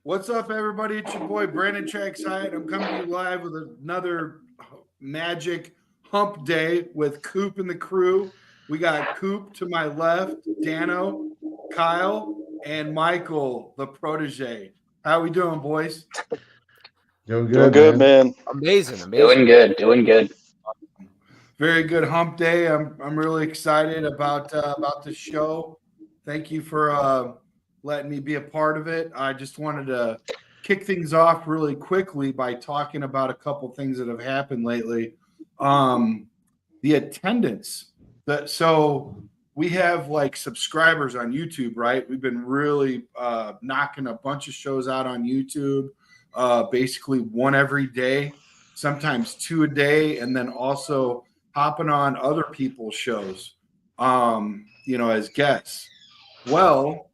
What's up, everybody? It's your boy Brandon Trackside. I'm coming to you live with another magic hump day with Coop and the crew. We got Coop to my left, Dano, Kyle, and Michael, the protege. How we doing, boys? Doing Doing good, good, man. man. Amazing. Doing good, doing good. Very good hump day. I'm really excited about the show. Thank you for letting me be a part of it. I just wanted to kick things off really quickly by talking about a couple things that have happened lately. The attendance. So we have like subscribers on YouTube, right? We've been really knocking a bunch of shows out on YouTube, basically one every day, sometimes two a day, and then also hopping on other people's shows, as guests. Well,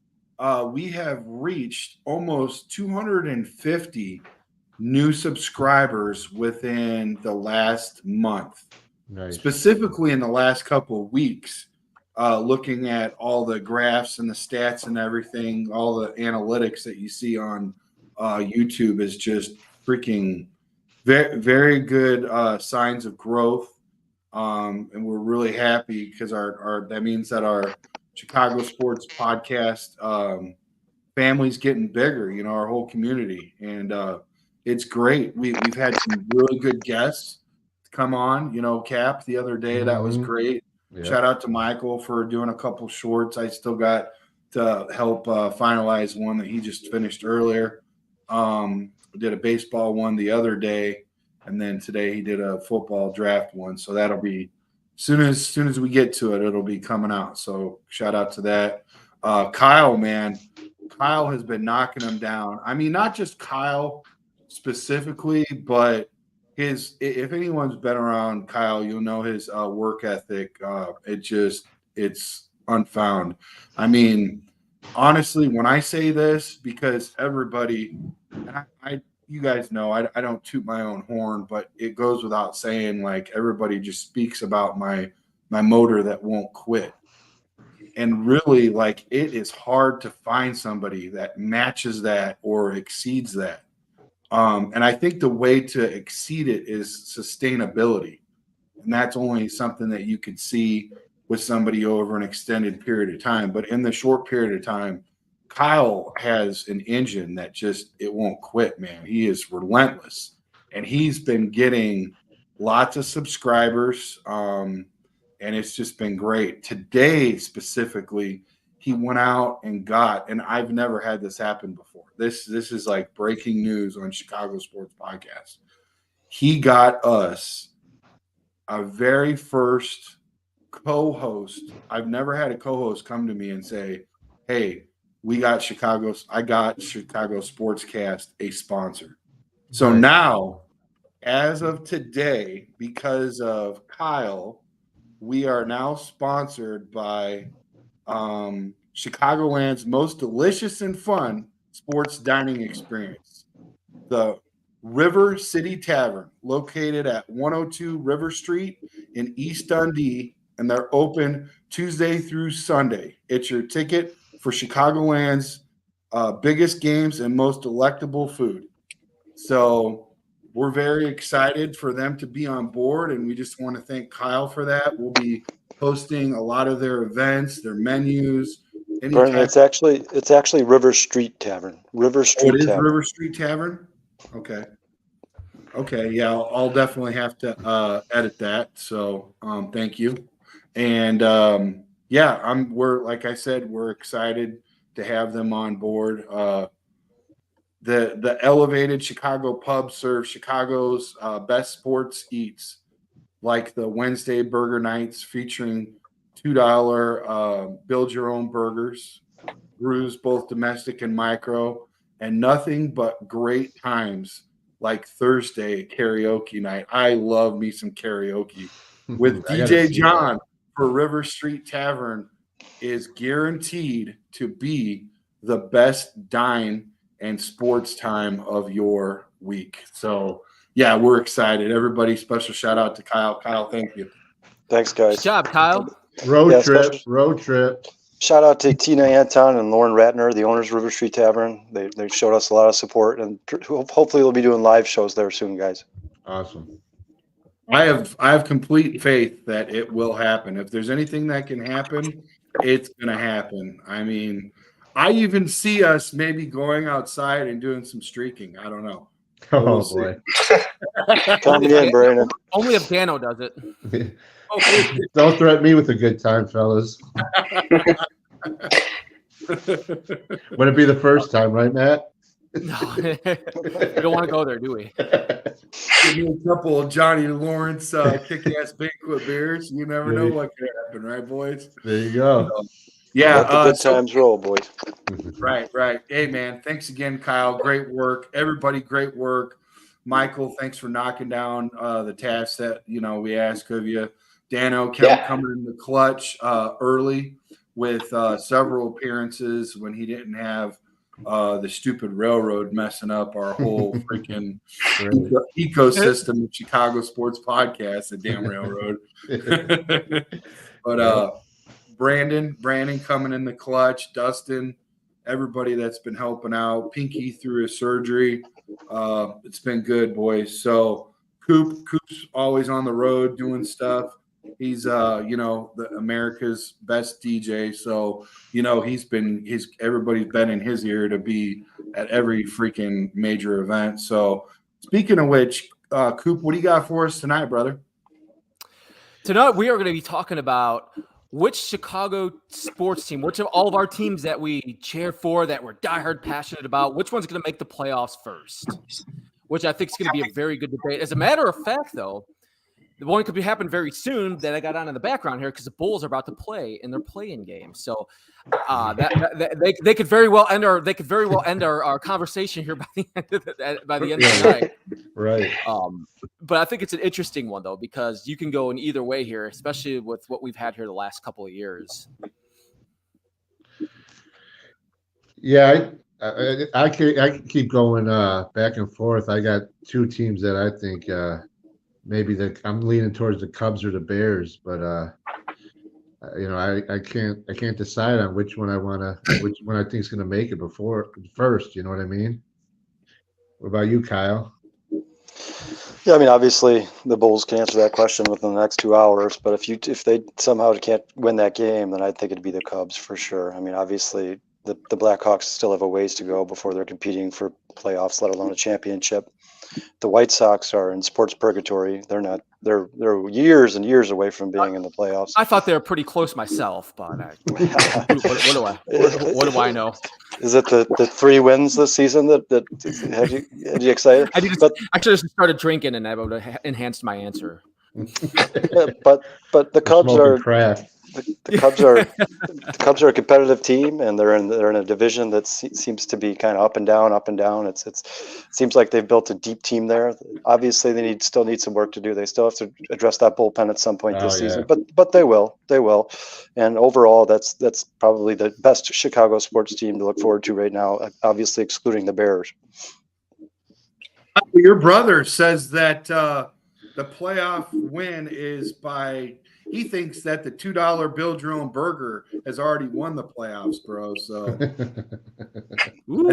we have reached almost 250 new subscribers within the last month, Nice. specifically in the last couple of weeks. Looking at all the graphs and the stats and everything, all the analytics that you see on YouTube is just freaking very, very good signs of growth. And we're really happy because our that means that our Chicago sports podcast family's getting bigger, our whole community. And it's great. We've had some really good guests come on, Cap the other day. That was Mhm. great. Yeah. Shout out to Michael for doing a couple shorts. I still got to help finalize one that he just finished earlier. Did a baseball one the other day, and then today he did a football draft one. So that'll be soon as we get to it, it'll be coming out. So shout out to that. Kyle, man, Kyle has been knocking them down. I mean, not just Kyle specifically, but if anyone's been around Kyle, you'll know his work ethic. It's unfound. I mean, honestly, when I say this, because everybody, and you guys know, I don't toot my own horn, but it goes without saying, like, everybody just speaks about my motor that won't quit. And really, like, it is hard to find somebody that matches that or exceeds that. And I think the way to exceed it is sustainability. And that's only something that you could see with somebody over an extended period of time. But in the short period of time, Kyle has an engine that it won't quit, man. He is relentless. And he's been getting lots of subscribers. And it's just been great. Today, specifically, he went out and and I've never had this happen before. This is like breaking news on Chicago Sports Podcast. He got us a very first co-host. I've never had a co-host come to me and say, "Hey, I got Chicago Sportscast a sponsor." So Nice. now, as of today, because of Kyle, we are now sponsored by Chicagoland's most delicious and fun sports dining experience, the River City Tavern, located at 102 River Street in East Dundee, and they're open Tuesday through Sunday. It's your ticket for Chicagoland's biggest games and most delectable food. So we're very excited for them to be on board, and we just want to thank Kyle for that. We'll be hosting a lot of their events, their menus. Vernon, it's actually River Street Tavern. River Oh, Street it is Tavern. River Street Tavern. Okay, yeah, I'll definitely have to edit that. So thank you, and yeah, we're like I said, we're excited to have them on board. The elevated Chicago pub serves Chicago's best sports eats, like the Wednesday burger nights featuring $2 build your own burgers, brews both domestic and micro, and nothing but great times like Thursday karaoke night. I love me some karaoke with I gotta DJ see John for River Street Tavern is guaranteed to be the best dine and sports time of your week. So yeah, we're excited. Everybody, special shout out to Kyle. Kyle, thank you. Thanks, guys. Good job, Kyle. that. Road Yeah, trip. special- Road trip. Shout out to Tina Anton and Lauren Ratner, the owners of River Street Tavern. They showed us a lot of support, and hopefully they'll be doing live shows there soon, guys. Awesome. I have complete faith that it will happen. If there's anything that can happen, it's gonna happen. I mean, I even see us maybe going outside and doing some streaking. I don't know. Oh, We'll see. boy. Coming in, Brandon. Only if Dano does it. Don't threaten me with a good time, fellas. Would it be the first time, right, Matt? No, we don't want to go there, do we? Give me a couple of Johnny Lawrence kick-ass banquet beers. You never know what could happen, right, boys? There you go. Yeah, Let the good times roll, boys. right. Hey, man, thanks again, Kyle. Great work. Everybody, great work. Michael, thanks for knocking down the tasks that, we ask of you. Dano coming in the clutch early with several appearances when he didn't have the stupid railroad messing up our whole freaking ecosystem of Chicago sports podcast, the damn railroad. But Brandon coming in the clutch, Dustin, everybody that's been helping out, Pinky through his surgery. It's been good, boys. So Coop's always on the road doing stuff. He's the America's best DJ. So, everybody's been in his ear to be at every freaking major event. So speaking of which, Coop, what do you got for us tonight, brother? Tonight we are going to be talking about which Chicago sports team, which of all of our teams that we cheer for, that we're diehard passionate about, which one's going to make the playoffs first, which I think is going to be a very good debate. As a matter of fact, though, the one could happen very soon that I got on in the background here because the Bulls are about to play in their play-in game. So they could very well end our conversation here by the end of the night. Right. But I think it's an interesting one though because you can go in either way here, especially with what we've had here the last couple of years. Yeah, I can keep going back and forth. I got two teams that I think maybe I'm leaning towards the Cubs or the Bears, but I can't decide on which one which one I think is going to make it first. You know what I mean? What about you, Kyle? Yeah, I mean, obviously the Bulls can answer that question within the next 2 hours. But if they somehow can't win that game, then I think it'd be the Cubs for sure. I mean, obviously the Blackhawks still have a ways to go before they're competing for playoffs, let alone a championship. The White Sox are in sports purgatory. They're not. They're years and years away from being in the playoffs. I thought they were pretty close myself, but what do I know? Is it the 3 wins this season that had you excited? I just started drinking, and that would have enhanced my answer. But the Cubs are craft. The Cubs are a competitive team, and they're in a division that seems to be kind of up and down. It seems like they've built a deep team there. Obviously, they still need some work to do. They still have to address that bullpen at some point this season, but they will. And overall, that's probably the best Chicago sports team to look forward to right now. Obviously, excluding the Bears. Your brother says that the playoff win is by. He thinks that the $2 build your own burger has already won the playoffs, bro. So I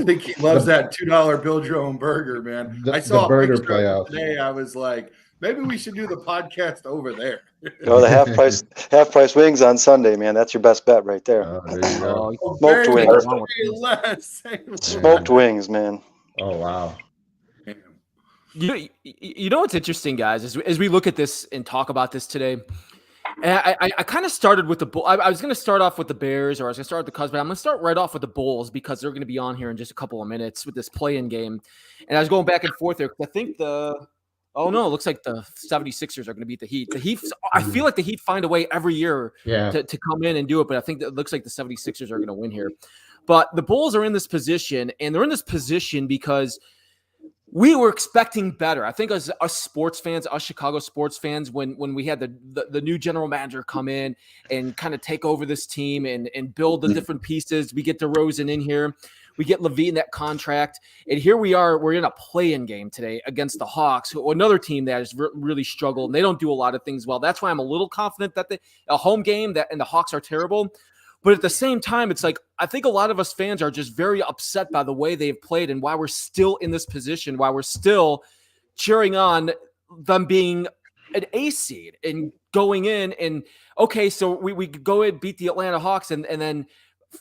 think he loves that $2 build your own burger, man. I saw a burger picture playoffs today. I was like, maybe we should do the podcast over there. The half price wings on Sunday, man. That's your best bet right there. There you go. Smoked wings. Smoked wings, man. Oh wow. You know what's interesting, guys, as we look at this and talk about this today. And I kind of started with the Bulls. I was going to start off with the Bears, or I was going to start with the Cubs, but I'm going to start right off with the Bulls because they're going to be on here in just a couple of minutes with this play-in game. And I was going back and forth there. I think it looks like the 76ers are going to beat the Heat. The Heat, I feel like the Heat find a way every year to come in and do it, but I think it looks like the 76ers are going to win here. But the Bulls are in this position, and they're in this position because – we were expecting better. I think as us sports fans, us Chicago sports fans, when we had the new general manager come in and kind of take over this team and build the different pieces, we get DeRozan in here, we get LaVine that contract, and here we are. We're in a play-in game today against the Hawks, another team that has really struggled, and they don't do a lot of things well. That's why I'm a little confident that a home game and the Hawks are terrible. But at the same time, it's like I think a lot of us fans are just very upset by the way they've played and why we're still in this position, why we're still cheering on them being an A seed and going in. And okay, so we could go and beat the Atlanta Hawks and then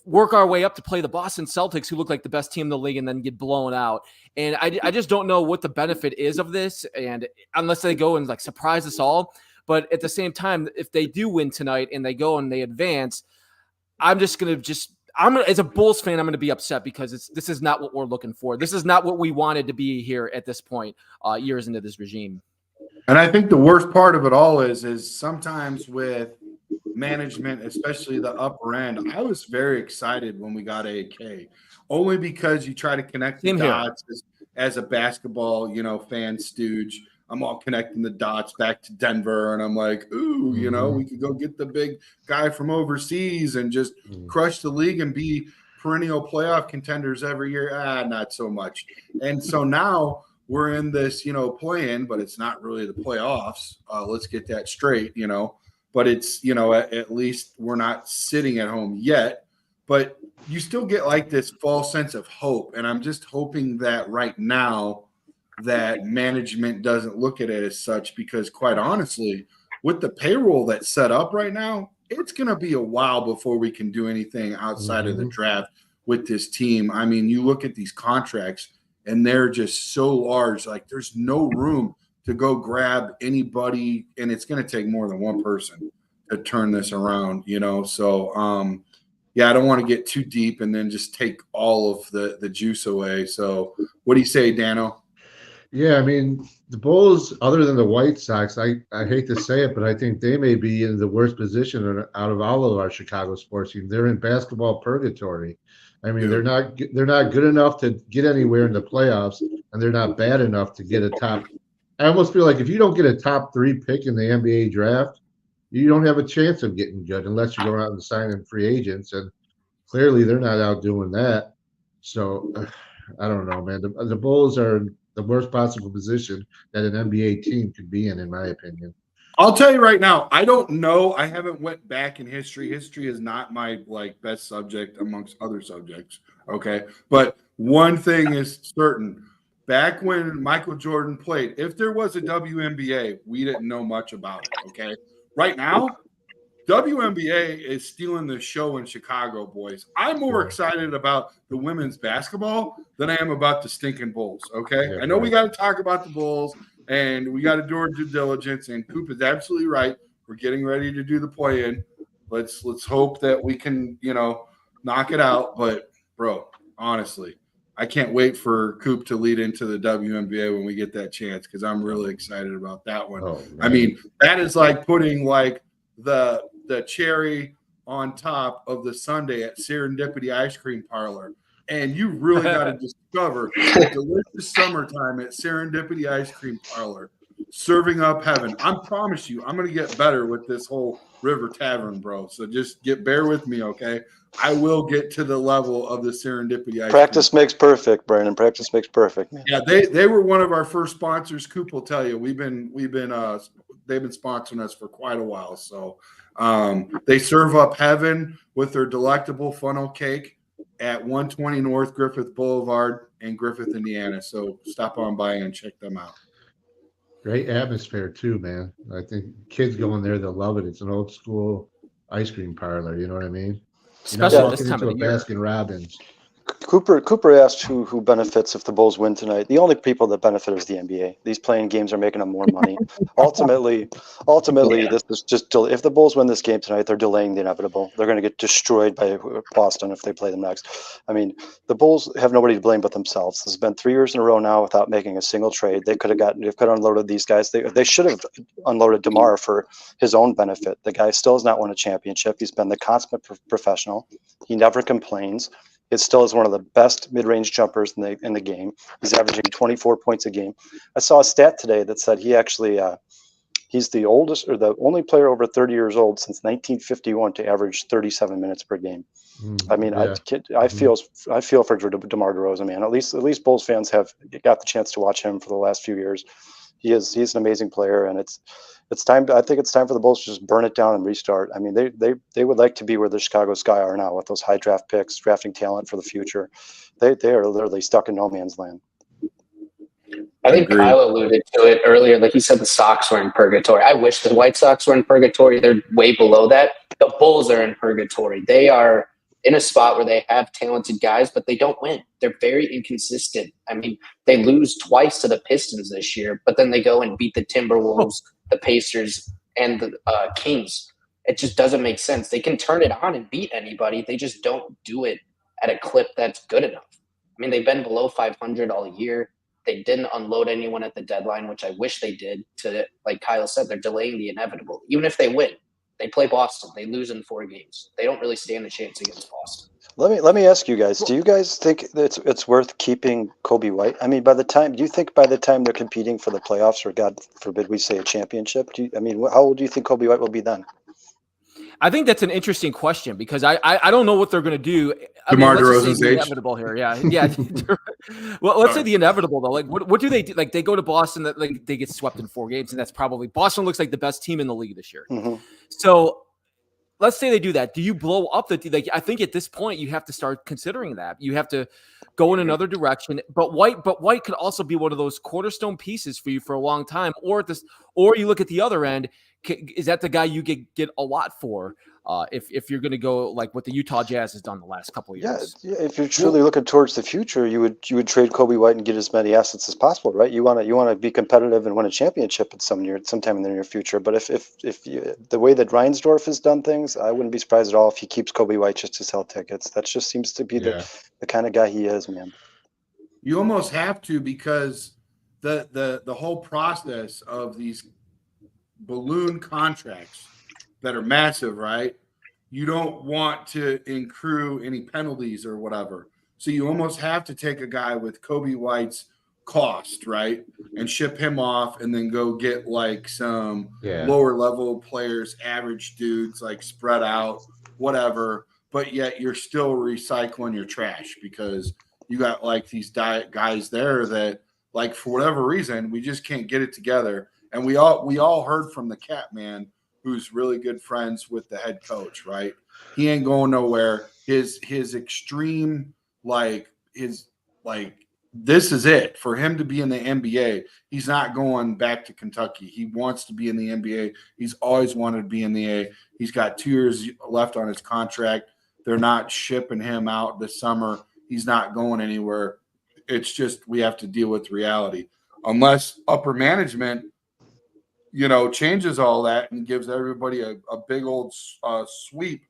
work our way up to play the Boston Celtics, who look like the best team in the league, and then get blown out. And I just don't know what the benefit is of this, and unless they go and like surprise us all. But at the same time, if they do win tonight and they go and they advance, I'm as a Bulls fan, I'm gonna be upset because this is not what we're looking for. This is not what we wanted to be here at this point, years into this regime. And I think the worst part of it all is sometimes with management, especially the upper end, I was very excited when we got AK, only because you try to connect the dots as a basketball, fan stooge. I'm all connecting the dots back to Denver, and I'm like, ooh, we could go get the big guy from overseas and just crush the league and be perennial playoff contenders every year. Not so much. And so now we're in this, play-in, but it's not really the playoffs. Let's get that straight, But it's, at least we're not sitting at home yet. But you still get like this false sense of hope. And I'm just hoping that right now that management doesn't look at it as such, because quite honestly, with the payroll that's set up right now, it's going to be a while before we can do anything outside of the draft with this team. I mean, you look at these contracts and they're just so large, like there's no room to go grab anybody, and it's going to take more than one person to turn this around, So, I don't want to get too deep and then just take all of the juice away. So, what do you say, Dano? Yeah, I mean, the Bulls, other than the White Sox, I hate to say it, but I think they may be in the worst position out of all of our Chicago sports teams. They're in basketball purgatory. I mean, they're not good enough to get anywhere in the playoffs, and they're not bad enough to get a top. I almost feel like if you don't get a top 3 pick in the NBA draft, you don't have a chance of getting good unless you go out and sign in free agents. And clearly, they're not out doing that. So I don't know, man. The Bulls are the worst possible position that an NBA team could be in my opinion. I'll tell you right now, I don't know. I haven't went back in history. History is not my best subject amongst other subjects. Okay. But one thing is certain. Back when Michael Jordan played, if there was a WNBA, we didn't know much about it. Okay. Right now, WNBA is stealing the show in Chicago, boys. I'm more excited about the women's basketball than I am about the stinking Bulls. Okay. Yeah, I know we got to talk about the Bulls. And we got to do our due diligence. And Coop is absolutely right. We're getting ready to do the play-in. Let's hope that we can, knock it out. But, bro, honestly, I can't wait for Coop to lead into the WNBA when we get that chance, because I'm really excited about that one. Oh, I mean, that is like putting the cherry on top of the sundae at Serendipity Ice Cream Parlor. And you really got to discover the delicious summertime at Serendipity Ice Cream Parlor, serving up heaven. I promise you, I'm going to get better with this whole River Tavern, bro. So just bear with me, okay? I will get to the level of the Serendipity Ice Practice Cream. Makes perfect, Brandon. Practice makes perfect. Yeah, they were one of our first sponsors. Coop will tell you, they've been sponsoring us for quite a while. So they serve up heaven with their delectable funnel cake at 120 North Griffith Boulevard in Griffith, Indiana. So stop on by and check them out. Great atmosphere too, man. I think kids going there, they'll love it. It's an old school ice cream parlor. You know what I mean? Especially You're not this walking time into of a the year. Baskin Robbins. Cooper asked who benefits if the Bulls win tonight. The only people that benefit is the NBA. These playing games are making them more money. Ultimately, this is just if the Bulls win this game tonight, they're delaying the inevitable. They're going to get destroyed by Boston if they play them next. I mean, the Bulls have nobody to blame but themselves. This has been 3 years in a row now without making a single trade. They could have unloaded these guys. They should have unloaded DeMar for his own benefit. The guy still has not won a championship. He's been the consummate professional. He never complains. It still is one of the best mid-range jumpers in the game. He's averaging 24 points a game. I saw a stat today that said he actually he's the oldest or the only player over 30 years old since 1951 to average 37 minutes per game. I mean, yeah. I feel for DeMar DeRozan, man. At least Bulls fans have got the chance to watch him for the last few years. he's an amazing player, and it's time. I think it's time for the Bulls to just burn it down and restart. I mean, they would like to be where the Chicago Sky are now with those high draft picks, drafting talent for the future. They are literally stuck in no man's land. I think Agreed. Kyle alluded to it earlier. Like he said, the Sox were in purgatory. I wish the White Sox were in purgatory. They're way below that. The Bulls are in purgatory. They are in a spot where they have talented guys, but they don't win. They're very inconsistent. I mean, they lose twice to the Pistons this year, but then they go and beat the Timberwolves, the Pacers, and the Kings. It just doesn't make sense. They can turn it on and beat anybody. They just don't do it at a clip that's good enough. I mean, they've been below 500 all year. They didn't unload anyone at the deadline, which I wish they did. To, like Kyle said, they're delaying the inevitable. Even if they win, they play Boston. They lose in 4 games. They don't really stand a chance against Boston. Let me ask you guys: do you guys think that it's worth keeping Kobe White? I mean, do you think by the time they're competing for the playoffs, or God forbid we say a championship, how old do you think Kobe White will be then? I think that's an interesting question because I don't know what they're going to do. DeMar let's just say DeRozan's the age? inevitable here. Yeah. Well, let's say the inevitable though. Like, what do they do? Like, they go to Boston, that like they get swept in 4 games, and that's probably Boston looks like the best team in the league this year. Mm-hmm. So let's say they do that. Do you blow up the like? I think at this point you have to start considering that. You have to go in another direction. But White could also be one of those cornerstone pieces for you for a long time. Or you look at the other end. Is that the guy you get a lot for? If you're going to go like what the Utah Jazz has done the last couple of years. Yeah. If you're truly looking towards the future, you would trade Kobe White and get as many assets as possible, right? You want to be competitive and win a championship at sometime in the near future. But if the way that Reinsdorf has done things, I wouldn't be surprised at all if he keeps Kobe White just to sell tickets. That just seems to be the kind of guy he is, man. You almost have to, because the whole process of these balloon contracts that are massive, right? You don't want to accrue any penalties or whatever. So you almost have to take a guy with Kobe White's cost, right? And ship him off and then go get like some lower level players, average dudes, like spread out, whatever. But yet you're still recycling your trash because you got like these guys there that, like, for whatever reason, we just can't get it together. And we all heard from the Cat Man, who's really good friends with the head coach, right? He ain't going nowhere. His extreme, this is it for him to be in the NBA. He's not going back to Kentucky. He wants to be in the NBA. He's always wanted to be in the A. He's got 2 years left on his contract. They're not shipping him out this summer. He's not going anywhere. It's just we have to deal with reality. Unless upper management, changes all that and gives everybody a big old sweep,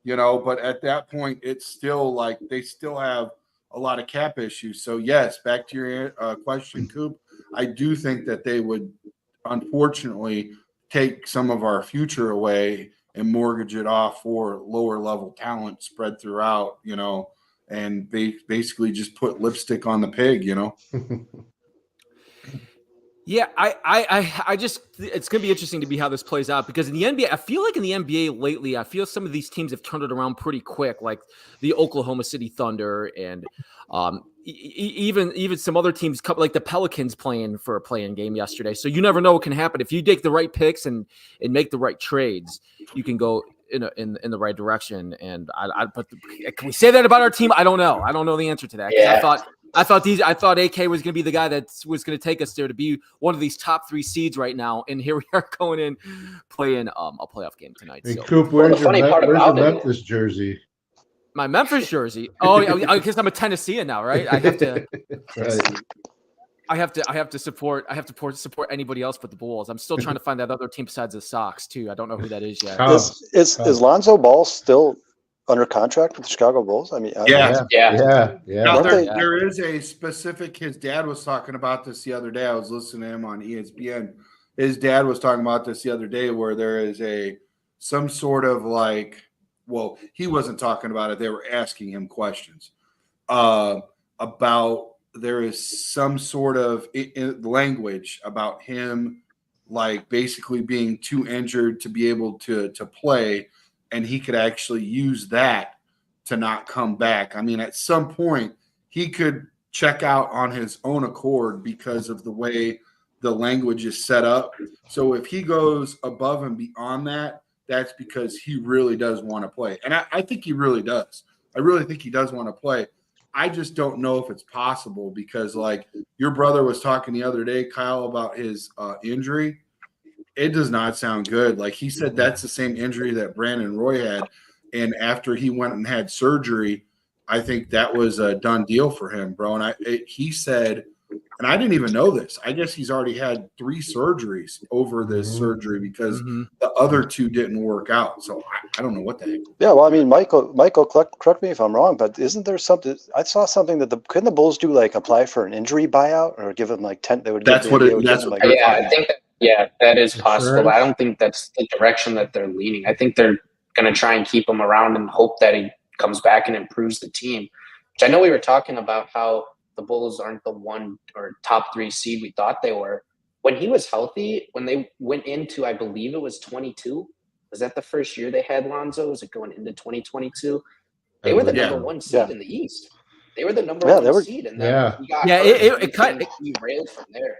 but at that point, it's still like they still have a lot of cap issues. So yes, back to your question, Coop, I do think that they would unfortunately take some of our future away and mortgage it off for lower level talent spread throughout, and they basically just put lipstick on the pig, Yeah, I just it's gonna be interesting to be how this plays out, because in the NBA, I feel like in the NBA lately, I feel some of these teams have turned it around pretty quick, like the Oklahoma City Thunder and even some other teams, like the Pelicans playing for a play-in game yesterday. So you never know what can happen if you take the right picks and make the right trades. You can go in the right direction. And but can we say that about our team? I don't know. I don't know the answer to that. Yeah. I thought AK was going to be the guy that was going to take us there to be one of these top 3 seeds right now, and here we are going in playing a playoff game tonight. Hey, so. Coop, Well, the funny part where's about your it- Memphis jersey? My Memphis jersey. Oh, I guess I'm a Tennessean now, right? I have to. Right. I have to support anybody else but the Bulls. I'm still trying to find that other team besides the Sox too. I don't know who that is yet. Is Lonzo Ball still under contract with the Chicago Bulls? I mean, Yeah. Now, Weren't they- there is a specific, his dad was talking about this the other day. I was listening to him on ESPN. His dad was talking about this the other day, where there is some sort of he wasn't talking about it. They were asking him questions about, there is some sort of language about him, like basically being too injured to be able to play. And he could actually use that to not come back. I mean, at some point, he could check out on his own accord because of the way the language is set up. So if he goes above and beyond that, that's because he really does want to play. And I think he really does. I really think he does want to play. I just don't know if it's possible because, like, your brother was talking the other day, Kyle, about his injury. It does not sound good. Like, he said that's the same injury that Brandon Roy had. And after he went and had surgery, I think that was a done deal for him, bro. And he said, and I didn't even know this, I guess he's already had 3 surgeries over this surgery because the other 2 didn't work out. So I don't know what the heck. Yeah, well, I mean, Michael, correct me if I'm wrong, but isn't there something? I saw something that couldn't the Bulls do, like apply for an injury buyout or give him like 10? They would. That's what it. That's like, Yeah, I think that is possible. Insurance? I don't think that's the direction that they're leaning. I think they're going to try and keep him around and hope that he comes back and improves the team. Which I know we were talking about how the Bulls aren't the 1 or top 3 seed we thought they were. When he was healthy, when they went into, I believe it was 22. Was that the first year they had Lonzo? Was it going into 2022? They were the number 1 seed in the East. They were the number 1 seed, and then he got hurt, it kind of derailed from there.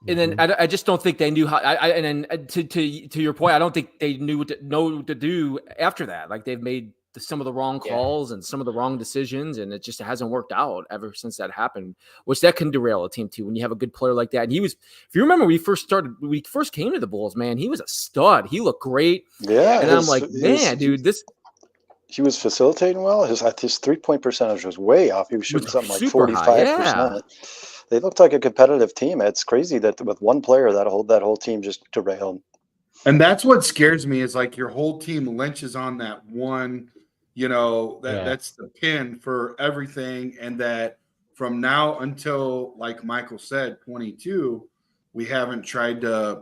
And then I just don't think they knew how. And then to your point, I don't think they knew what to do after that. Like, they've made some of the wrong calls and some of the wrong decisions, and it just hasn't worked out ever since that happened. Which that can derail a team too when you have a good player like that. And he was, if you remember, we first came to the Bulls, man, he was a stud. He looked great. Yeah, and I'm like, man, dude, this. He was facilitating well. His 3-point percentage was way off. He was shooting something like 45%. They looked like a competitive team. It's crazy that with one player, that whole team just derailed. And that's what scares me is like your whole team lynches on that one, that's the pin for everything. And that from now until, like Michael said, 22, we haven't tried to,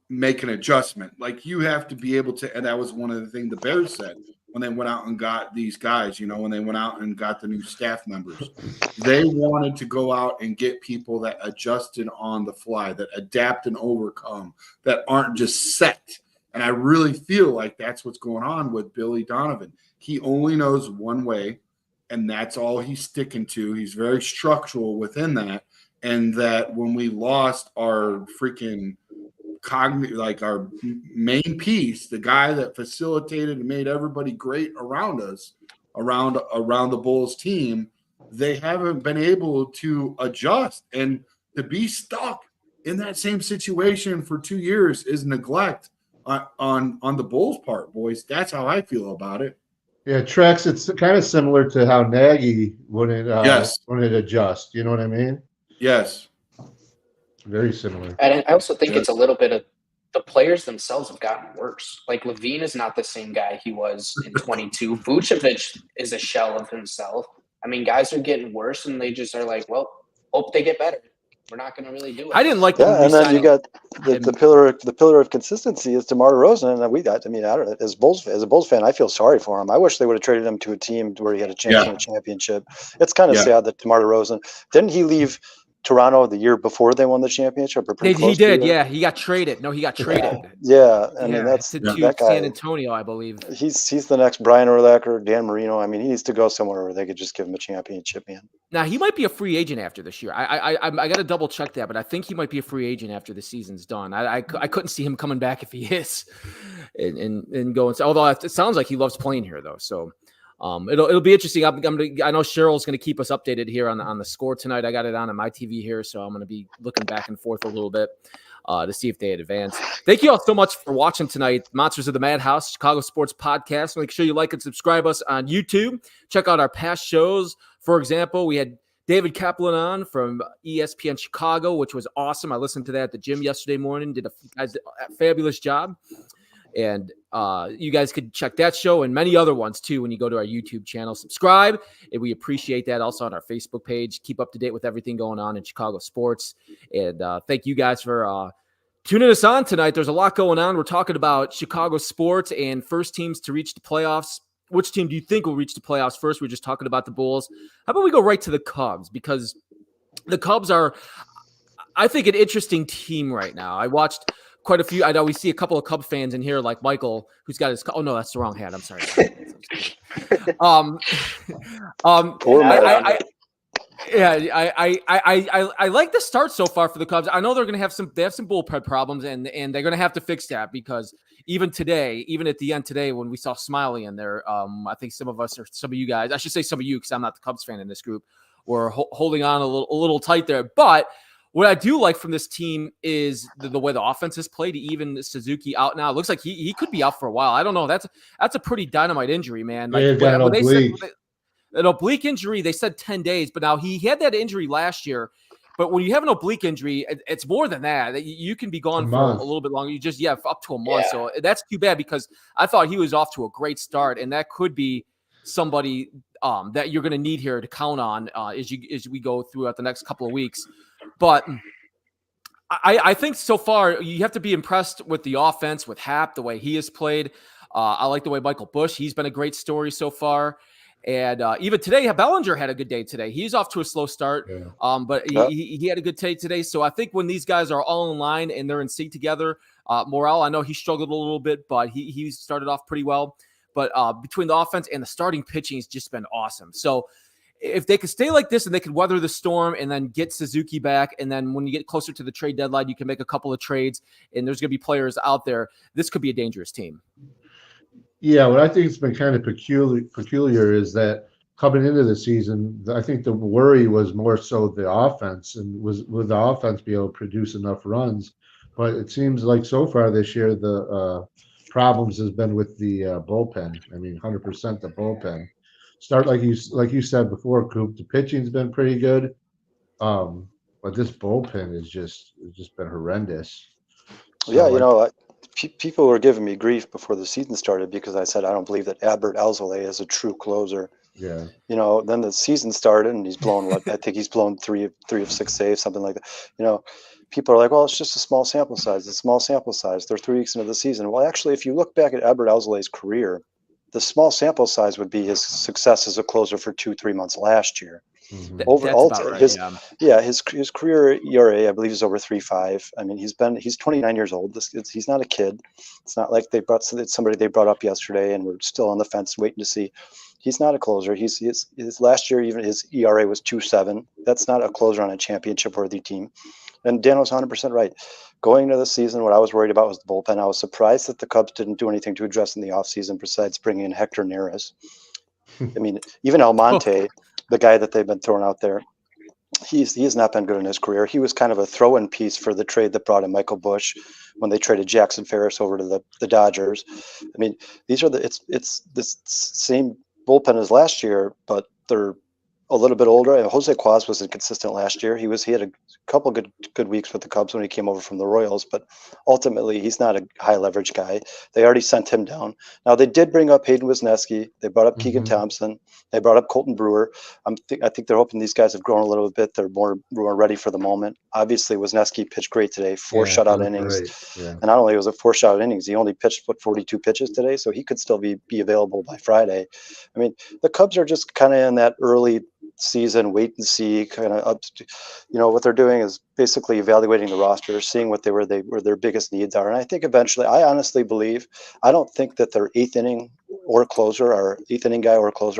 make an adjustment. Like, you have to be able to, and that was one of the things the Bears said when they went out and got these guys, when they went out and got the new staff members. They wanted to go out and get people that adjusted on the fly, that adapt and overcome, that aren't just set. And I really feel like that's what's going on with Billy Donovan. He only knows one way, and that's all he's sticking to. He's very structural within that. And that when we lost our freaking our main piece, the guy that facilitated and made everybody great around us, around the Bulls team, they haven't been able to adjust. And to be stuck in that same situation for 2 years is neglect on the Bulls' part, boys. That's how I feel about it. Yeah, Trex, it's kind of similar to how Nagy wouldn't adjust. You know what I mean? Yes. Very similar. And I also think it's a little bit of the players themselves have gotten worse. Like, Levine is not the same guy he was in 22. Vucevic is a shell of himself. I mean, guys are getting worse, and they just are like, well, hope they get better. We're not going to really do it. I didn't like that. And then you got the pillar of consistency is DeMar DeRozan, and I don't know. As a Bulls fan, I feel sorry for him. I wish they would have traded him to a team where he had a chance to win a championship. It's kind of sad that DeMar DeRozan didn't he leave Toronto the year before they won the championship? He did, yeah. He got traded. No, he got traded. Yeah, I mean that's to that guy, San Antonio, I believe. He's the next Brian Urlacher, Dan Marino. I mean, he needs to go somewhere where they could just give him a championship, man. Now he might be a free agent after this year. I got to double check that, but I think he might be a free agent after the season's done. I couldn't see him coming back if he is, and going. Although it sounds like he loves playing here though, so. It'll be interesting. I know Cheryl's going to keep us updated here on the score tonight. I got it on my TV here, so I'm going to be looking back and forth a little bit to see if they had advanced. Thank you all so much for watching tonight. Monsters of the Madhouse, Chicago Sports Podcast. Make sure you like and subscribe us on YouTube. Check out our past shows. For example, we had David Kaplan on from ESPN Chicago, which was awesome. I listened to that at the gym yesterday morning. Did a fabulous job. And you guys could check that show and many other ones, too, when you go to our YouTube channel. Subscribe, and we appreciate that. Also on our Facebook page. Keep up to date with everything going on in Chicago sports. And thank you guys for tuning us on tonight. There's a lot going on. We're talking about Chicago sports and first teams to reach the playoffs. Which team do you think will reach the playoffs first? We're just talking about the Bulls. How about we go right to the Cubs? Because the Cubs are, I think, an interesting team right now. I watched quite a few. I know we see a couple of Cub fans in here, like Michael, who's got his. Oh no, that's the wrong hat. I'm sorry. Yeah, I like the start so far for the Cubs. I know they're going to have some bullpen problems, and they're going to have to fix that because even today, even at the end today, when we saw Smiley in there, I think some of us or some of you guys, I should say some of you because I'm not the Cubs fan in this group, were holding on a little tight there. But what I do like from this team is the way the offense is played. Even Suzuki out now. It looks like he could be out for a while. I don't know. That's a pretty dynamite injury, man. Like Yeah, he's got an when they oblique. said an oblique injury, they said 10 days, but now he had that injury last year. But when you have an oblique injury, it's more than that. You can be gone for month. a little bit longer. You just, up to a month. Yeah. So that's too bad because I thought he was off to a great start, and that could be somebody that you're going to need here to count on as we go throughout the next couple of weeks. But I think so far you have to be impressed with the offense, with Happ, the way he has played. I like the way Michael Busch, he's been a great story so far. And even today, Bellinger had a good day today. He's off to a slow start, but he had a good day today. So I think when these guys are all in line and they're in sync together, Morel, I know he struggled a little bit, but he started off pretty well. But between the offense and the starting pitching has just been awesome. So if they could stay like this and they could weather the storm and then get Suzuki back, and then when you get closer to the trade deadline, you can make a couple of trades and there's going to be players out there, this could be a dangerous team. Yeah, what I think has been kind of peculiar is that coming into the season, I think the worry was more so the offense and would the offense be able to produce enough runs? But it seems like so far this year the problems has been with the bullpen. I mean, 100% the bullpen. Start like you said before, Coop. The pitching's been pretty good, but this bullpen has just been horrendous. So Yeah, people were giving me grief before the season started because I said I don't believe that Adbert Alzolay is a true closer. Yeah. Then the season started and he's blown I think he's blown three of 6 saves, something like that. People are like, well, it's just a small sample size. It's a small sample size. They're 3 weeks into the season. Well, actually, if you look back at Adbert Alzolay's career, the small sample size would be his success as a closer for 2-3 months last year. Mhm. Overall, That's about right, his career ERA, I believe, is over 3.5. I mean, he's 29 years old. He's not a kid. It's not like it's somebody they brought up yesterday and we're still on the fence waiting to see. He's not a closer. His last year, even his ERA was 2.7. That's not a closer on a championship-worthy team. And Dan was 100% right. Going into the season, what I was worried about was the bullpen. I was surprised that the Cubs didn't do anything to address in the offseason besides bringing in Hector Neris. I mean, even Almonte, the guy that they've been throwing out there, he has not been good in his career. He was kind of a throw-in piece for the trade that brought in Michael Busch when they traded Jackson Ferris over to the Dodgers. I mean, it's this same bullpen as last year, but they're a little bit older. Jose Quaz was inconsistent last year. He had a couple good weeks with the Cubs when he came over from the Royals, but ultimately he's not a high leverage guy. They already sent him down. Now they did bring up Hayden Wesneski. They brought up Keegan Thompson. They brought up Colton Brewer. I think they're hoping these guys have grown a little bit. They're more ready for the moment. Obviously, Wesneski pitched great today, 4 shutout innings. Yeah. And not only was it 4 shutout innings, he only pitched 42 pitches today, so he could still be available by Friday. I mean, the Cubs are just kind of in that early season wait and see kind of up. What they're doing is basically evaluating the roster, seeing where their biggest needs are. And I think eventually, I honestly believe, I don't think that their eighth inning guy or closer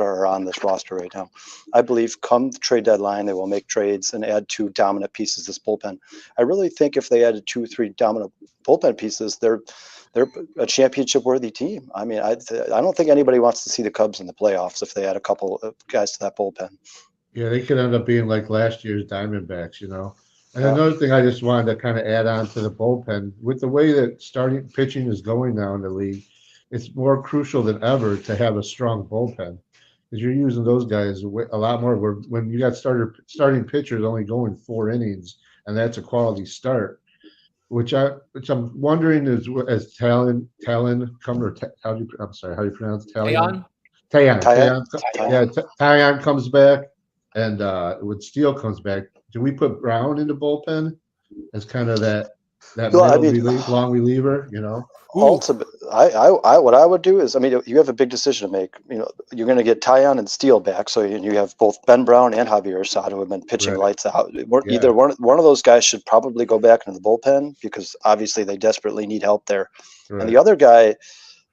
are on this roster right now. I believe come the trade deadline, they will make trades and add 2 dominant pieces to this bullpen. I really think if they added 2-3 dominant bullpen pieces, they're a championship-worthy team. I mean, I don't think anybody wants to see the Cubs in the playoffs if they add a couple of guys to that bullpen. Yeah, they could end up being like last year's Diamondbacks, And another thing I just wanted to kind of add on to the bullpen, with the way that starting pitching is going now in the league, it's more crucial than ever to have a strong bullpen because you're using those guys a lot more. When you got starting pitchers only going 4 innings, and that's a quality start. Which I'm wondering is as Talon come or how do you pronounce Talon? Taillon comes back, and when Steele comes back, do we put Brown in the bullpen as kind of that long reliever? Ultimately, what I would do is, you have a big decision to make. You're going to get Taillon and Steele back, so you have both Ben Brown and Javier Assad who have been pitching lights out. Either one of those guys should probably go back into the bullpen because obviously they desperately need help there. Right. And the other guy,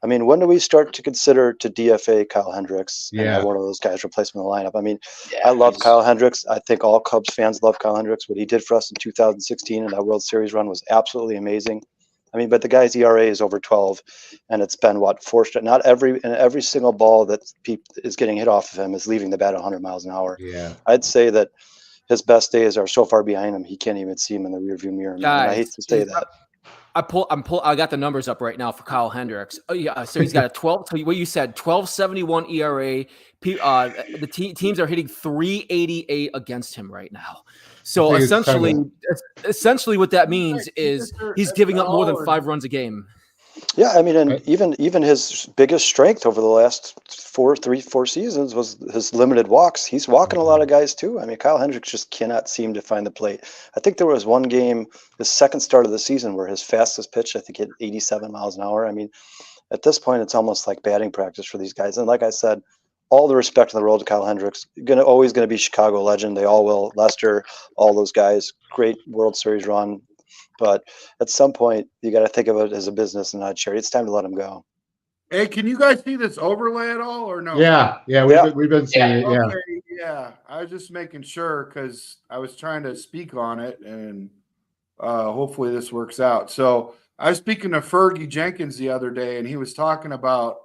I mean, when do we start to consider to DFA Kyle Hendricks and Yeah. have one of those guys replace him in the lineup? I mean, Yeah, I love he's- Kyle Hendricks. I think all Cubs fans love Kyle Hendricks. What he did for us in 2016 in that World Series run was absolutely amazing. I mean, but the guy's ERA is over 12, and it's been not every single ball that is getting hit off of him is leaving the bat 100 miles an hour. Yeah. I'd say that his best days are so far behind him he can't even see him in the rearview mirror. And I hate to say that. I got the numbers up right now for Kyle Hendricks. Oh yeah, so he's got a 12. So what you said, 12.71 ERA. The teams are hitting 388 against him right now. So I think it's essentially, what that means is he's giving up more than 5 runs a game. Yeah, I mean, and Right. even his biggest strength over the last four seasons was his limited walks. He's walking a lot of guys too. I mean, Kyle Hendricks just cannot seem to find the plate. I think there was one game, the second start of the season, where his fastest pitch, I think, hit 87 miles an hour. I mean, at this point, it's almost like batting practice for these guys. And like I said, all the respect in the world to Kyle Hendricks. Always going to be Chicago legend. They all will. Lester, all those guys, great World Series run. But at some point, you got to think of it as a business and not a charity. It's time to let him go. Hey, can you guys see this overlay at all or no? Yeah. We've been seeing it. Yeah. Okay, yeah. I was just making sure because I was trying to speak on it, and hopefully this works out. So I was speaking to Fergie Jenkins the other day, and he was talking about,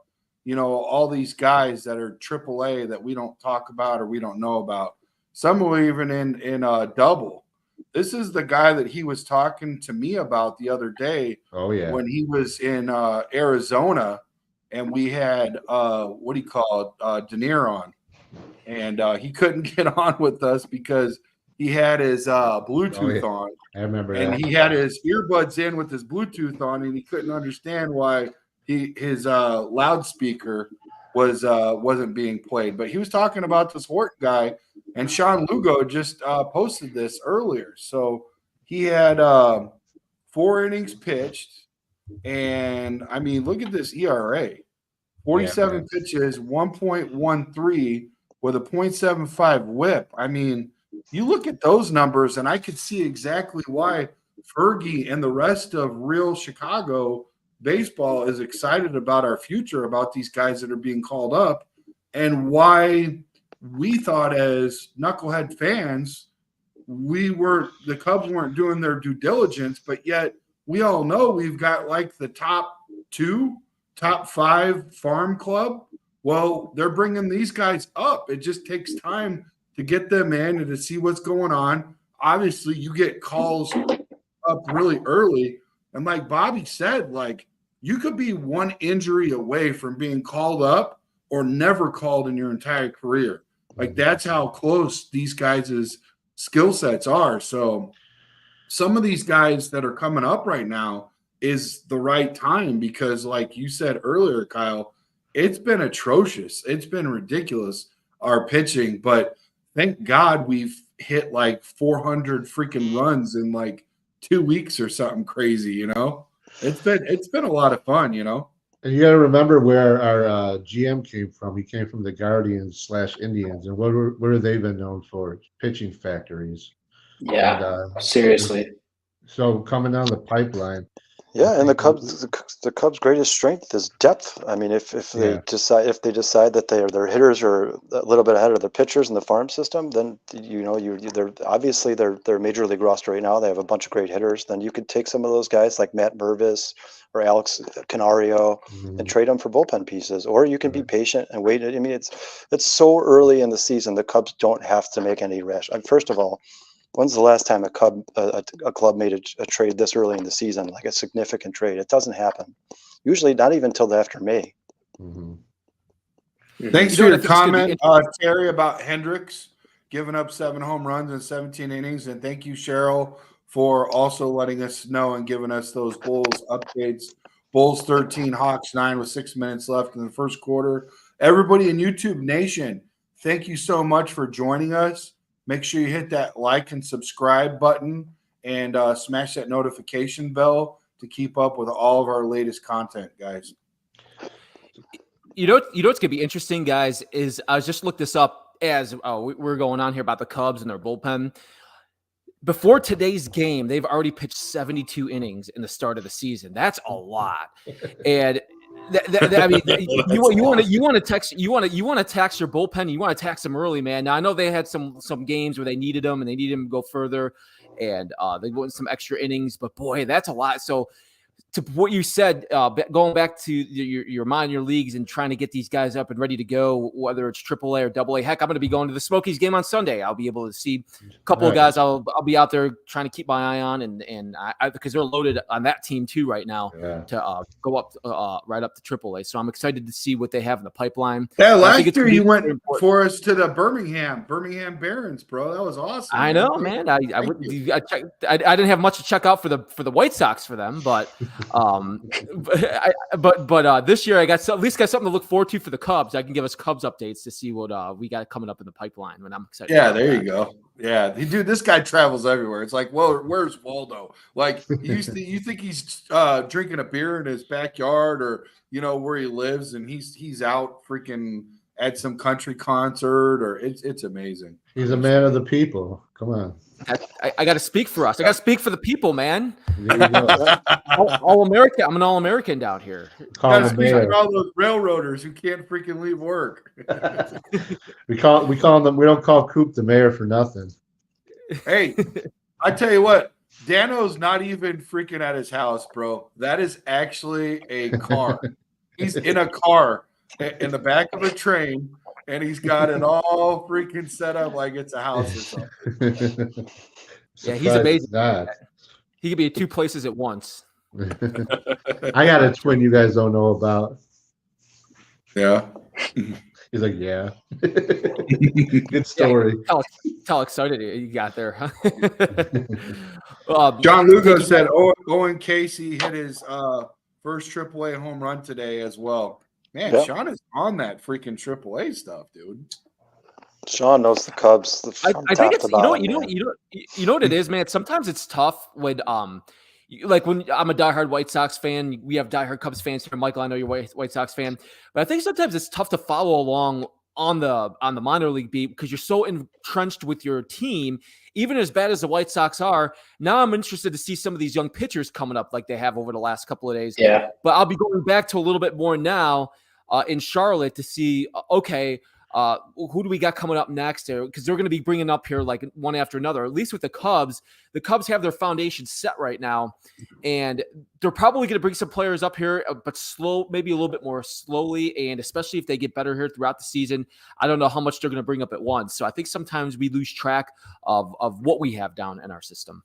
all these guys that are AAA that we don't talk about or we don't know about. Some were even in double. This is the guy that he was talking to me about the other day Oh yeah. when he was in Arizona, and we had De Niro on, and he couldn't get on with us because he had his Bluetooth on, I remember and that. he had his earbuds in with his Bluetooth on, and he couldn't understand why his loudspeaker wasn't being played. But he was talking about this Hort guy, and Sean Lugo just posted this earlier. So he had 4 innings pitched, and I mean, look at this ERA: 47 pitches, 1.13 with a 0.75 WHIP. I mean, you look at those numbers, and I could see exactly why Fergie and the rest of real Chicago baseball is excited about our future, about these guys that are being called up, and why we thought as knucklehead fans the Cubs weren't doing their due diligence, but yet we all know we've got like the top 5 farm club. Well, they're bringing these guys up. It just takes time to get them in and to see what's going on. Obviously, you get calls up really early, and like Bobby said, like, you could be one injury away from being called up or never called in your entire career. Like, that's how close these guys' skill sets are. So some of these guys that are coming up right now is the right time because, like you said earlier, Kyle, it's been atrocious. It's been ridiculous, our pitching. But thank God we've hit like 400 freaking runs in like 2 weeks or something crazy, It's been a lot of fun, And you got to remember where our GM came from. He came from the Guardians/Indians, and what have they been known for? Pitching factories. Yeah, And, seriously. so coming down the pipeline. Yeah, and the Cubs' greatest strength is depth. I mean, if they decide that their hitters are a little bit ahead of their pitchers in the farm system, then they're obviously they're major league roster right now. They have a bunch of great hitters. Then you could take some of those guys like Matt Mervis or Alex Canario and trade them for bullpen pieces, or you can be patient and wait. I mean, it's so early in the season. The Cubs don't have to make any rash. First of all, when's the last time a club made a trade this early in the season, like a significant trade? It doesn't happen. Usually not even until after May. Mm-hmm. Thanks You for know your what I think is gonna be comment, Terry, about Hendricks giving up 7 home runs in 17 innings. And thank you, Cheryl, for also letting us know and giving us those Bulls updates. Bulls 13, Hawks 9 with 6 minutes left in the first quarter. Everybody in YouTube Nation, thank you so much for joining us. Make sure you hit that like and subscribe button and smash that notification bell to keep up with all of our latest content, guys. You know what's going to be interesting, guys, is I was just looked this up as we're going on here about the Cubs and their bullpen. Before today's game, they've already pitched 72 innings in the start of the season. That's a lot. And I mean, you want to tax your bullpen. You want to tax them early, man. Now I know they had some games where they needed them and they needed them to go further, and they went some extra innings. But boy, that's a lot. So to what you said, going back to your minor leagues and trying to get these guys up and ready to go, whether it's AAA or AA. Heck, I'm going to be going to the Smokies game on Sunday. I'll be able to see a couple of guys. I'll be out there trying to keep my eye on, and I because they're loaded on that team too right now to go up right up to AAA. So I'm excited to see what they have in the pipeline. Yeah, last year you went for us to the Birmingham Barons, bro. That was awesome. I know, man. I didn't have much to check out for the White Sox for them, but. But this year I at least got something to look forward to for the Cubs. I can give us Cubs updates to see what we got coming up in the pipeline. When I'm excited. Yeah, there you go. Yeah, dude, this guy travels everywhere. It's like, well, where's Waldo? Like, you think he's drinking a beer in his backyard or where he lives, and he's out freaking at some country concert, or it's amazing. He's a man of the people. Come on. I got to speak for us. I got to speak for the people, man. All American. I'm an all-American down here. Call him speak for all those railroaders who can't freaking leave work. we call them. We don't call Coop the mayor for nothing. Hey, I tell you what, Dano's not even freaking at his house, bro. That is actually a car. He's in a car in the back of a train. And he's got it all freaking set up like it's a house or something. Yeah, he's amazing. He could be at two places at once. I got a twin you guys don't know about. Yeah. He's like, yeah. Good story. Yeah, tell how excited you got there. John Lugo said Owen Casey hit his first AAA home run today as well. Man, yep. Sean is on that freaking AAA stuff, dude. Sean knows the Cubs. I think it's you know what it is, man. Sometimes it's tough when like when I'm a diehard White Sox fan. We have diehard Cubs fans here. Michael, I know you're a White Sox fan, but I think sometimes it's tough to follow along on the minor league beat because you're so entrenched with your team. Even as bad as the White Sox are, now I'm interested to see some of these young pitchers coming up like they have over the last couple of days. Yeah. But I'll be going back to a little bit more now in Charlotte to see, who do we got coming up next there? Because they're going to be bringing up here like one after another. At least with the Cubs have their foundation set right now, and they're probably going to bring some players up here, but maybe a little bit more slowly, and especially if they get better here throughout the season. I don't know how much they're going to bring up at once. So I think sometimes we lose track of what we have down in our system.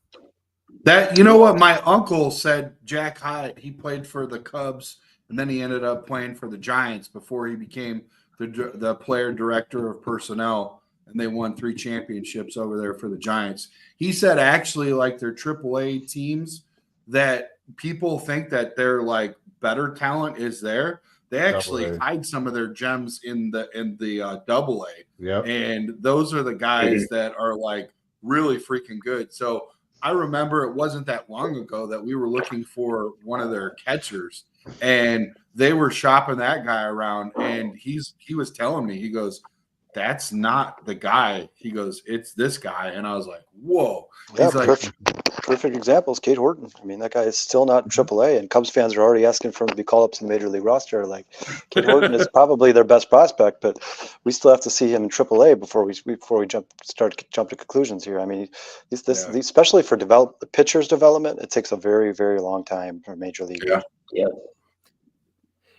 That what my uncle said, Jack Hyde, he played for the Cubs, and then he ended up playing for the Giants before he became the player director of personnel, and they won 3 championships over there for the Giants. He said actually like their AAA teams that people think that their like better talent is there. They actually hide some of their gems in the AA. Yep. And those are the guys that are like really freaking good. So I remember it wasn't that long ago that we were looking for one of their catchers, and they were shopping that guy around, and he was telling me, he goes, that's not the guy. He goes, it's this guy. And I was like, whoa. Yeah, he's like, perfect examples. Cade Horton. I mean, that guy is still not in AAA, and Cubs fans are already asking for him to be called up to the major league roster. Like, Cade Horton is probably their best prospect, but we still have to see him in AAA before we jump to conclusions here. I mean, especially for the pitcher's development, it takes a very, very long time for major league. Yeah.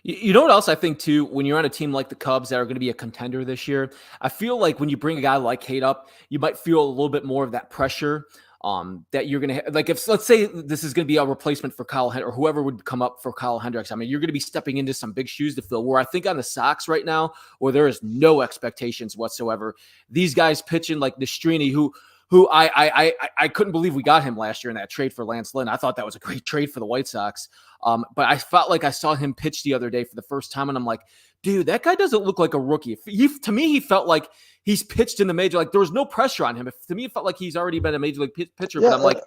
You know what else I think too? When you're on a team like the Cubs that are going to be a contender this year, I feel like when you bring a guy like Cade up, you might feel a little bit more of that pressure that you're going to like. If let's say this is going to be a replacement for Kyle Hendricks or whoever would come up for Kyle Hendricks, I mean, you're going to be stepping into some big shoes to fill. Where I think on the Sox right now, where there is no expectations whatsoever, these guys pitching like Nastrini, who I couldn't believe we got him last year in that trade for Lance Lynn. I thought that was a great trade for the White Sox. But I felt like I saw him pitch the other day for the first time, and I'm like, dude, that guy doesn't look like a rookie. To me, he felt like he's pitched in the major. Like there was no pressure on him. To me, it felt like he's already been a major league pitcher. Yeah, but I'm like,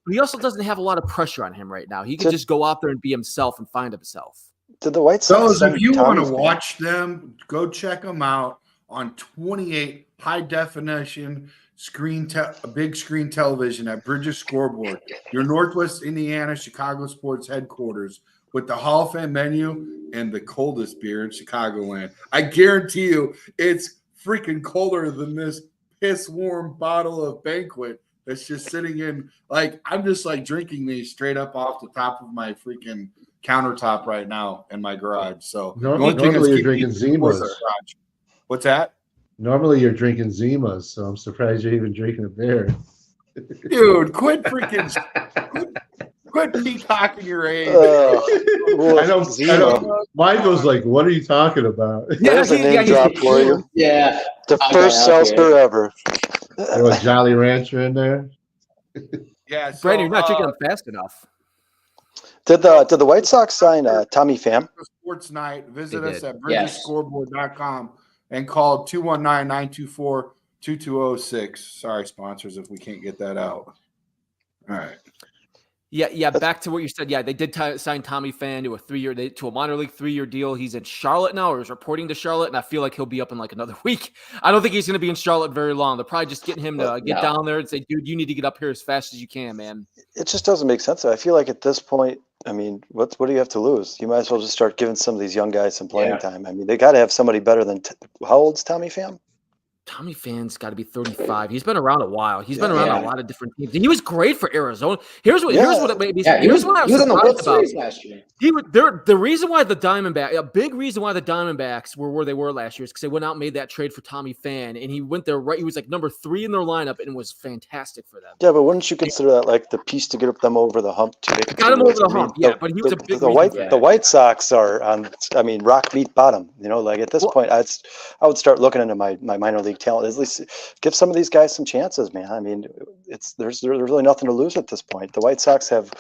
he also doesn't have a lot of pressure on him right now. He can just go out there and be himself and find himself. Did the White Sox? So if you want to watch them, go check them out on 28 high definition a big screen television at Bridges Scoreboard, your Northwest Indiana Chicago sports headquarters. with the Hall of Fame menu and the coldest beer in Chicagoland. I guarantee you it's freaking colder than this piss warm bottle of Banquet that's just sitting in, like, I'm just like drinking these straight up off the top of my freaking countertop right now in my garage. So the only thing Normally that's you're keeping drinking me cool is Zimas. the garage. What's that? Normally you're drinking Zimas, so I'm surprised you're even drinking a beer. Dude, quit peacocking your age. I know. Zima. Michael's like, what are you talking about? There's a name drop for you. Yeah. The Okay, first seltzer ever. Throw a Jolly Rancher in there. Yeah, so, Brandon, you're not drinking them fast enough. Did the White Sox sign Tommy Pham? Sports Night. Visit They us did. at Yes. bridgesscoreboard.com and call 219-924-2206. Sorry, sponsors, if we can't get that out. All right. Yeah. Back to what you said. Yeah, they did sign Tommy Pham to a minor league 3-year deal. He's in Charlotte now, or is reporting to Charlotte, and I feel like he'll be up in like another week. I don't think he's going to be in Charlotte very long. They're probably just getting him to get down there and say, "Dude, you need to get up here as fast as you can, man." It just doesn't make sense. I feel like at this point, I mean, what do you have to lose? You might as well just start giving some of these young guys some playing time. I mean, they got to have somebody better than how old's Tommy Pham? Tommy Pham's got to be 35. He's been around a while. He's been around a lot of different teams. He was great for Arizona. Here's what he I was was on the World surprised about. Series last year. The reason why the Diamondbacks, a big reason why the Diamondbacks were where they were last year is because they went out and made that trade for Tommy Pham, and he went there right. He was like number 3 in their lineup, and was fantastic for them. Yeah, but wouldn't you consider that like the piece to get them over the hump? Got him over the hump, yeah. But he was a big the White Sox are on. I mean, rock beat bottom. You know, like at this point, I would start looking into my minor league talent. At least give some of these guys some chances, man. I mean, there's really nothing to lose at this point. The White Sox have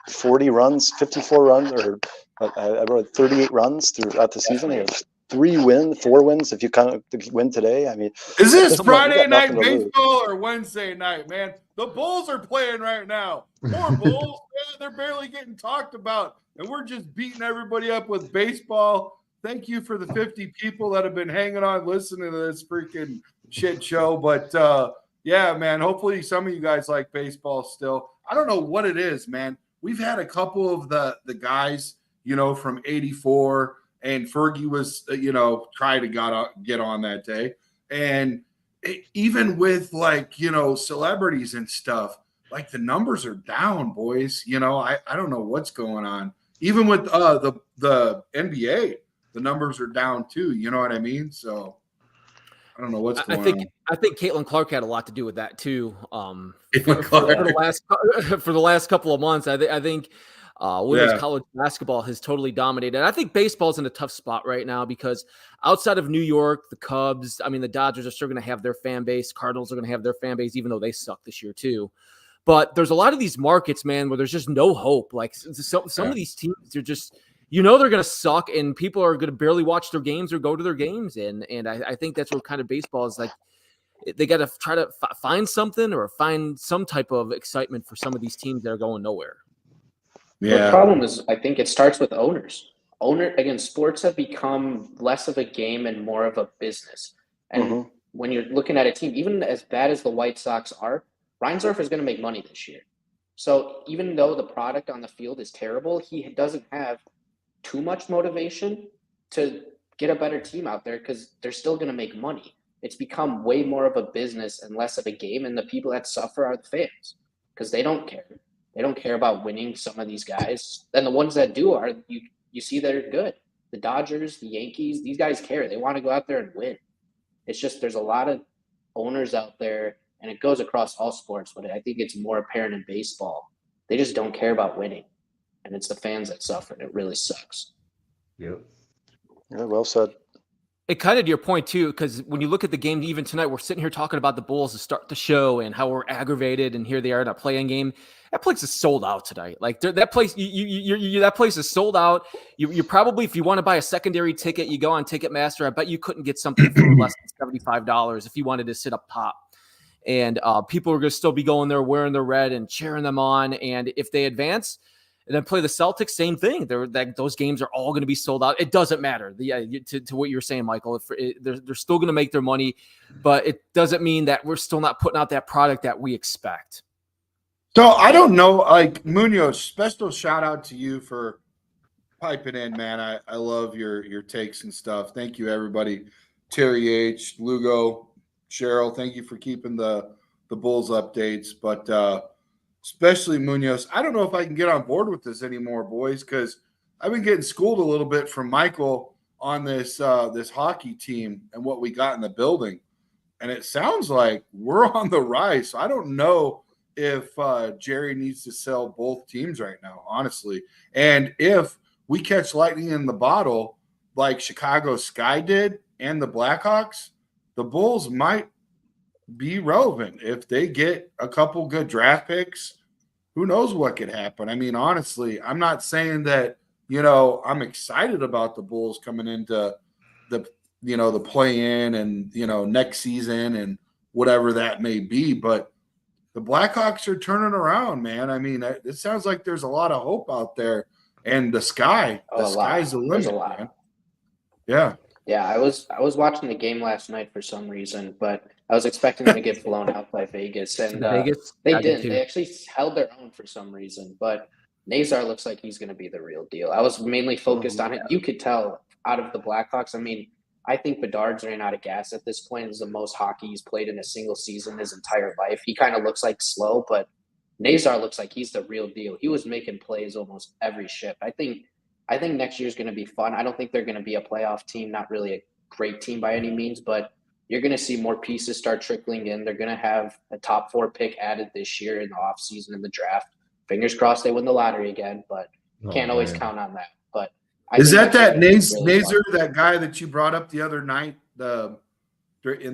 40 runs, 54 runs, or I wrote 38 runs throughout the season. They have 4 wins if you kind of win today. I mean, Is this point, you Friday got night nothing to lose. baseball or Wednesday night, man? The Bulls are playing right now. Poor Bulls, man, they're barely getting talked about, and we're just beating everybody up with baseball. Thank you for the 50 people that have been hanging on listening to this freaking shit show. But yeah, man, hopefully some of you guys like baseball still. I don't know what it is, man. We've had a couple of the guys, you know, from 84, and Fergie was, you know, trying to get on that day. And even with, like, you know, celebrities and stuff, like, the numbers are down, boys. You know, I don't know what's going on. Even with the NBA, the numbers are down too. You know what I mean? So I don't know what's going on. I think Caitlin Clark had a lot to do with that too. For Caitlin the last couple of months, I think women's college basketball has totally dominated. I think baseball's in a tough spot right now because outside of New York, the Cubs, I mean, the Dodgers are still going to have their fan base. Cardinals are going to have their fan base, even though they suck this year too. But there's a lot of these markets, man, where there's just no hope. Like some of these teams, they're just, you know, they're going to suck, and people are going to barely watch their games or go to their games. And I think that's what kind of baseball is like. They got to try to find something or find some type of excitement for some of these teams that are going nowhere. The problem is, I think it starts with owners. Sports have become less of a game and more of a business. And when you're looking at a team, even as bad as the White Sox are, Reinsdorf is going to make money this year. So even though the product on the field is terrible, he doesn't have too much motivation to get a better team out there because they're still going to make money. It's become way more of a business and less of a game, and the people that suffer are the fans because they don't care. They don't care about winning some of these guys. And the ones that do are, you see they're good. The Dodgers, the Yankees, these guys care. They want to go out there and win. It's just there's a lot of owners out there, and it goes across all sports, but I think it's more apparent in baseball. They just don't care about winning, and it's the fans that suffer, and it really sucks. Yep. Yeah, well said. It kind of to your point too, because when you look at the game, even tonight, we're sitting here talking about the Bulls to start the show and how we're aggravated, and here they are in a playing game. That place is sold out tonight. Like that place, that place is sold out. You probably, if you want to buy a secondary ticket, you go on Ticketmaster. I bet you couldn't get something for less than $75 if you wanted to sit up top. And people are going to still be going there wearing their red and cheering them on. And if they advance and then play the Celtics, same thing. Those games are all going to be sold out. It doesn't matter. To what you're saying, Michael. They're still going to make their money, but it doesn't mean that we're still not putting out that product that we expect. So I don't know, like, Munoz, special shout out to you for pipe it in, man. I love your takes and stuff. Thank you, everybody. Terry H, Lugo, Cheryl, thank you for keeping the Bulls updates. But especially Munoz, I don't know if I can get on board with this anymore, boys, because I've been getting schooled a little bit from Michael on this this hockey team and what we got in the building. And it sounds like we're on the rise. So I don't know if Jerry needs to sell both teams right now, honestly. And if we catch lightning in the bottle like Chicago Sky did and the Blackhawks, the Bulls might be relevant. If they get a couple good draft picks, who knows what could happen? I mean, honestly, I'm not saying that, I'm excited about the Bulls coming into the play-in and, next season and whatever that may be. But the Blackhawks are turning around, man. I mean, it sounds like there's a lot of hope out there. And the sky's the limit, man. Yeah. Yeah, I was watching the game last night for some reason, but I was expecting them to get blown out by Vegas, and Vegas? they I did didn't. too. They actually held their own for some reason, but Nazar looks like he's going to be the real deal. I was mainly focused on it. You could tell out of the Blackhawks. I mean, I think Bedard's ran out of gas at this point. This is the most hockey he's played in a single season his entire life. He kind of looks like slow, but Nazar looks like he's the real deal. He was making plays almost every shift. I think next year's going to be fun. I don't think they're going to be a playoff team, not really a great team by any means, but you're going to see more pieces start trickling in. They're going to have a top 4 pick added this year in the offseason in the draft. Fingers crossed they win the lottery again, but can't always count on that. But is that really Nazar, that guy that you brought up the other night, in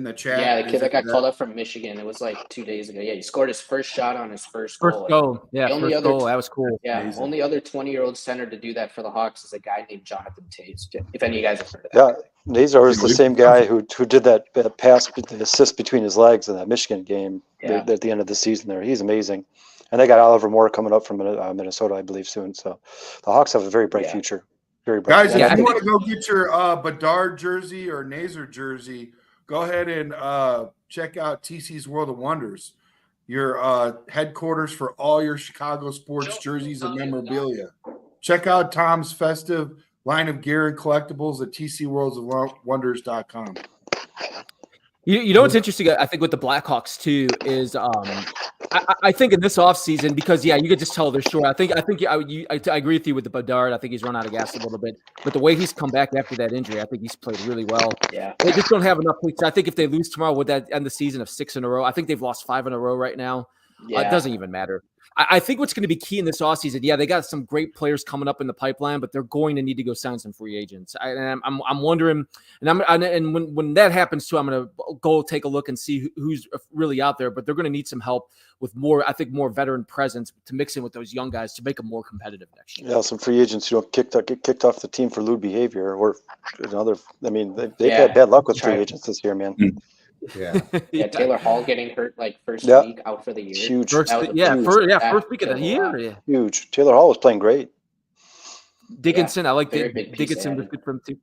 the chat? Yeah, the kid that got called up from Michigan. It was like 2 days ago. Yeah, he scored his first shot on his first goal. First goal. Yeah, The only first other goal. That was cool. Yeah, Amazing. only other 20-year-old center to do that for the Hawks is a guy named Jonathan Taves. If any of you guys have heard of that. Yeah, Nazar is the same guy who did that pass, the assist between his legs in that Michigan game Yeah. at the end of the season there. He's amazing. And they got Oliver Moore coming up from Minnesota, I believe, soon. So the Hawks have a very bright future. Very bright Guys, future. if you want to go get your Bedard jersey or Nazar jersey, go ahead and check out TC's World of Wonders, your headquarters for all your Chicago sports jerseys and memorabilia. Check out Tom's festive line of gear and collectibles at tcworldsofwonders.com. You know what's interesting, I think, with the Blackhawks too is I think in this offseason, because you could just tell they're short. I agree with you with the Bedard. I think he's run out of gas a little bit, but the way he's come back after that injury, I think he's played really well. Yeah, they just don't have enough points. I think if they lose tomorrow, would that end the season of 6 in a row? I think they've lost 5 in a row right now. yeah. It doesn't even matter. I think what's going to be key in this offseason, they got some great players coming up in the pipeline, but they're going to need to go sign some free agents. I'm wondering, and when that happens too, I'm going to go take a look and see who's really out there. But they're going to need some help with more veteran presence to mix in with those young guys to make them more competitive next year. Yeah, some free agents who get kicked off the team for lewd behavior or another. I mean, they've had bad luck with free agents this year, man. Yeah. Yeah, Taylor Hall getting hurt first Yeah. week out for the year. Huge. First week of the year. Yeah. Huge. Taylor Hall was playing great. Dickinson, I like Very big piece Dickinson was added. good for him too.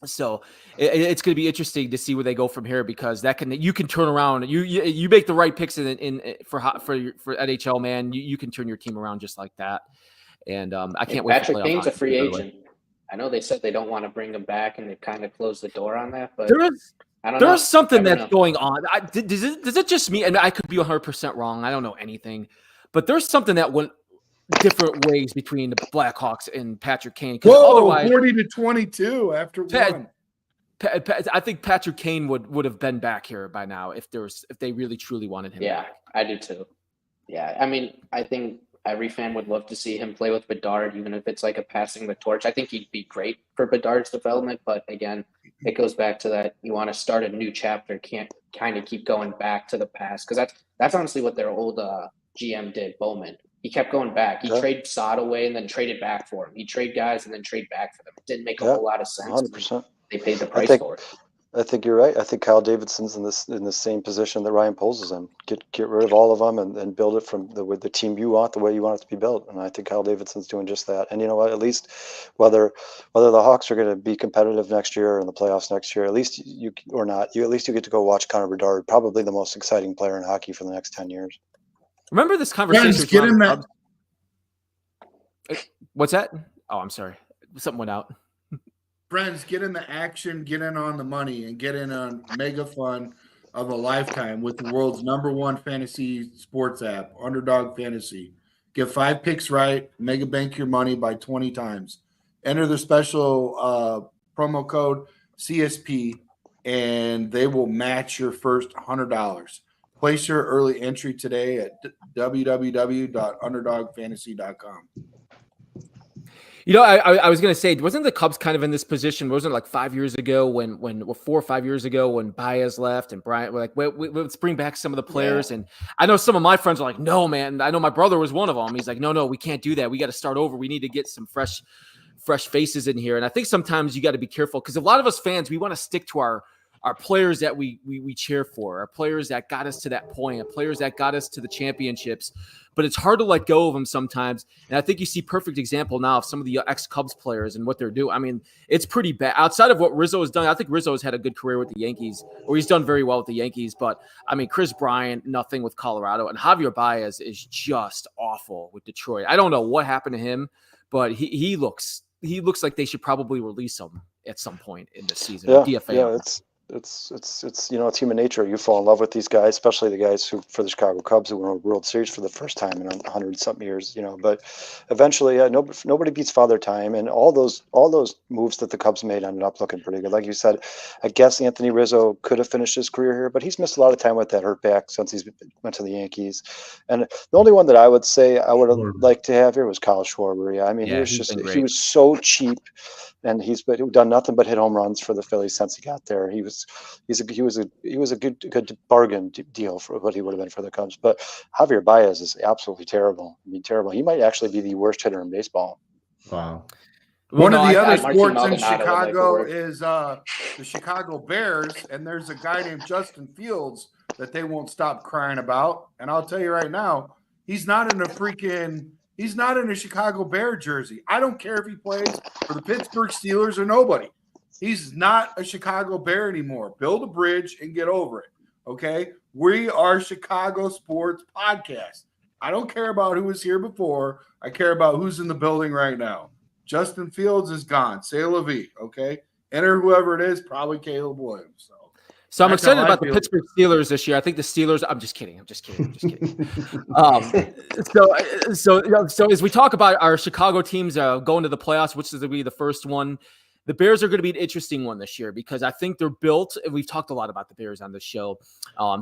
So it's going to be interesting to see where they go from here, because you can turn around. You make the right picks for NHL, man. You can turn your team around just like that. And I can't wait. Patrick for Kane's a hockey, free by the way. agent. I know they said they don't want to bring him back, and they've kind of closed the door on that. But I don't know. There's something Never that's know. going on. Does it just me? And I could be 100% wrong. I don't know anything, but there's something that went different ways between the Blackhawks and Patrick Kane. Whoa, Otherwise, 40-22 after one. I think Patrick Kane would have been back here by now if they really truly wanted him. Yeah, back. I do too. Yeah, I mean, I think every fan would love to see him play with Bedard, even if it's like a passing the torch. I think he'd be great for Bedard's development, but again, it goes back to that you want to start a new chapter, can't kind of keep going back to the past, because that's honestly what their old GM did, Bowman. He kept going back. He traded Saad away and then traded back for him. He trade guys and then trade back for them. It didn't make a whole lot of sense. 100%. They paid the price for it. I think you're right. I think Kyle Davidson's in the same position that Ryan Poles is in. Get rid of all of them and build it from with the team you want, the way you want it to be built. And I think Kyle Davidson's doing just that. And you know what? At least whether the Hawks are going to be competitive next year or in the playoffs next year, at least you get to go watch Connor Bedard, probably the most exciting player in hockey for the next 10 years. Remember this conversation? Guys, get him that. What's that? Oh, I'm sorry. Something went out. Friends, get in the action, get in on the money, and get in on mega fun of a lifetime with the world's #1 fantasy sports app, Underdog Fantasy. Get 5 picks right, mega bank your money by 20 times. Enter the special promo code CSP, and they will match your first $100. Place your early entry today at www.underdogfantasy.com. You know, I was going to say, wasn't the Cubs kind of in this position? Wasn't it like 5 years ago when 4 or 5 years ago when Baez left and Bryant were like, let's bring back some of the players. Yeah. And I know some of my friends are like, no, man. I know my brother was one of them. He's like, no, we can't do that. We got to start over. We need to get some fresh faces in here. And I think sometimes you got to be careful because a lot of us fans, we want to stick to our players that we cheer for, our players that got us to that point, our players that got us to the championships. But it's hard to let go of them sometimes. And I think you see perfect example now of some of the ex-Cubs players and what they're doing. I mean, it's pretty bad. Outside of what Rizzo has done, I think Rizzo has had a good career with the Yankees, or he's done very well with the Yankees. But, I mean, Chris Bryant, nothing with Colorado. And Javier Baez is just awful with Detroit. I don't know what happened to him, but he looks like they should probably release him at some point in this season. DFA. Yeah, it's you know, it's human nature. You fall in love with these guys, especially the guys who, for the Chicago Cubs, who won a World Series for the first time in 100-something years, you know. But eventually, nobody beats Father Time, and all those moves that the Cubs made ended up looking pretty good. Like you said, I guess Anthony Rizzo could have finished his career here, but he's missed a lot of time with that hurt back since he's went to the Yankees. And the only one that I would say I would have liked to have here was Kyle Schwarber. Yeah, I mean, he was so cheap. And he's done nothing but hit home runs for the Phillies since he got there. He was a good bargain deal for what he would have been for the Cubs. But Javier Baez is absolutely terrible. I mean, terrible. He might actually be the worst hitter in baseball. Wow. One of the other Martin sports in Maldonado Chicago is the Chicago Bears, and there's a guy named Justin Fields that they won't stop crying about. And I'll tell you right now, he's not in a Chicago Bear jersey. I don't care if he plays for the Pittsburgh Steelers or nobody. He's not a Chicago Bear anymore. Build a bridge and get over it, okay? We are Chicago Sports Podcast. I don't care about who was here before. I care about who's in the building right now. Justin Fields is gone. C'est la vie, okay? Enter whoever it is, probably Caleb Williams. So I'm excited about the Pittsburgh Steelers this year. I think the Steelers. I'm just kidding. So as we talk about our Chicago teams going to the playoffs, which is going to be the first one, the Bears are going to be an interesting one this year because I think they're built. And we've talked a lot about the Bears on this show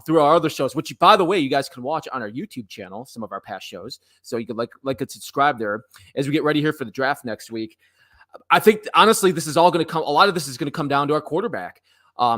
through our other shows, which, by the way, you guys can watch on our YouTube channel, some of our past shows. So you could like and subscribe there as we get ready here for the draft next week. I think honestly, this is all going to come. A lot of this is going to come down to our quarterback.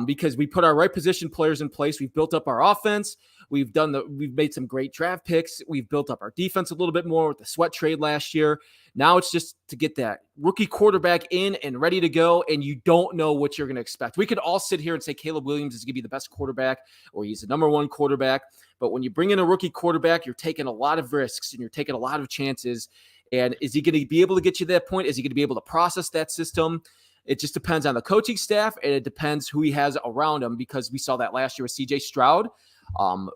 Because we put our right position players in place. We've built up our offense. We've made some great draft picks. We've built up our defense a little bit more with the Sweat trade last year. Now it's just to get that rookie quarterback in and ready to go. And you don't know what you're going to expect. We could all sit here and say Caleb Williams is going to be the best quarterback or he's the #1 quarterback. But when you bring in a rookie quarterback, you're taking a lot of risks and you're taking a lot of chances. And is he going to be able to get you to that point? Is he going to be able to process that system? It just depends on the coaching staff, and it depends who he has around him because we saw that last year with C.J. Stroud,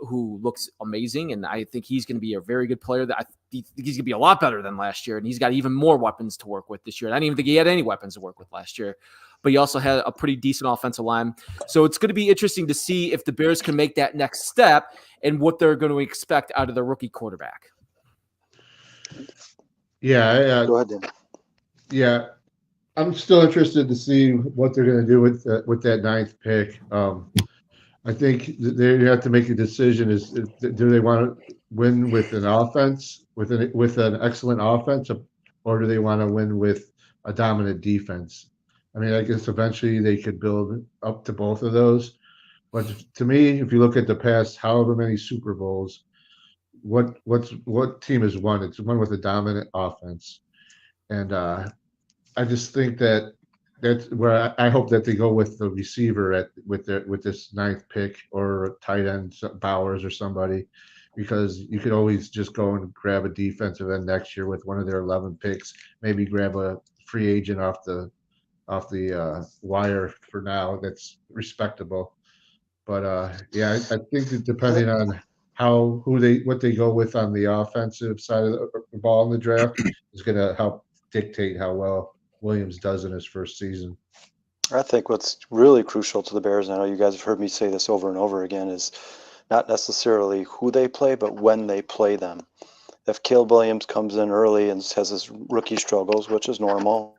who looks amazing, and I think he's going to be a very good player. That I think he's going to be a lot better than last year, and he's got even more weapons to work with this year. And I didn't even think he had any weapons to work with last year, but he also had a pretty decent offensive line. So it's going to be interesting to see if the Bears can make that next step and what they're going to expect out of the rookie quarterback. Yeah. Go ahead, Dan. Yeah. I'm still interested to see what they're going to do with that 9th pick. I think they have to make a decision: do they want to win with an offense, with an excellent offense, or do they want to win with a dominant defense? I mean, I guess eventually they could build up to both of those. But to me, if you look at the past, however many Super Bowls, what team has won? It's won with a dominant offense, and I just think that's where I hope that they go with the receiver with this 9th pick or tight end Bowers or somebody, because you could always just go and grab a defensive end next year with one of their 11 picks, maybe grab a free agent off the wire for now that's respectable. But yeah, I think that depending on what they go with on the offensive side of the ball in the draft is going to help dictate how well Williams does in his first season. I think what's really crucial to the Bears, and I know you guys have heard me say this over and over again, is not necessarily who they play, but when they play them. If Caleb Williams comes in early and has his rookie struggles, which is normal,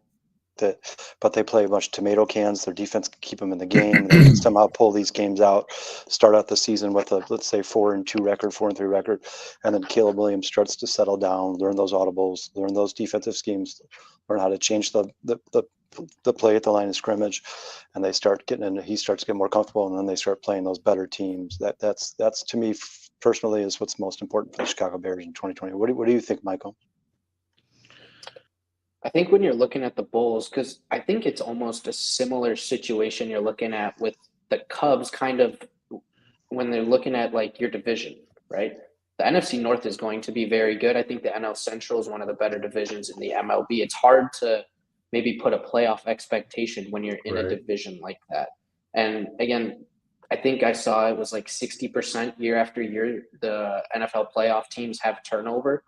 but they play a bunch of tomato cans, their defense can keep them in the game. They can somehow pull these games out, start out the season with a, let's say, 4-2 record, 4-3 record, and then Caleb Williams starts to settle down, learn those audibles, learn those defensive schemes, learn how to change the play at the line of scrimmage, and they start getting in. He starts to get more comfortable, and then they start playing those better teams. That's to me personally is what's most important for the Chicago Bears in 2020. What do you think, Michael? I think when you're looking at the Bulls, because I think it's almost a similar situation you're looking at with the Cubs, kind of when they're looking at like your division, right? The NFC North is going to be very good. I think the NL Central is one of the better divisions in the MLB. It's hard to maybe put a playoff expectation when you're in a division like that. And again, I think I saw it was like 60% year after year, the NFL playoff teams have turnover.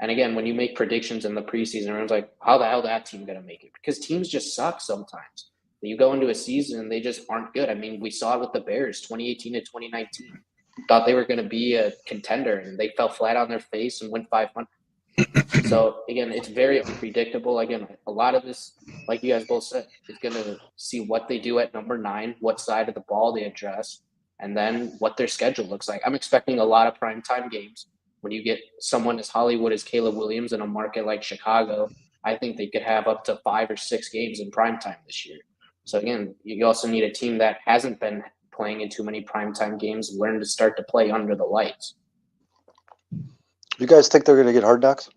And again, when you make predictions in the preseason, everyone's like, how the hell that team going to make it? Because teams just suck sometimes. You go into a season and they just aren't good. I mean, we saw it with the Bears 2018 to 2019. Thought they were going to be a contender, and they fell flat on their face and went 500. So, again, it's very unpredictable. Again, a lot of this, like you guys both said, is going to see what they do at number 9, what side of the ball they address, and then what their schedule looks like. I'm expecting a lot of primetime games. When you get someone as Hollywood as Caleb Williams in a market like Chicago, I think they could have up to 5 or 6 games in primetime this year. So, again, you also need a team that hasn't been playing in too many primetime games, learn to start to play under the lights. You guys think they're going to get Hard Knocks?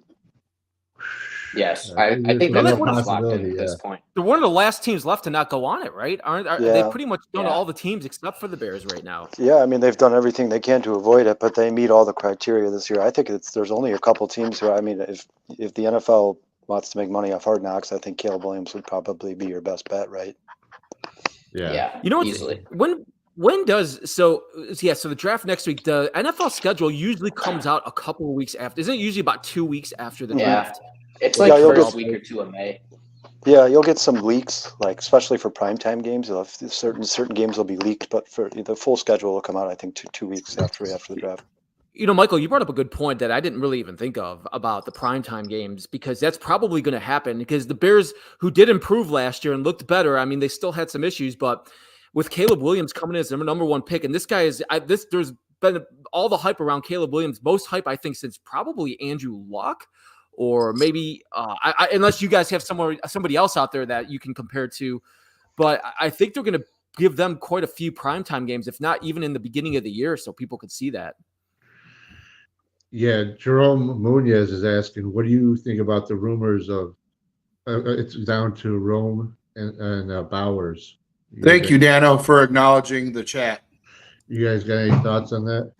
Yes, Yeah, I think there's that's no what it's locked in possibility, at this point. They're one of the last teams left to not go on it, right? Yeah. They've pretty much done Yeah. all the teams except for the Bears right now. Yeah, I mean, they've done everything they can to avoid it, but they meet all the criteria this year. I think there's only a couple teams who, I mean, if the NFL wants to make money off Hard Knocks, I think Caleb Williams would probably be your best bet, right? Yeah, You know what's- easily. When does so the draft next week, the NFL schedule usually comes out a couple of weeks after. Isn't it usually about 2 weeks after the Yeah. draft? It's Yeah, like you'll first get- week or 2 of May. Yeah, you'll get some leaks, like especially for primetime games. You'll have certain games will be leaked, but for the full schedule will come out, I think, two weeks after the draft. You know, Michael, you brought up a good point that I didn't really even think of about the primetime games, because that's probably going to happen, because the Bears, who did improve last year and looked better, I mean, they still had some issues, but with Caleb Williams coming in as the number 1 pick, and this guy is there's been all the hype around Caleb Williams, most hype, I think, since probably Andrew Luck, or maybe unless you guys have somebody else out there that you can compare to, but I think they're going to give them quite a few primetime games, if not even in the beginning of the year, so people could see that. Yeah, Jerome Munoz is asking, what do you think about the rumors of it's down to Rome and Bowers? Thank you, Dano, for acknowledging the chat. You guys got any thoughts on that?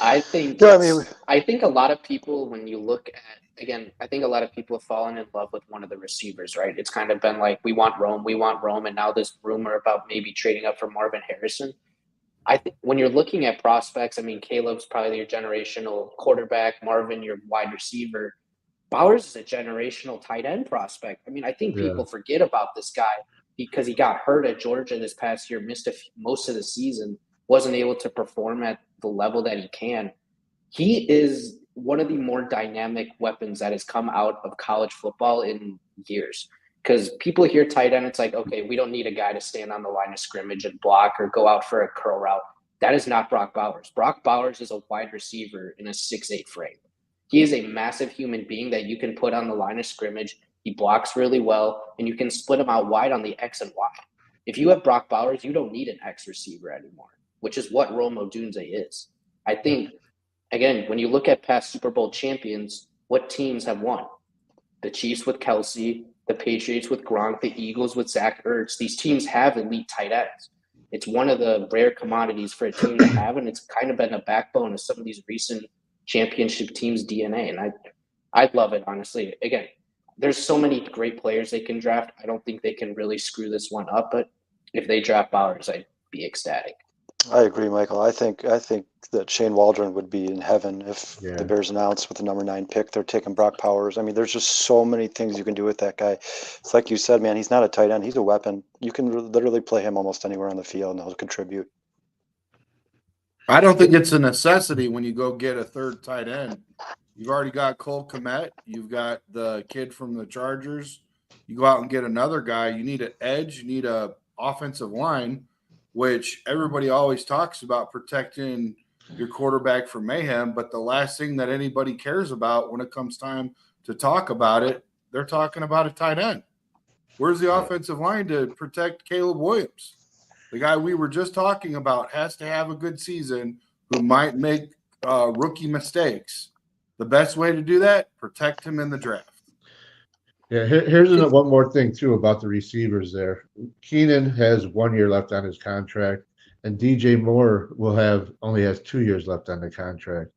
I think Yeah, I mean- I think a lot of people, when you look at, again, I think a lot of people have fallen in love with one of the receivers, right? It's kind of been like, we want Rome, and now this rumor about maybe trading up for Marvin Harrison. I think when you're looking at prospects, I mean, Caleb's probably your generational quarterback, Marvin, your wide receiver. Bowers is a generational tight end prospect. I mean, I think people forget about this guy because he got hurt at Georgia this past year, missed most of the season, wasn't able to perform at the level that he can. He is one of the more dynamic weapons that has come out of college football in years. Because people hear tight end, it's like, okay, we don't need a guy to stand on the line of scrimmage and block or go out for a curl route. That is not Brock Bowers. Brock Bowers is a wide receiver in a 6'8" frame. He is a massive human being that you can put on the line of scrimmage. He blocks really well, and you can split him out wide on the X and Y. If you have Brock Bowers, you don't need an X receiver anymore, which is what Rome Odunze is. I think, again, when you look at past Super Bowl champions, what teams have won? The Chiefs with Kelsey, the Patriots with Gronk, the Eagles with Zach Ertz. These teams have elite tight ends. It's one of the rare commodities for a team to have, and it's kind of been a backbone of some of these recent championship teams' DNA. And I'd love it, honestly. Again, there's so many great players they can draft. I don't think they can really screw this one up, but if they draft Bowers, I'd be ecstatic. I agree, Michael. I think that Shane Waldron would be in heaven if Yeah. the Bears announced with the number 9 pick they're taking Brock Powers. I mean, there's just so many things you can do with that guy. It's like you said, man. He's not a tight end. He's a weapon. You can literally play him almost anywhere on the field, and he'll contribute. I don't think it's a necessity when you go get a third tight end. You've already got Cole Kmet. You've got the kid from the Chargers. You go out and get another guy. You need an edge. You need a offensive line, which everybody always talks about protecting your quarterback from mayhem. But the last thing that anybody cares about when it comes time to talk about it, they're talking about a tight end. Where's the offensive line to protect Caleb Williams? The guy we were just talking about has to have a good season, who might make rookie mistakes. The best way to do that, protect him in the draft. Yeah, here's one more thing too about the receivers there. Keenan has 1 year left on his contract, and DJ Moore only has 2 years left on the contract.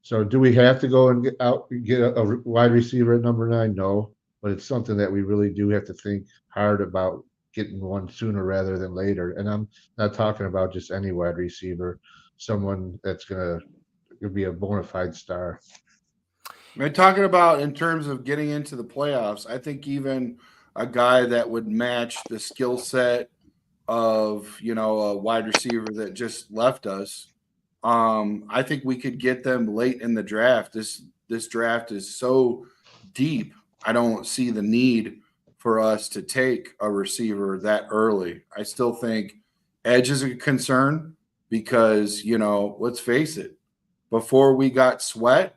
So do we have to go and get a wide receiver at number 9? No, but it's something that we really do have to think hard about getting one sooner rather than later. And I'm not talking about just any wide receiver, someone that's gonna be a bona fide star. I'm talking about in terms of getting into the playoffs. I think even a guy that would match the skill set of, a wide receiver that just left us. I think we could get them late in the draft. This draft is so deep. I don't see the need for us to take a receiver that early. I still think edge is a concern because, let's face it, before we got Sweat,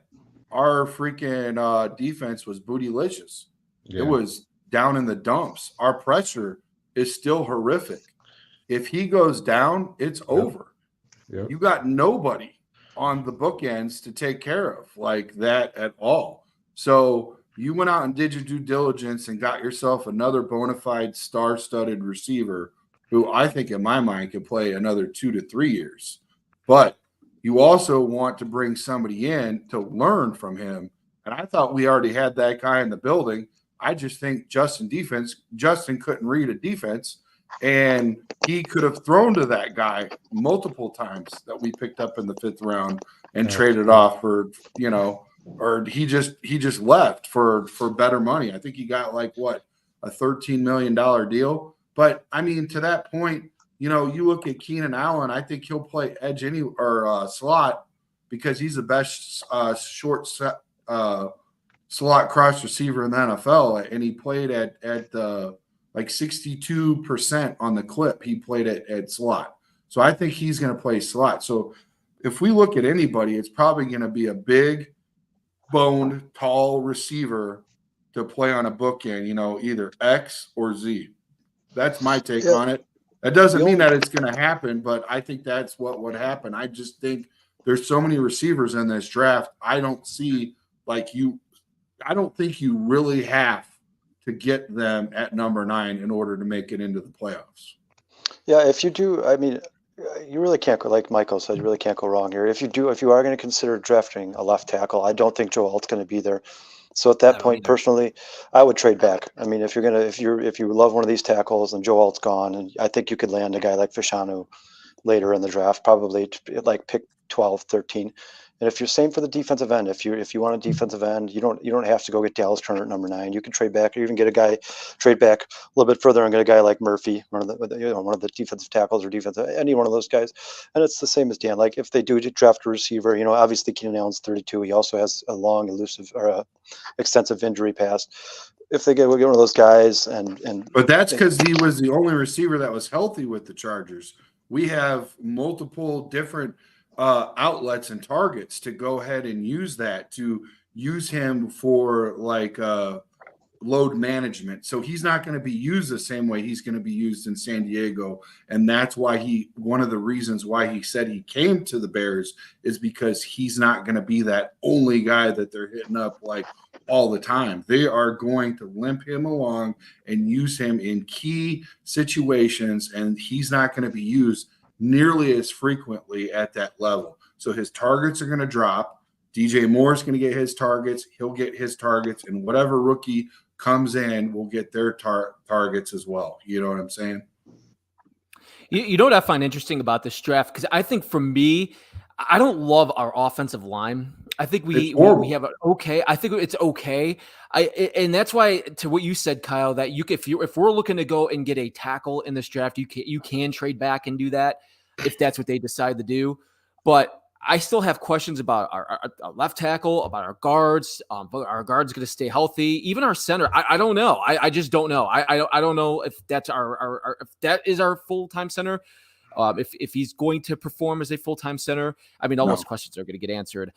our freaking defense was bootylicious. Yeah. It was down in the dumps. Our pressure is still horrific. If he goes down, it's over. Yep. You got nobody on the bookends to take care of like that at all. So you went out and did your due diligence and got yourself another bona fide star-studded receiver who I think in my mind could play another 2 to 3 years. But you also want to bring somebody in to learn from him. And I thought we already had that guy in the building. I just think Justin couldn't read a defense, and he could have thrown to that guy multiple times that we picked up in the 5th round and traded off for, or he just left for better money. I think he got a $13 million deal. But I mean, to that point, you look at Keenan Allen, I think he'll play edge or slot because he's the best short slot cross receiver in the NFL. And he played at 62% on the clip. He played at slot. So I think he's going to play slot. So if we look at anybody, it's probably going to be a big boned, tall receiver to play on a bookend, either X or Z. That's my take on it. That doesn't mean that it's going to happen, but I think that's what would happen. I just think there's so many receivers in this draft. I don't think you really have to get them at number 9 in order to make it into the playoffs. Yeah, if you do, I mean, you really can't go, like Michael said, you really can't go wrong here. If you are going to consider drafting a left tackle, I don't think Joe Alt's going to be there. So at that point, personally, I would trade back. I mean, if you love one of these tackles and Joe Alt's gone, and I think you could land a guy like Fashanu later in the draft, probably like pick 12, 13. And if you're same for the defensive end, if you want a defensive end, you don't have to go get Dallas Turner at number 9. You can trade back, or even get a guy, trade back a little bit further and get a guy like Murphy, one of the defensive tackles or any one of those guys. And it's the same as Dan. Like if they do draft a receiver, obviously Keenan Allen's 32. He also has a long, elusive or extensive injury past. If they get one of those guys, but that's because he was the only receiver that was healthy with the Chargers. We have multiple different outlets and targets to go ahead and use him for load management. So he's not going to be used the same way he's going to be used in San Diego. And that's why one of the reasons why he said he came to the Bears is because he's not going to be that only guy that they're hitting up all the time. They are going to limp him along and use him in key situations, and he's not going to be used nearly as frequently at that level. So his targets are going to drop. DJ Moore is going to get his targets. He'll get his targets, and whatever rookie comes in will get their targets as well. You know what I'm saying? You know what I find interesting about this draft? Because I think for me, I don't love our offensive line. I think we have an okay. I think it's okay. And that's why, to what you said, Kyle, that if we're looking to go and get a tackle in this draft, you can trade back and do that if that's what they decide to do. But I still have questions about our left tackle, about our guards. Our guards going to stay healthy? Even our center, I don't know. I just don't know. I don't know if that's if that is our full-time center. If he's going to perform as a full-time center. I mean, all those questions are going to get answered.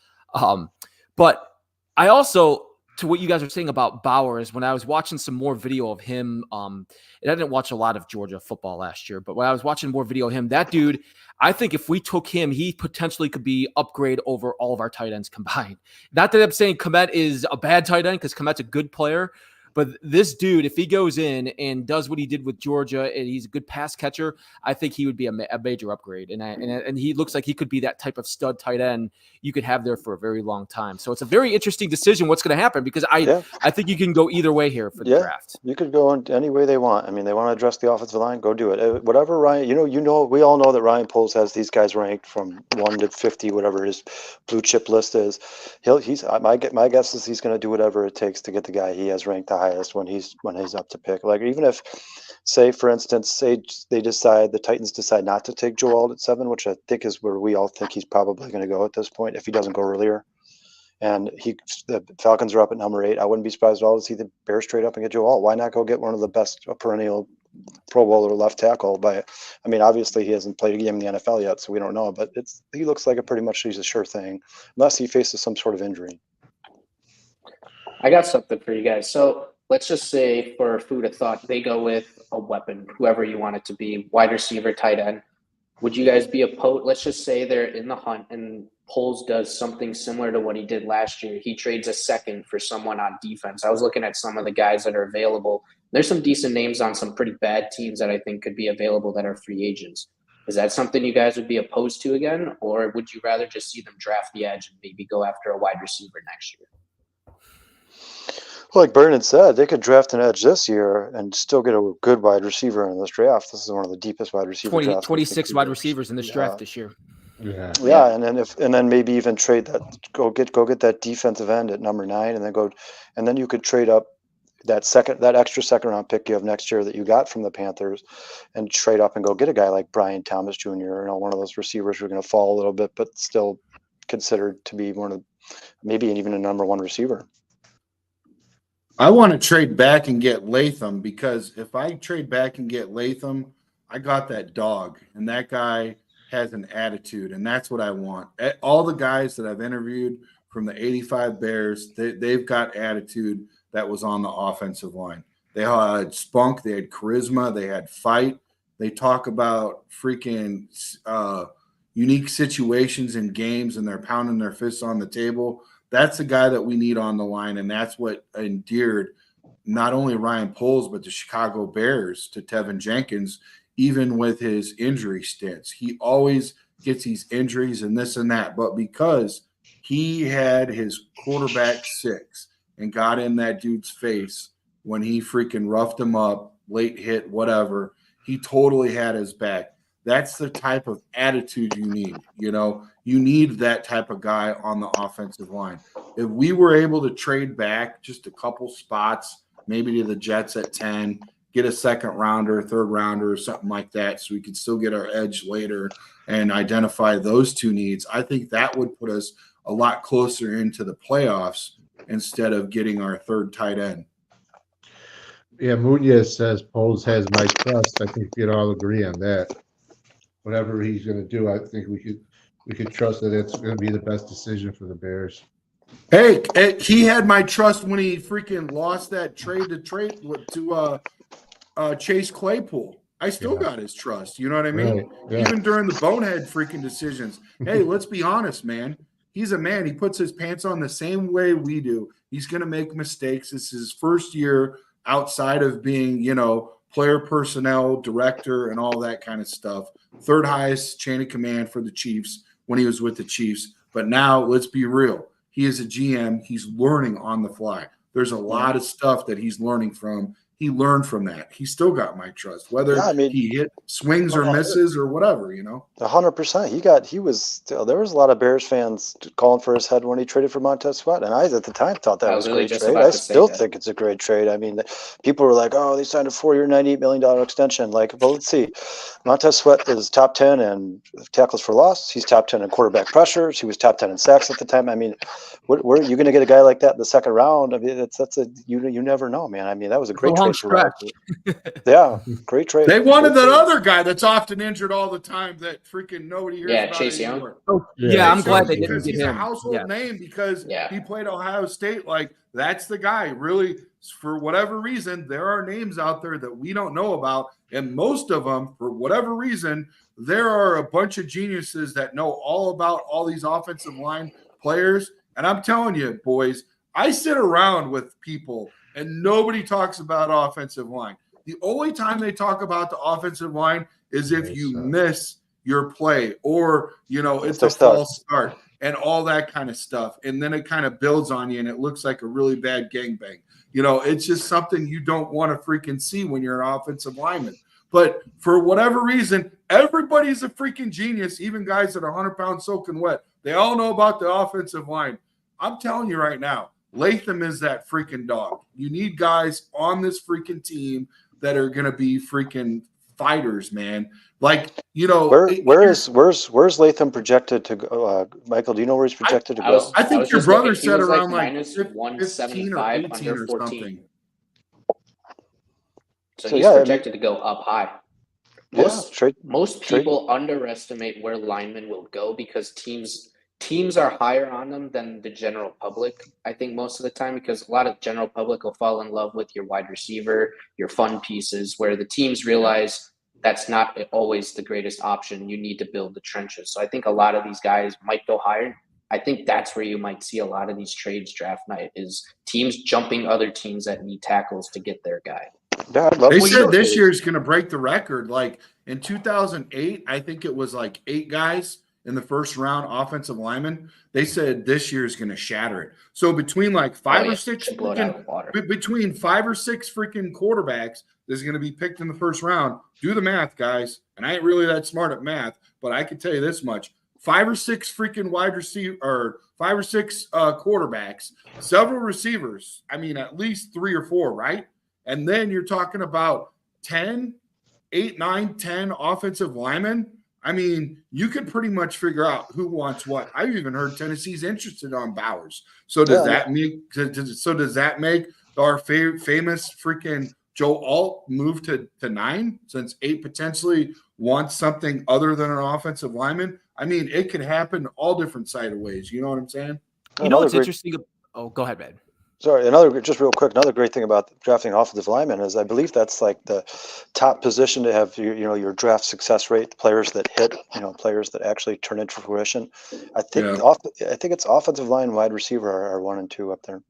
But I also, to what you guys are saying about Bowers, when I was watching some more video of him, and I didn't watch a lot of Georgia football last year, but when I was watching more video of him, that dude, I think if we took him, he potentially could be upgrade over all of our tight ends combined. Not that I'm saying Kmet is a bad tight end, because Kmet's a good player. But this dude, if he goes in and does what he did with Georgia, and he's a good pass catcher, I think he would be a major upgrade. And he looks like he could be that type of stud tight end you could have there for a very long time. So it's a very interesting decision what's going to happen, because I think you can go either way here for the draft. You could go in any way they want. I mean, they want to address the offensive line, go do it. Whatever Ryan, we all know that Ryan Poles has these guys ranked from 1 to 50, whatever his blue chip list is. My guess is he's going to do whatever it takes to get the guy he has ranked the highest when he's up to pick. Like, even if, say for instance, the Titans decide not to take Joe Alt at 7, which I think is where we all think he's probably going to go at this point if he doesn't go earlier, and the Falcons are up at number 8, I wouldn't be surprised at all to see the Bears trade up and get Joe Alt. Why not go get one of the best perennial Pro Bowler left tackle? Obviously he hasn't played a game in the NFL yet, so we don't know, but he looks like he's a sure thing unless he faces some sort of injury. I got something for you guys. So let's just say, for food of thought, they go with a weapon, whoever you want it to be, wide receiver, tight end. Would you guys be opposed? Let's just say they're in the hunt and Poles does something similar to what he did last year. He trades a second for someone on defense. I was looking at some of the guys that are available. There's some decent names on some pretty bad teams that I think could be available that are free agents. Is that something you guys would be opposed to again? Or would you rather just see them draft the edge and maybe go after a wide receiver next year? Well, like Bernard said, they could draft an edge this year and still get a good wide receiver in this draft. This is one of the deepest wide receiver drafts. 26 wide receivers in this draft this year. Yeah, and then maybe even trade that. Go get that defensive end at number 9, and then you could trade up that extra second round pick you have next year that you got from the Panthers, and trade up and go get a guy like Brian Thomas Jr. One of those receivers who are going to fall a little bit, but still considered to be one of maybe even a number 1 receiver. I want to trade back and get Latham, because if I trade back and get Latham, I got that dog, and that guy has an attitude, and that's what I want. All the guys that I've interviewed from the 85 Bears, they've got attitude that was on the offensive line. They had spunk, they had charisma, they had fight. They talk about freaking unique situations in games, and they're pounding their fists on the table. That's the guy that we need on the line, and that's what endeared not only Ryan Poles but the Chicago Bears to Tevin Jenkins, even with his injury stints. He always gets these injuries and this and that, but because he had his quarterback 6 and got in that dude's face when he freaking roughed him up, late hit, whatever, he totally had his back. That's the type of attitude you need. You need that type of guy on the offensive line. If we were able to trade back just a couple spots, maybe to the Jets at 10, get a second rounder, third rounder, or something like that, so we could still get our edge later and identify those 2 needs, I think that would put us a lot closer into the playoffs instead of getting our 3rd tight end. Yeah, Munoz says Poles has my trust. I think we'd all agree on that. Whatever he's going to do, I think we could trust that it's going to be the best decision for the Bears. Hey, he had my trust when he freaking lost that trade to Chase Claypool. I still got his trust. You know what I mean? Right. Yeah. Even during the bonehead freaking decisions. Hey, let's be honest, man. He's a man. He puts his pants on the same way we do. He's going to make mistakes. This is his first year outside of being, player personnel, director, and all that kind of stuff. 3rd highest chain of command for the Chiefs when he was with the Chiefs. But now, let's be real. He is a GM. He's learning on the fly. There's a lot of stuff that he's learning from he learned from that. He still got my trust, whether Yeah, I mean, he hit swings or misses or whatever, 100%. There was a lot of Bears fans calling for his head when he traded for Montez Sweat, and I at the time thought that I was was a really great just trade. about I to say still that. think it's a great trade. I mean, people were like, "Oh, they signed a 4-year, $98 million extension." Like, well, let's see. Montez Sweat is top 10 in tackles for loss. He's top 10 in quarterback pressures. He was top 10 in sacks at the time. I mean, where are you going to get a guy like that in the second round? I mean, you never know, man. I mean, that was a It's a great long trade for Ryan. stretch. Yeah, great trade. They wanted Great that trade. other guy that's often injured all the time that freaking nobody hears Yeah, about Chase Young. anymore. Oh, Yeah, yeah, I'm Chase glad Young, they didn't because get he's a him. household Yeah. name because Yeah. he played Ohio State. Like, that's the guy. Really, for whatever reason, there are names out there that we don't know about, and most of them, for whatever reason, there are a bunch of geniuses that know all about all these offensive line players. And I'm telling you, boys, I sit around with people and nobody talks about offensive line. The only time they talk about the offensive line is if you miss your play or, it's a false start and all that kind of stuff. And then it kind of builds on you and it looks like a really bad gangbang. It's just something you don't want to freaking see when you're an offensive lineman. But for whatever reason, everybody's a freaking genius, even guys that are 100 pounds soaking wet. They all know about the offensive line. I'm telling you right now, Latham is that freaking dog. You need guys on this freaking team that are going to be freaking fighters, man. Like, where's Latham projected to go? Michael, do you know where he's projected to go? I think your brother said around like minus 15 or 175 18 under or 14. something. So he's projected to go up high. Most people underestimate where linemen will go because teams are higher on them than the general public. I think most of the time, because a lot of general public will fall in love with your wide receiver, your fun pieces, where the teams realize that's not always the greatest option. You need to build the trenches. So I think a lot of these guys might go higher. I think that's where you might see a lot of these trades draft night is teams jumping other teams that need tackles to get their guy. Yeah, they said this year is going to break the record. Like in 2008, I think it was like 8 guys in the first round offensive linemen. They said this year is going to shatter it. So between like 5 or 6 between 5 or 6 freaking quarterbacks that's going to be picked in the first round. Do the math, guys. And I ain't really that smart at math, but I can tell you this much. 5 or 6 freaking wide receiver or 5 or 6 quarterbacks, several receivers. I mean, at least 3 or 4, right? And then you're talking about 10, 8, 9, 10 offensive linemen. I mean, you could pretty much figure out who wants what. I've even heard Tennessee's interested on Bowers. So does that make our famous freaking Joe Alt move to 9 since 8 potentially wants something other than an offensive lineman? I mean, it could happen all different side of ways. You know what I'm saying? What's interesting? Oh, go ahead, man. Sorry, just real quick, another great thing about drafting an offensive lineman is I believe that's like the top position to have your draft success rate, players that hit, players that actually turn into fruition. I think it's offensive line, wide receiver are 1 and 2 up there.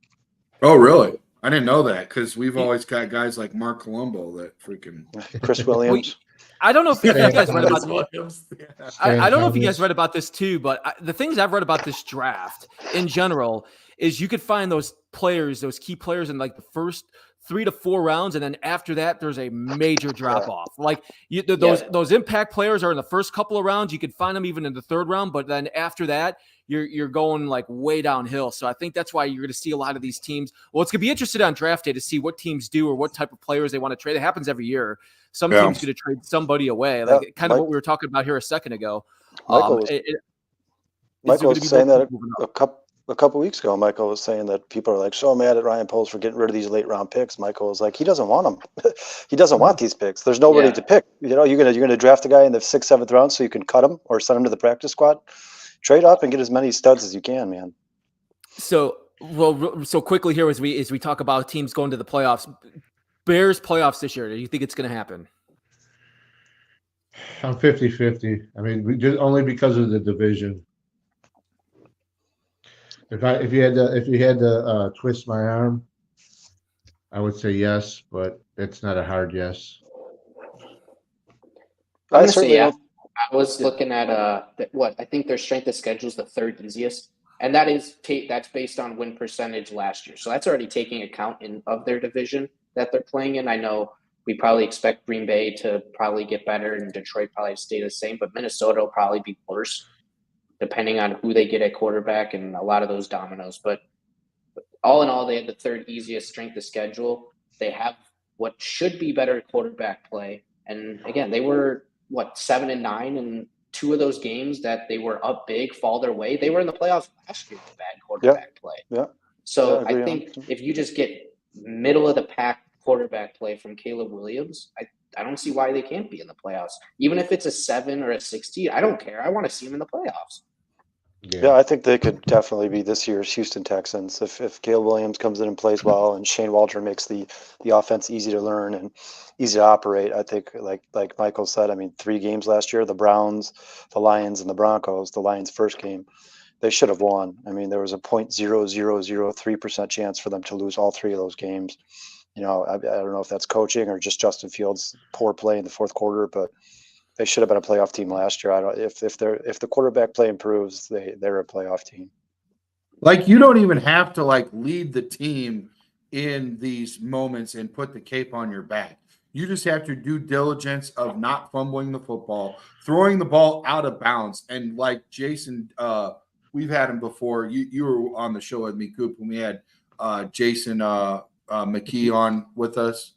Oh, really? I didn't know that because we've always got guys like Mark Colombo that freaking Chris Williams. I don't know if you guys read about I don't know if you guys read about this too, but the things I've read about this draft in general is you could find those players, those key players in like the first 3 to 4 rounds, and then after that, there's a major drop off. Like those impact players are in the first couple of rounds. You could find them even in the 3rd round, but then after that, you're going like way downhill. So I think that's why you're going to see a lot of these teams. Well, it's going to be interesting on draft day to see what teams do or what type of players they want to trade. It happens every year. Some teams going to trade somebody away, like kind of what we were talking about here a second ago. Michael was saying that a couple weeks ago. Michael was saying that people are like so mad at Ryan Poles for getting rid of these late round picks. Michael was like, he doesn't want them. He doesn't want these picks. There's nobody to pick. You're gonna draft a guy in the 6th, 7th round so you can cut him or send him to the practice squad. Trade up and get as many studs as you can, man. So quickly here as we talk about teams going to the playoffs. Bears playoffs this year. Do you think it's going to happen? I'm 50-50. I mean, only because of the division. If you had to twist my arm, I would say yes, but it's not a hard yes. I was looking at I think their strength of schedule is the 3rd easiest, and that's based on win percentage last year. So that's already taking account of their division. that they're playing in. I know we probably expect Green Bay to probably get better and Detroit probably stay the same, but Minnesota will probably be worse depending on who they get at quarterback and a lot of those dominoes. But all in all, they had the third easiest strength of schedule. They have what should be better quarterback play. And again, they were 7-9, and 2 of those games that they were up big fall their way. They were in the playoffs last year with bad quarterback play. Yeah. So Yeah, I think if you just get middle of the pack quarterback play from Caleb Williams, I don't see why they can't be in the playoffs. Even if it's a 7 or a 16, I don't care. I want to see them in the playoffs. Yeah, I think they could definitely be this year's Houston Texans if Caleb Williams comes in and plays well, and Shane Waldron makes the offense easy to learn and easy to operate. I think, like Michael said, I mean, 3 games last year: the Browns, the Lions, and the Broncos. The Lions' first game, they should have won. I mean, there was a 0.0003% chance for them to lose all 3 of those games. I don't know if that's coaching or just Justin Fields' poor play in the fourth quarter, but they should have been a playoff team last year. If the quarterback play improves, they're a playoff team. Like, you don't even have to lead the team in these moments and put the cape on your back. You just have to do diligence of not fumbling the football, throwing the ball out of bounds. And like Jason, we've had him before. You were on the show with me, Coop, when we had Jason McKee on with us.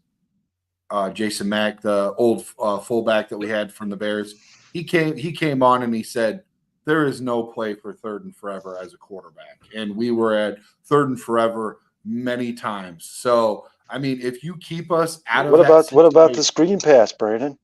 Jason Mack, the old fullback that we had from the Bears, he came on and he said, there is no play for 3rd and forever as a quarterback. And we were at 3rd and forever many times. So, I mean, if you keep us out of what about the screen pass, Brandon?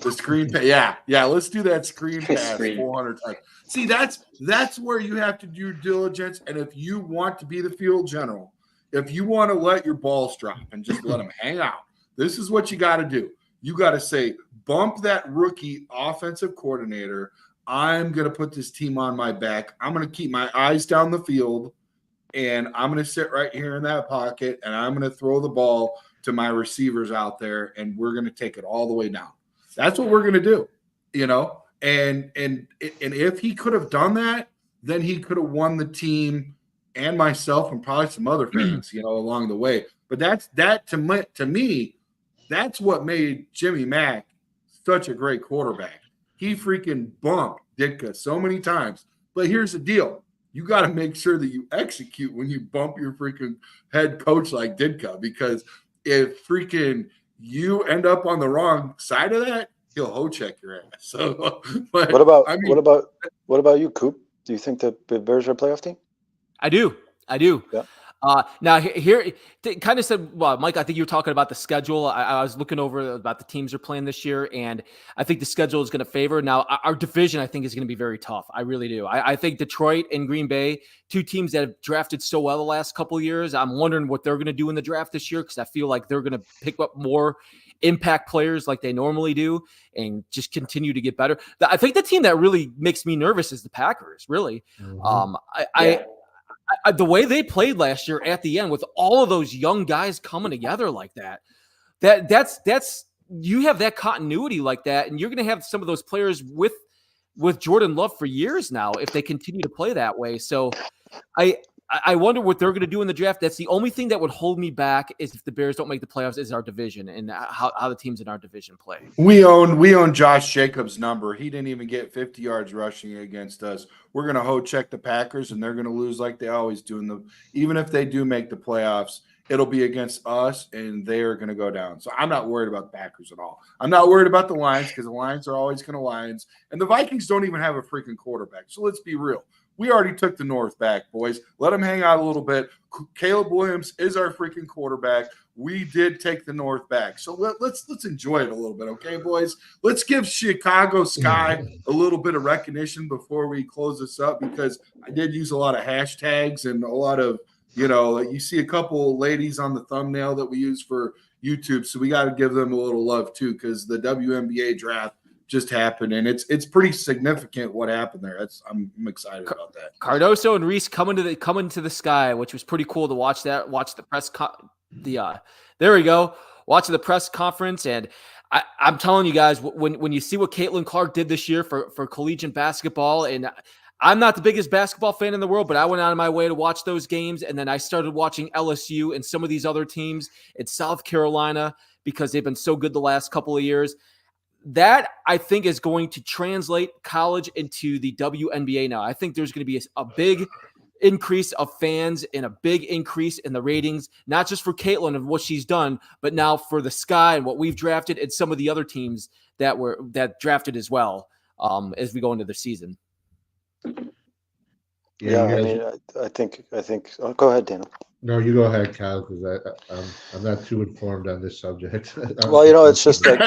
The screen pass, yeah. Let's do that screen pass 400 times. See, that's where you have to do diligence. And if you want to be the field general, if you want to let your balls drop and just let them hang out, this is what you got to do. You got to say, bump that rookie offensive coordinator. I'm going to put this team on my back. I'm going to keep my eyes down the field, and I'm going to sit right here in that pocket, and I'm going to throw the ball to my receivers out there, and we're going to take it all the way down. That's what we're going to do, And if he could have done that, then he could have won the team and myself and probably some other fans, along the way. But to me, that's what made Jimmy Mack such a great quarterback. He freaking bumped Ditka so many times. But here's the deal. You got to make sure that you execute when you bump your freaking head coach like Ditka, because if freaking you end up on the wrong side of that, he'll hoe check your ass. So, but what about you, Coop? Do you think the Bears are a playoff team? I do. Yeah. Now here, kind of said, well, Mike, I think you were talking about the schedule. I was looking over about the teams they're playing this year, and I think the schedule is going to favor. Now, our division, I think, is going to be very tough. I really do. I think Detroit and Green Bay, 2 teams that have drafted so well the last couple of years, I'm wondering what they're going to do in the draft this year, because I feel like they're going to pick up more impact players like they normally do and just continue to get better. I think the team that really makes me nervous is the Packers, really. Mm-hmm. The way they played last year at the end with all of those young guys coming together like that's you have that continuity like that, and you're going to have some of those players with Jordan Love for years now if they continue to play that way. So I wonder what they're going to do in the draft. That's the only thing that would hold me back, is if the Bears don't make the playoffs, is our division and how the teams in our division play. We own Josh Jacobs' number. He didn't even get 50 yards rushing against us. We're going to hoe check the Packers, and they're going to lose like they always do. Even if they do make the playoffs, it'll be against us, and they're going to go down. So I'm not worried about the Packers at all. I'm not worried about the Lions, because the Lions are always going to Lions. And the Vikings don't even have a freaking quarterback. So let's be real. We already took the North back, boys. Let them hang out a little bit. Caleb Williams is our freaking quarterback. We did take the North back. So let's enjoy it a little bit, okay, boys? Let's give Chicago Sky a little bit of recognition before we close this up, because I did use a lot of hashtags and a lot of, you see a couple ladies on the thumbnail that we use for YouTube. So we got to give them a little love too, because the WNBA draft just happened, and it's pretty significant what happened there. I'm excited about that. Cardoso and Reese coming to the sky, which was pretty cool to watch that. Watch the press there we go. Watching the press conference, and I'm telling you guys, when you see what Caitlin Clark did this year for collegiate basketball, and I'm not the biggest basketball fan in the world, but I went out of my way to watch those games. And then I started watching LSU and some of these other teams in South Carolina because they've been so good the last couple of years. That, I think, is going to translate college into the WNBA now. I think there's going to be a big increase of fans and a big increase in the ratings, not just for Caitlin and what she's done, but now for the Sky and what we've drafted and some of the other teams that drafted as well as we go into the season. Yeah, you I guys- mean, I think. Oh, go ahead, Dana. No, you go ahead, Kyle, because I'm not too informed on this subject. Well, you know, it's just like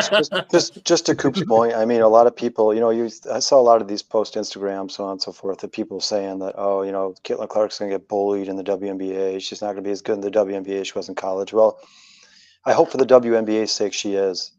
just to Coop's point. I mean, a lot of people, you know, I saw a lot of these post Instagram, so on and so forth, of people saying that, oh, you know, Caitlin Clark's going to get bullied in the WNBA. She's not going to be as good in the WNBA as she was in college. Well, I hope for the WNBA's sake she is,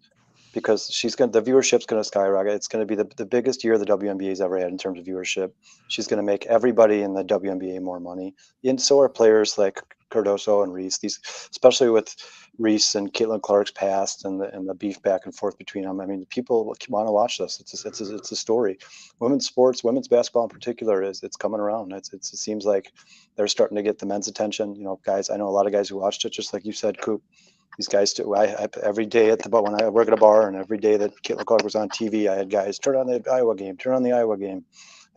because the viewership's going to skyrocket. It's going to be the biggest year the WNBA's ever had in terms of viewership. She's going to make everybody in the WNBA more money, and so are players like Cardoso and Reese. These, especially with Reese and Caitlin Clark's past and the beef back and forth between them. I mean, people want to watch this. It's a story. Women's sports, women's basketball in particular, it's coming around. It seems like they're starting to get the men's attention. You know, guys, I know a lot of guys who watched it, just like you said, Coop. These guys too. I every day when I work at a bar, and every day that Caitlin Clark was on TV, I had guys turn on the Iowa game.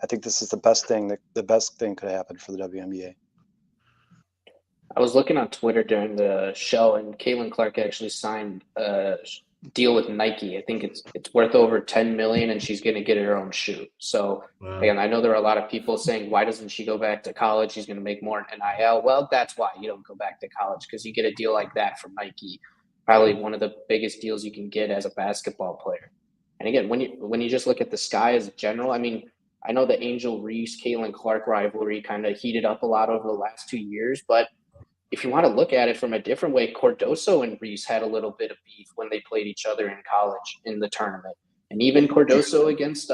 I think this is the best thing could happen for the WNBA. I was looking on Twitter during the show, and Caitlin Clark actually signed a deal with Nike. I think it's worth over $10 million, and she's going to get her own shoe. So Wow. again, I know there are a lot of people saying, why doesn't she go back to college? She's going to make more in NIL. Well, that's why you don't go back to college, because you get a deal like that from Nike. Probably one of the biggest deals you can get as a basketball player. And again, when you just look at the Sky as a general, I mean, I know the Angel Reese, Caitlin Clark rivalry kind of heated up a lot over the last 2 years, but if you want to look at it from a different way, Cardoso and Reese had a little bit of beef when they played each other in college in the tournament. And even Cardoso against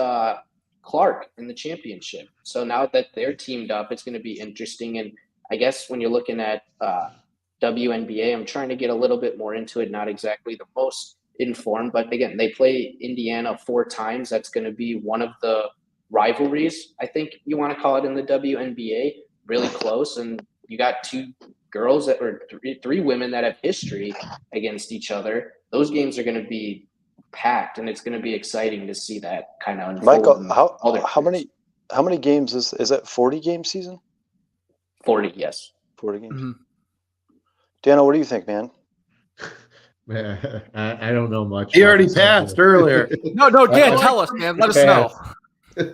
Clark in the championship. So now that they're teamed up, it's going to be interesting. And I guess when you're looking at WNBA, I'm trying to get a little bit more into it, not exactly the most informed, but again, they play Indiana 4 times. That's going to be one of the rivalries, I think you want to call it, in the WNBA, really close. And you got 2 girls that or 3 women that have history against each other. Those games are going to be packed, and it's going to be exciting to see that kind of unfold. Michael, how many games is that? 40 game season? 40, yes. 40 games. Mm-hmm. Dana, what do you think, man? Man, I don't know much. He already passed earlier. No, Dan, tell us, man. Let us know.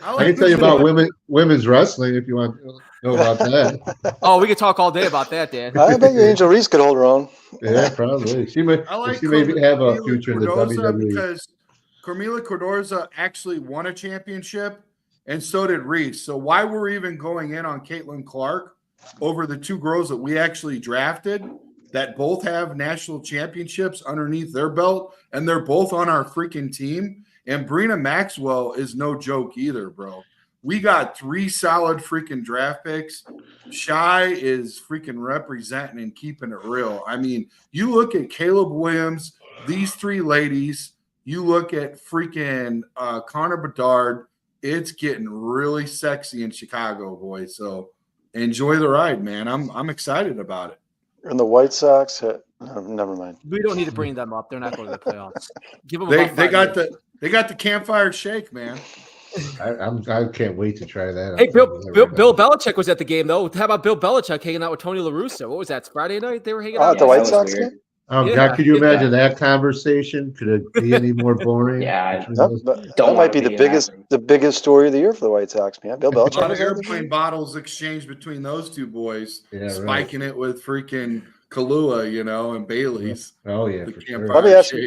I can tell you about women's wrestling if you want to know about that. Oh, we could talk all day about that, Dan. I bet Angel Reese could hold her own. Yeah, probably. She may have a future in the WWE. Because Carmela Cordorza actually won a championship, and so did Reese. So why we're even going in on Caitlin Clark over the 2 girls that we actually drafted that both have national championships underneath their belt, and they're both on our freaking team. And Brina Maxwell is no joke either, bro. We got 3 solid freaking draft picks. Shy is freaking representing and keeping it real. I mean, you look at Caleb Williams, these 3 ladies, you look at freaking Connor Bedard, it's getting really sexy in Chicago, boys. So enjoy the ride, man. I'm excited about it. And the White Sox, never mind. We don't need to bring them up. They're not going to the playoffs. Give them. They got the campfire shake, man. I can't wait to try that. Hey, Bill Belichick was at the game though. How about Bill Belichick hanging out with Tony La Russa? What was that? Friday night they were hanging out at the White Sox game. Oh Yeah. God, could you imagine that conversation? Could it be any more boring? Yeah, That might be the biggest story of the year for the White Sox, man. Bill A lot Belichick. of airplane bottles exchanged between those 2 boys, Yeah, right. spiking it with freaking Kahlua, and Bailey's. Oh yeah, The for campfire. sure.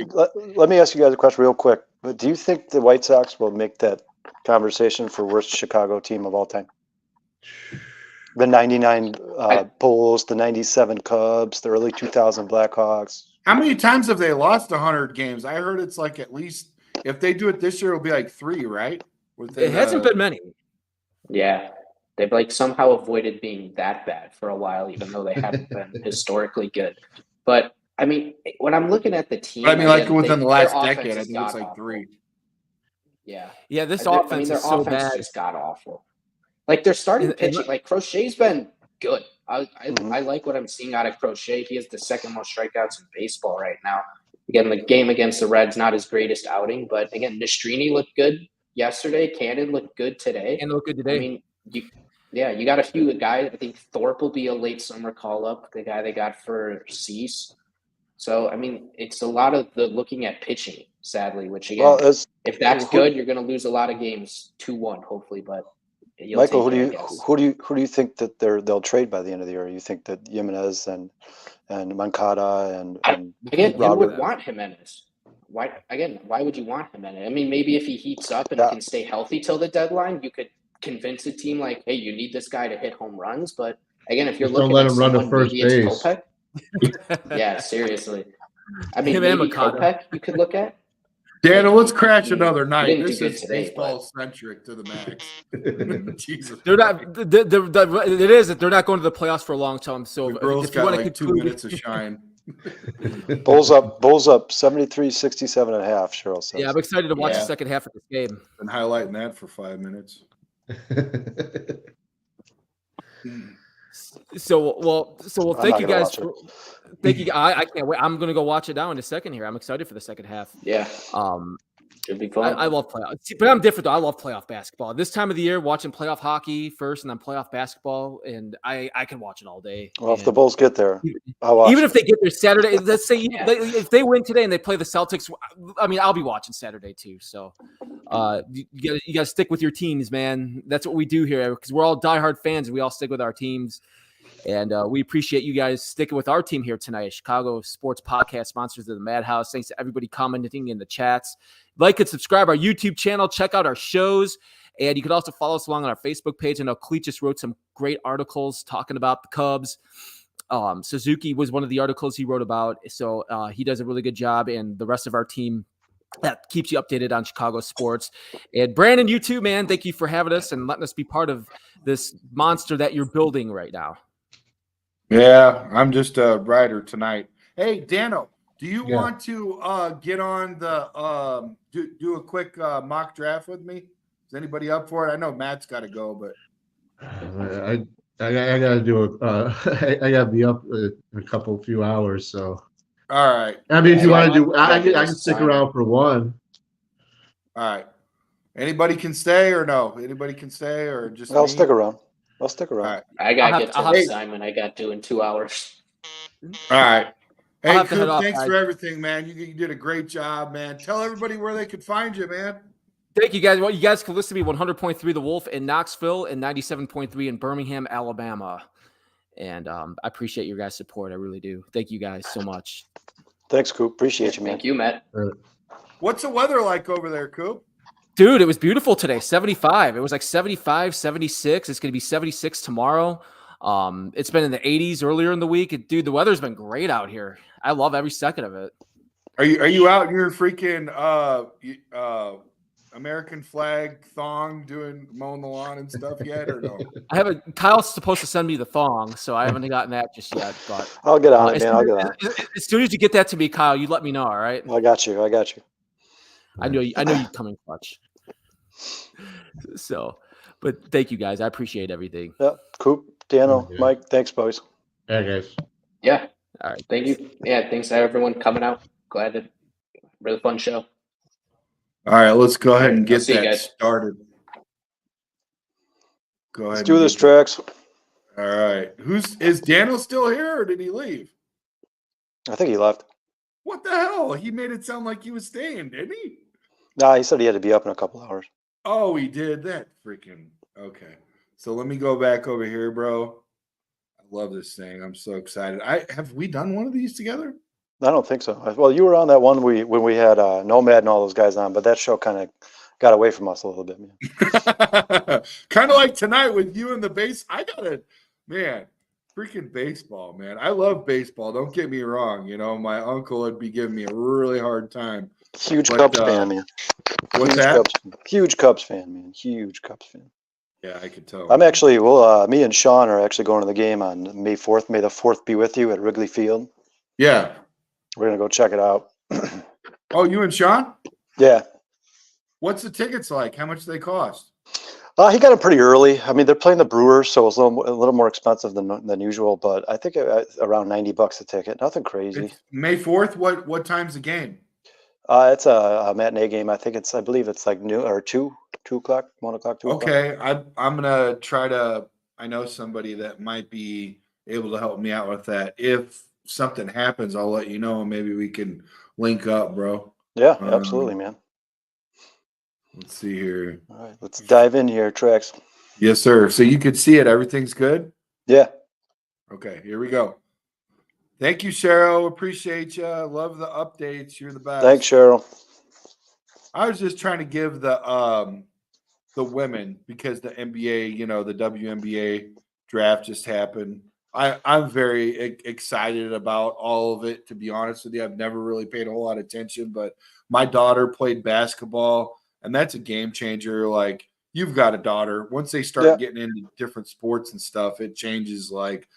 Let me ask you guys a question real quick. But do you think the White Sox will make that conversation for worst Chicago team of all time? The 99 Bulls, the 97 Cubs, the early 2000 Blackhawks. How many times have they lost 100 games? I heard it's like at least, if they do it this year, it'll be like 3, right? It hasn't been many. Yeah. They've somehow avoided being that bad for a while, even though they haven't been historically good. But I mean, when I'm looking at the team, like within the last their decade, offense I is think it's like god-awful. 3. Yeah. Yeah, this Their offense is so offense bad. is just god awful. Like they're starting And- pitching. Like Crochet's been good. Mhm. I like what I'm seeing out of Crochet. He has the second most strikeouts in baseball right now. Again, the game against the Reds, not his greatest outing, but again, Nastrini looked good yesterday. Cannon looked good today. And look good today. I mean, you got a few guys. I think Thorpe will be a late summer call up, the guy they got for Cease. So, I mean, it's a lot of the looking at pitching, sadly, which again, Well, as if that's good, you're going to lose a lot of games 2-1, hopefully, but you'll Michael, take it, I guess. who do you think that they'll trade by the end of the year? You think that Jimenez and Moncada and Again, you Robert? would want Jimenez. Why would you want Jimenez? I mean, maybe if he heats up and Yeah. can stay healthy till the deadline, you could convince a team like, hey, you need this guy to hit home runs. But again, if you're Just don't looking let at him run to someone, first maybe it's base. Kopech. Yeah, seriously. I mean, Him and maybe Mikado. Kopech you could look at. Daniel, let's crash He another night. didn't do This good is today, baseball centric to the max. Jesus. They're not. It is that they're not going to the playoffs for a long time. So The girls if you got want to like 2 conclude, minutes of shine. Bulls up 73, 67 and a half, Cheryl says. yeah, I'm excited to watch Yeah. the second half of this game. Been highlighting that for 5 minutes. So I'm thank not you gonna guys. watch Thank you. I can't wait. I'm gonna go watch it now in a second here. I'm excited for the second half. Yeah, Um, should be fun. I love playoff, but I'm different though. I love playoff basketball. This time of the year, watching playoff hockey first, and then playoff basketball, and I can watch it all day. Well, if the And Bulls get there, I'll watch. even if they get there Saturday, let's say Yeah. if they win today and they play the Celtics, I mean, I'll be watching Saturday too. So, you got to stick with your teams, man. That's what we do here because we're all diehard fans and we all stick with our teams. And we appreciate you guys sticking with our team here tonight. Chicago Sports Podcast, sponsors of the Madhouse. Thanks to everybody commenting in the chats. Like and subscribe our YouTube channel. Check out our shows. And you can also follow us along on our Facebook page. I know Cleet just wrote some great articles talking about the Cubs. Suzuki was one of the articles he wrote about. So he does a really good job. And the rest of our team that keeps you updated on Chicago sports. And Brandon, you too, man. Thank you for having us and letting us be part of this monster that you're building right now. Yeah, I'm just a writer tonight. Hey, Dano, do you Yeah. want to get on the do a quick mock draft with me? Is anybody up for it? I know Matt's got to go, but I gotta do I gotta be up in a few hours. So all right, I mean, if you Yeah, want to do, I yeah, can stick around for one. all right. Anybody can stay or no? Anybody can stay or just I'll me? stick around. I'll stick All around. right, I gotta I'll get have- to I'll the have- assignment I got due in 2 hours. all right. I'll Hey, have to head Coop, off, thanks guys. for everything, man. You did a great job, man. Tell everybody where they could find you, man. Thank you, guys. Well, you guys can listen to me 100.3 The Wolf in Knoxville and 97.3 in Birmingham, Alabama. And I appreciate your guys' support. I really do. Thank you guys so much. Thanks, Coop. Appreciate you, man. Thank you, Matt. What's the weather like over there, Coop? Dude, it was beautiful today. 75. It was like 75, 76. It's going to be 76 tomorrow. It's been in the 80s earlier in the week. Dude, the weather's been great out here. I love every second of it. Are you out in your freaking American flag thong mowing the lawn and stuff yet or no? Kyle's supposed to send me the thong, so I haven't gotten that just yet. But I'll get on it, as man. I'll soon get on it. as soon as you get that to me, Kyle, you let me know. All right. I got you. I know you come in clutch. So, but thank you guys. I appreciate everything. Yeah, Coop, Dano, Yeah. Mike, thanks, boys. Yeah, guys. Yeah. All right. Thank you. Yeah, thanks to everyone coming out. Glad to really fun show. All right, let's go ahead and I'll get see you that guys. started. Go ahead. Let's and do this, get that- Trax. All right. Is Daniel still here or did he leave? I think he left. What the hell? He made it sound like he was staying, didn't he? Nah, he said he had to be up in a couple hours. Oh, he did that. Freaking okay. So let me go back over here, bro. I love this thing. I'm so excited. Have we done one of these together? I don't think so. Well, you were on that one when we had Nomad and all those guys on, but that show kind of got away from us a little bit, man. Kind of like tonight with you and the base. I got it, man. Freaking baseball, man. I love baseball. Don't get me wrong. You know, my uncle would be giving me a really hard time. Huge But, Cubs fan, man. What's Huge that? Huge Cubs fan, man. Huge Cubs fan. Yeah, I could tell. I'm actually, me and Sean are actually going to the game on May 4th. May the 4th be with you at Wrigley Field. Yeah. We're going to go check it out. Oh, you and Sean? Yeah. What's the tickets like? How much do they cost? He got it pretty early. I mean, they're playing the Brewers, so it's a little more expensive than usual. But I think around $90 a ticket. Nothing crazy. It's May 4th. What time's the game? It's a matinee game. I believe it's like noon or 2 o'clock, 1 o'clock, 2 o'clock. Okay, I'm gonna try to. I know somebody that might be able to help me out with that. If something happens, I'll let you know, and maybe we can link up, bro. Yeah, absolutely, man. Let's see here. All right, let's dive in here, Trax. Yes, sir. So you could see it. Everything's good. Yeah. Okay, here we go. Thank you, Cheryl. Appreciate you. Love the updates. You're the best. Thanks, Cheryl. I was just trying to give the women, because the NBA, the WNBA draft just happened. I'm very excited about all of it, to be honest with you. I've never really paid a whole lot of attention, but my daughter played basketball, and that's a game changer. Like, you've got a daughter. Once they start getting into different sports and stuff, it changes. Like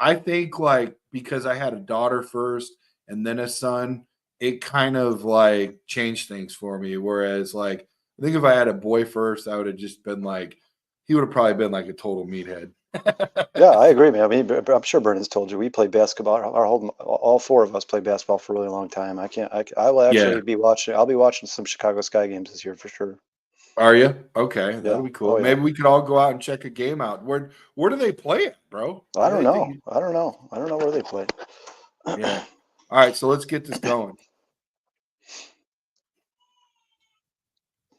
I think, like, because I had a daughter first and then a son, it kind of like changed things for me. Whereas, like, I think if I had a boy first, I would have just been like, he would have probably been like a total meathead. Yeah, I agree, man. I mean, I'm sure Brennan's told you we played basketball. All four of us played basketball for a really long time. I will actually be watching. I'll be watching some Chicago Sky games this year for sure. Are you? Okay, that'll be cool. Oh, yeah. Maybe we could all go out and check a game out. Where do they play it, bro? I don't know. I don't know where they play. Yeah. All right, so let's get this going.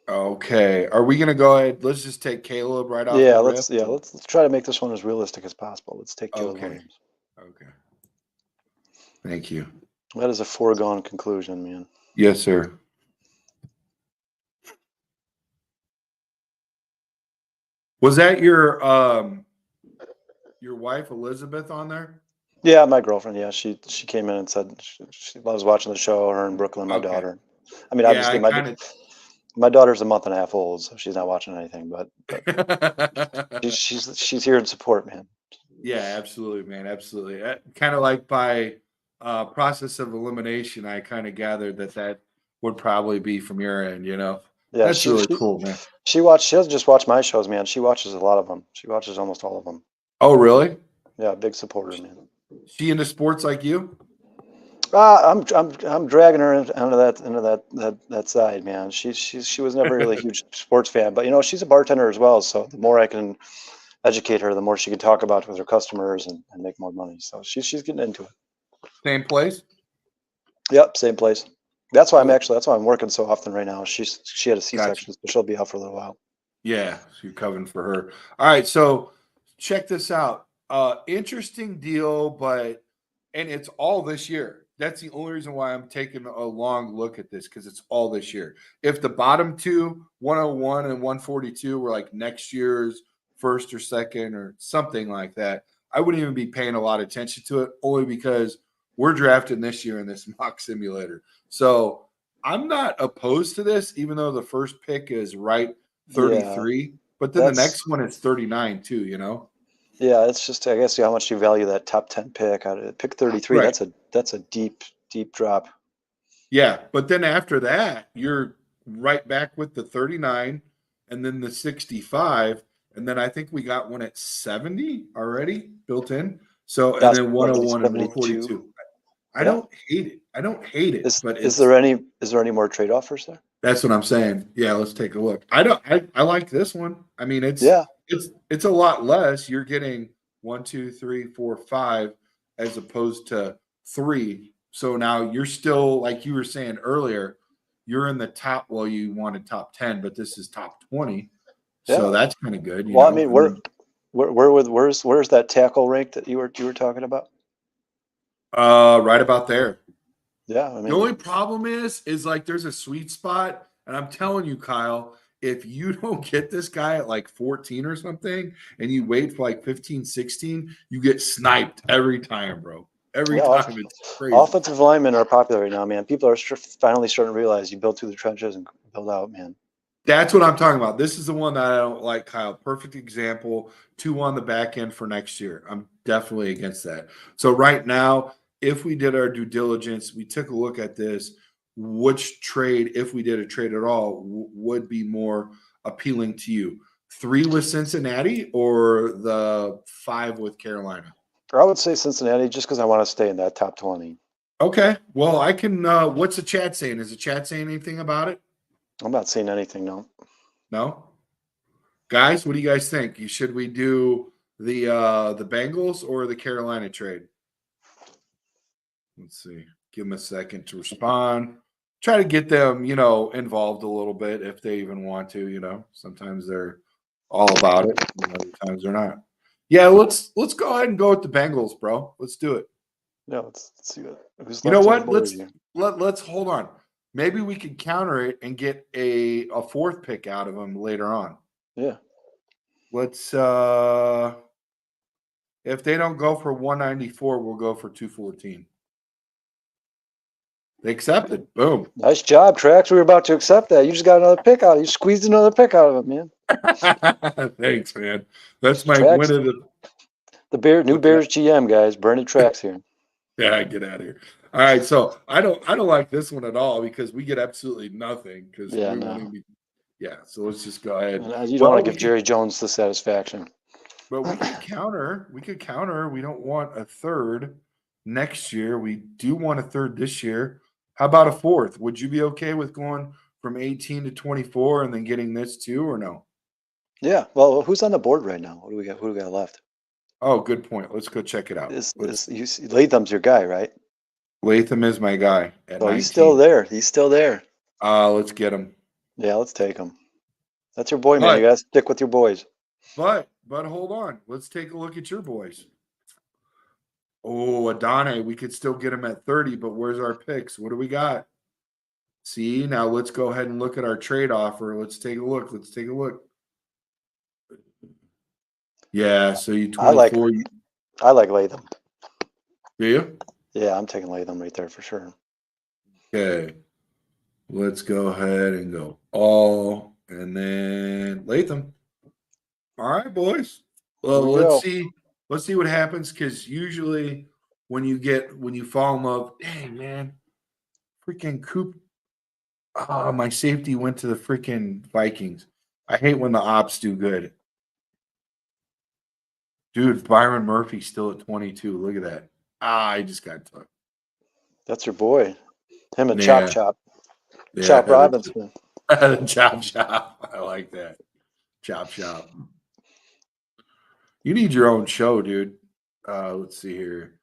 Okay. Are we gonna go ahead? Let's just take Caleb right off. Yeah, the let's rip? let's try to make this one as realistic as possible. Let's take Caleb Okay. Williams. Okay. Thank you. That is a foregone conclusion, man. Yes, sir. Was that your wife Elizabeth on there? Yeah, my girlfriend. Yeah, she came in and said she loves watching the show. Her and Brooklyn, my Okay. daughter. I mean, Yeah, obviously, my daughter's a month and a half old, so she's not watching anything. But she's here in support, man. Yeah, absolutely, man. Absolutely. Kind of like by process of elimination, I kind of gathered that would probably be from your end, Yeah, That's really cool, man. She doesn't just watch my shows, man. She watches a lot of them. She watches almost all of them. Oh, really? Yeah, big supporter, man. She into sports like you? I'm dragging her into that side, man. She was never really a huge sports fan, but she's a bartender as well. So the more I can educate her, the more she can talk about with her customers and make more money. So she's getting into it. Same place? Yep, same place. That's why I'm working so often right now. She had a C-section, so she'll be out for a little while. Yeah, so you're covering for her. All right, so check this out. Interesting deal, and it's all this year. That's the only reason why I'm taking a long look at this, because it's all this year. If the bottom two, 101 and 142, were like next year's first or second or something like that, I wouldn't even be paying a lot of attention to it, only because we're drafting this year in this mock simulator. So I'm not opposed to this, even though the first pick is right 33, but then the next one is 39 too, Yeah, it's just, I guess, how much you value that top 10 pick. Pick 33, Right. that's a deep drop. Yeah, but then after that, you're right back with the 39 and then the 65. And then I think we got one at 70 already built in. So, and then 101 and 142. I don't hate it. I don't hate it. Is there any more trade offers there? That's what I'm saying. Yeah, let's take a look. I like this one. I mean, it's a lot less. You're getting 1, 2, 3, 4, 5 as opposed to 3. So now you're still, like you were saying earlier, you're in the top. Well, you wanted top 10, but this is top 20. Yeah. So that's kind of good. I mean, where's that tackle rank that you were talking about? Right about there. Yeah, I mean, the only problem is like there's a sweet spot, and I'm telling you, Kyle, if you don't get this guy at like 14 or something, and you wait for like 15, 16, you get sniped every time, bro. Every time. It's crazy. Offensive linemen are popular right now, man. People are finally starting to realize you build through the trenches and build out, man. That's what I'm talking about. This is the one that I don't like, Kyle. Perfect example. 2 on the back end for next year. I'm definitely against that. So right now, if we did our due diligence, we took a look at this, which trade, if we did a trade at all, would be more appealing to you? 3 with Cincinnati or the 5 with Carolina? Or I would say Cincinnati just because I want to stay in that top 20. Okay. Well, I can. What's the chat saying? Is the chat saying anything about it? I'm not saying anything, no. No. Guys, what do you guys think? Should we do the Bengals or the Carolina trade? Let's see. Give them a second to respond. Try to get them, involved a little bit if they even want to. Sometimes they're all about it, and other times they're not. Yeah, let's go ahead and go with the Bengals, bro. Let's do it. Yeah, let's see who's You know left on what? the board here. Let's hold on. Maybe we could counter it and get a 4th pick out of them later on. Yeah. Let's if they don't go for 194, we'll go for 214. They accepted. Boom. Nice job, Trax. We were about to accept that. You just got another pick out. You squeezed another pick out of it, man. Thanks, man. That's my Trax. win of the. New Bears GM, guys. Brandon Trax here. Yeah, get out of here. All right, so I don't like this one at all because we get absolutely nothing because Yeah, we no. won't even. Yeah, so let's just go ahead. You don't want to give Jerry Jones the satisfaction. But we could counter. We could counter. We don't want a 3rd next year. We do want a 3rd this year. How about a 4th? Would you be okay with going from 18 to 24 and then getting this too, or no? Yeah. Well, who's on the board right now? What do we got? Who do we got left? Oh, good point. Let's go check it out. Latham's your guy, right? Latham is my guy. At Oh, 19. he's still there. He's still there. Let's get him. Yeah, let's take him. That's your boy, man. But- You gotta stick with your boys. But hold on. Let's take a look at your boys. Oh, Adane, we could still get him at 30, but where's our picks? What do we got? See, now let's go ahead and look at our trade offer. Let's take a look. Yeah, so you 24. I like Latham. Do you? Yeah, I'm taking Latham right there for sure. Okay. Let's go ahead and go all and then Latham. All right, boys. Well, Here we go. let's see what happens because usually when you fall in love, dang man, freaking Coop. Oh, my safety went to the freaking Vikings. I hate when the ops do good. Dude, Byron Murphy's still at 22. Look at that. I just got took. That's your boy. Him and Yeah. Chop. Yeah, Chop Robinson. Chop shop. I like that. Chop shop. You need your own show, dude. Let's see here.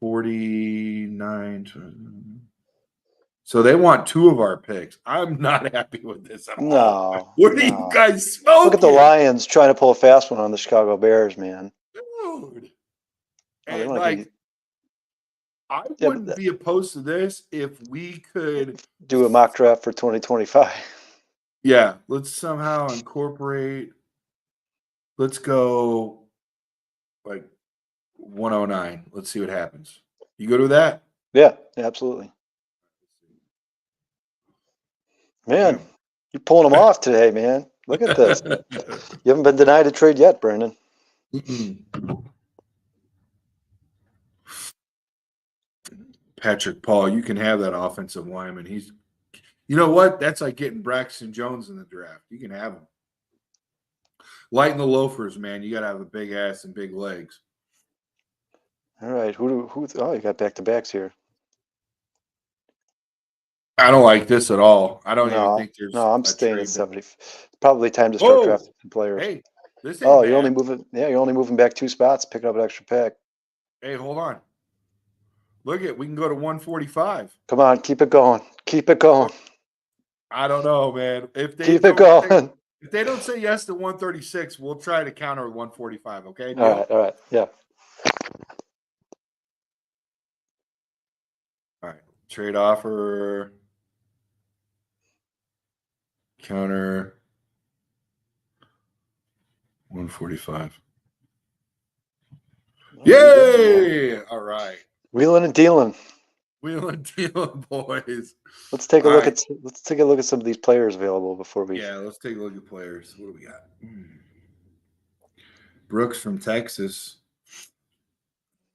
49. So they want 2 of our picks. I'm not happy with this at all. No. What are you guys smoking? Look at the Lions trying to pull a fast one on the Chicago Bears, man. Dude. Oh, they And wanna like, give I but wouldn't be opposed to this if we could. Do a mock draft for 2025. Yeah, let's somehow incorporate. Let's go like 109. Let's see what happens. You go to that? Yeah, absolutely. Man, you're pulling them off today, man. Look at this. You haven't been denied a trade yet, Brandon. Patrick Paul, you can have that offensive lineman. You know what? That's like getting Braxton Jones in the draft. You can have him. Lighten the loafers, man. You got to have a big ass and big legs. All right. Oh, you got back-to-backs here. I don't like this at all. I don't No, even think there's. No, I'm a staying trade at 70. Probably time to start Whoa. drafting some players. Hey, this ain't Oh, bad. you're only moving. Yeah, you're only moving back 2 spots, picking up an extra pick. Hey, hold on. Look at we can go to 145. Come on, keep it going. Keep it going. I don't know, man. If they Keep it don't going. if they don't say yes to 136, we'll try to counter with 145. Okay. All right. Yeah. All right. Trade offer. Counter. 145. Yay! All right. Wheeling and dealing. Wheeling dealing, boys. Let's take a All look right. at some of these players available before we. Yeah, let's take a look at players. What do we got? Brooks from Texas.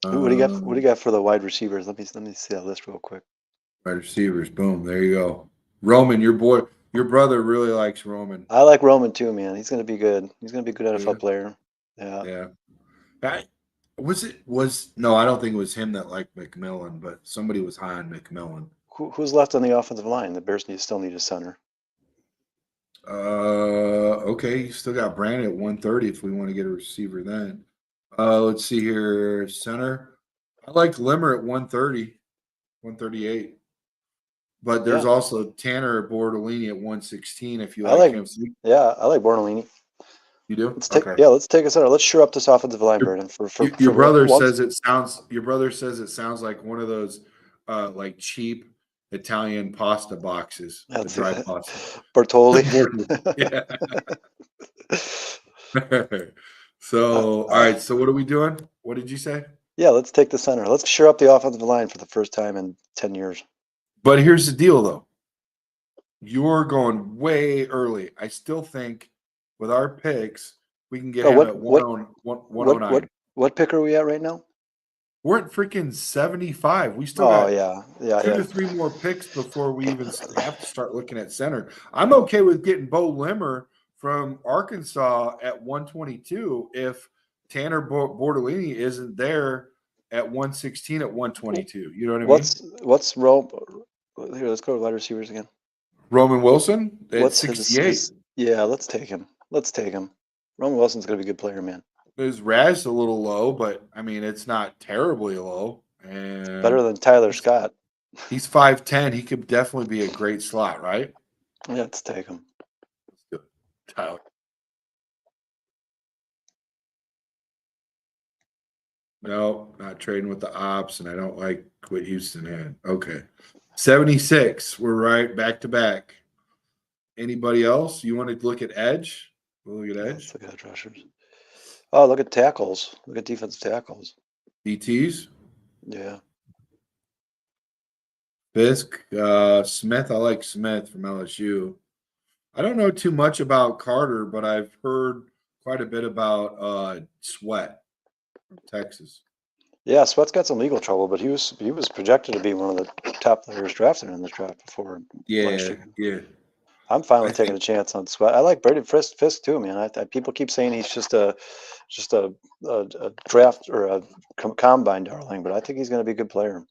What do you got? What do you got for the wide receivers? Let me see that list real quick. Wide receivers. Boom. There you go. Roman, your boy. Your brother really likes Roman. I like Roman too, man. He's going to be good. He's going to be a good NFL Yeah. player. Yeah. Yeah. No, I don't think it was him that liked McMillan, but somebody was high on McMillan. Who's left on the offensive line? The Bears still need a center. Okay, you still got Brandon at 130 if we want to get a receiver then. Let's see here. Center. I like Limmer at 130, 138. But there's Yeah. also Tanner Bordolini at 116 if you I like like- him. Yeah, I like Bornolini. You do? Let's take Okay. let's take a center. Let's shore up this offensive line, Your- Brandon. For Your brother once- says it sounds like one of those like cheap Italian pasta boxes. The That's dry it. pasta. Bertoli. Yeah. So, all right. So, what are we doing? What did you say? Yeah, let's take the center. Let's shore up the offensive line for the first time in 10 years. But here's the deal, though. You're going way early. I still think with our picks, we can get Oh, him what- at what- 109. What pick are we at right now? We're at freaking 75. We still Oh, got yeah. 2 to 3 more picks before we even have to start looking at center. I'm okay with getting Bo Limmer from Arkansas at 122 if Tanner Bordolini isn't there at 116 at 122. You know what I mean? What's Rome? Here, let's go to wide receivers again. Roman Wilson at What's 68. Yeah, let's take him. Roman Wilson's gonna be a good player, man. Is Raz a little low, but I mean it's not terribly low. And Better than Tyler Scott. he's 5'10. He could definitely be a great slot, right? Yeah, let's take him. Tyler. No, not trading with the ops, and I don't like what Houston had. Okay. 76. We're right back to back. Anybody else? You want to look at edge? We'll look at edge. Let's look at edge rushers. Oh, look at tackles. Look at defensive tackles. DTs. Yeah. Fisk. Smith. I like Smith from LSU. I don't know too much about Carter, but I've heard quite a bit about Sweat from Texas. Yeah, Sweat's got some legal trouble, but he was projected to be one of the top players drafted in the draft before last Yeah, year. yeah. I'm fine with I taking a chance on Sweat. I like Brady Fisk too, man. People keep saying he's just a draft or a combine darling, but I think he's going to be a good player.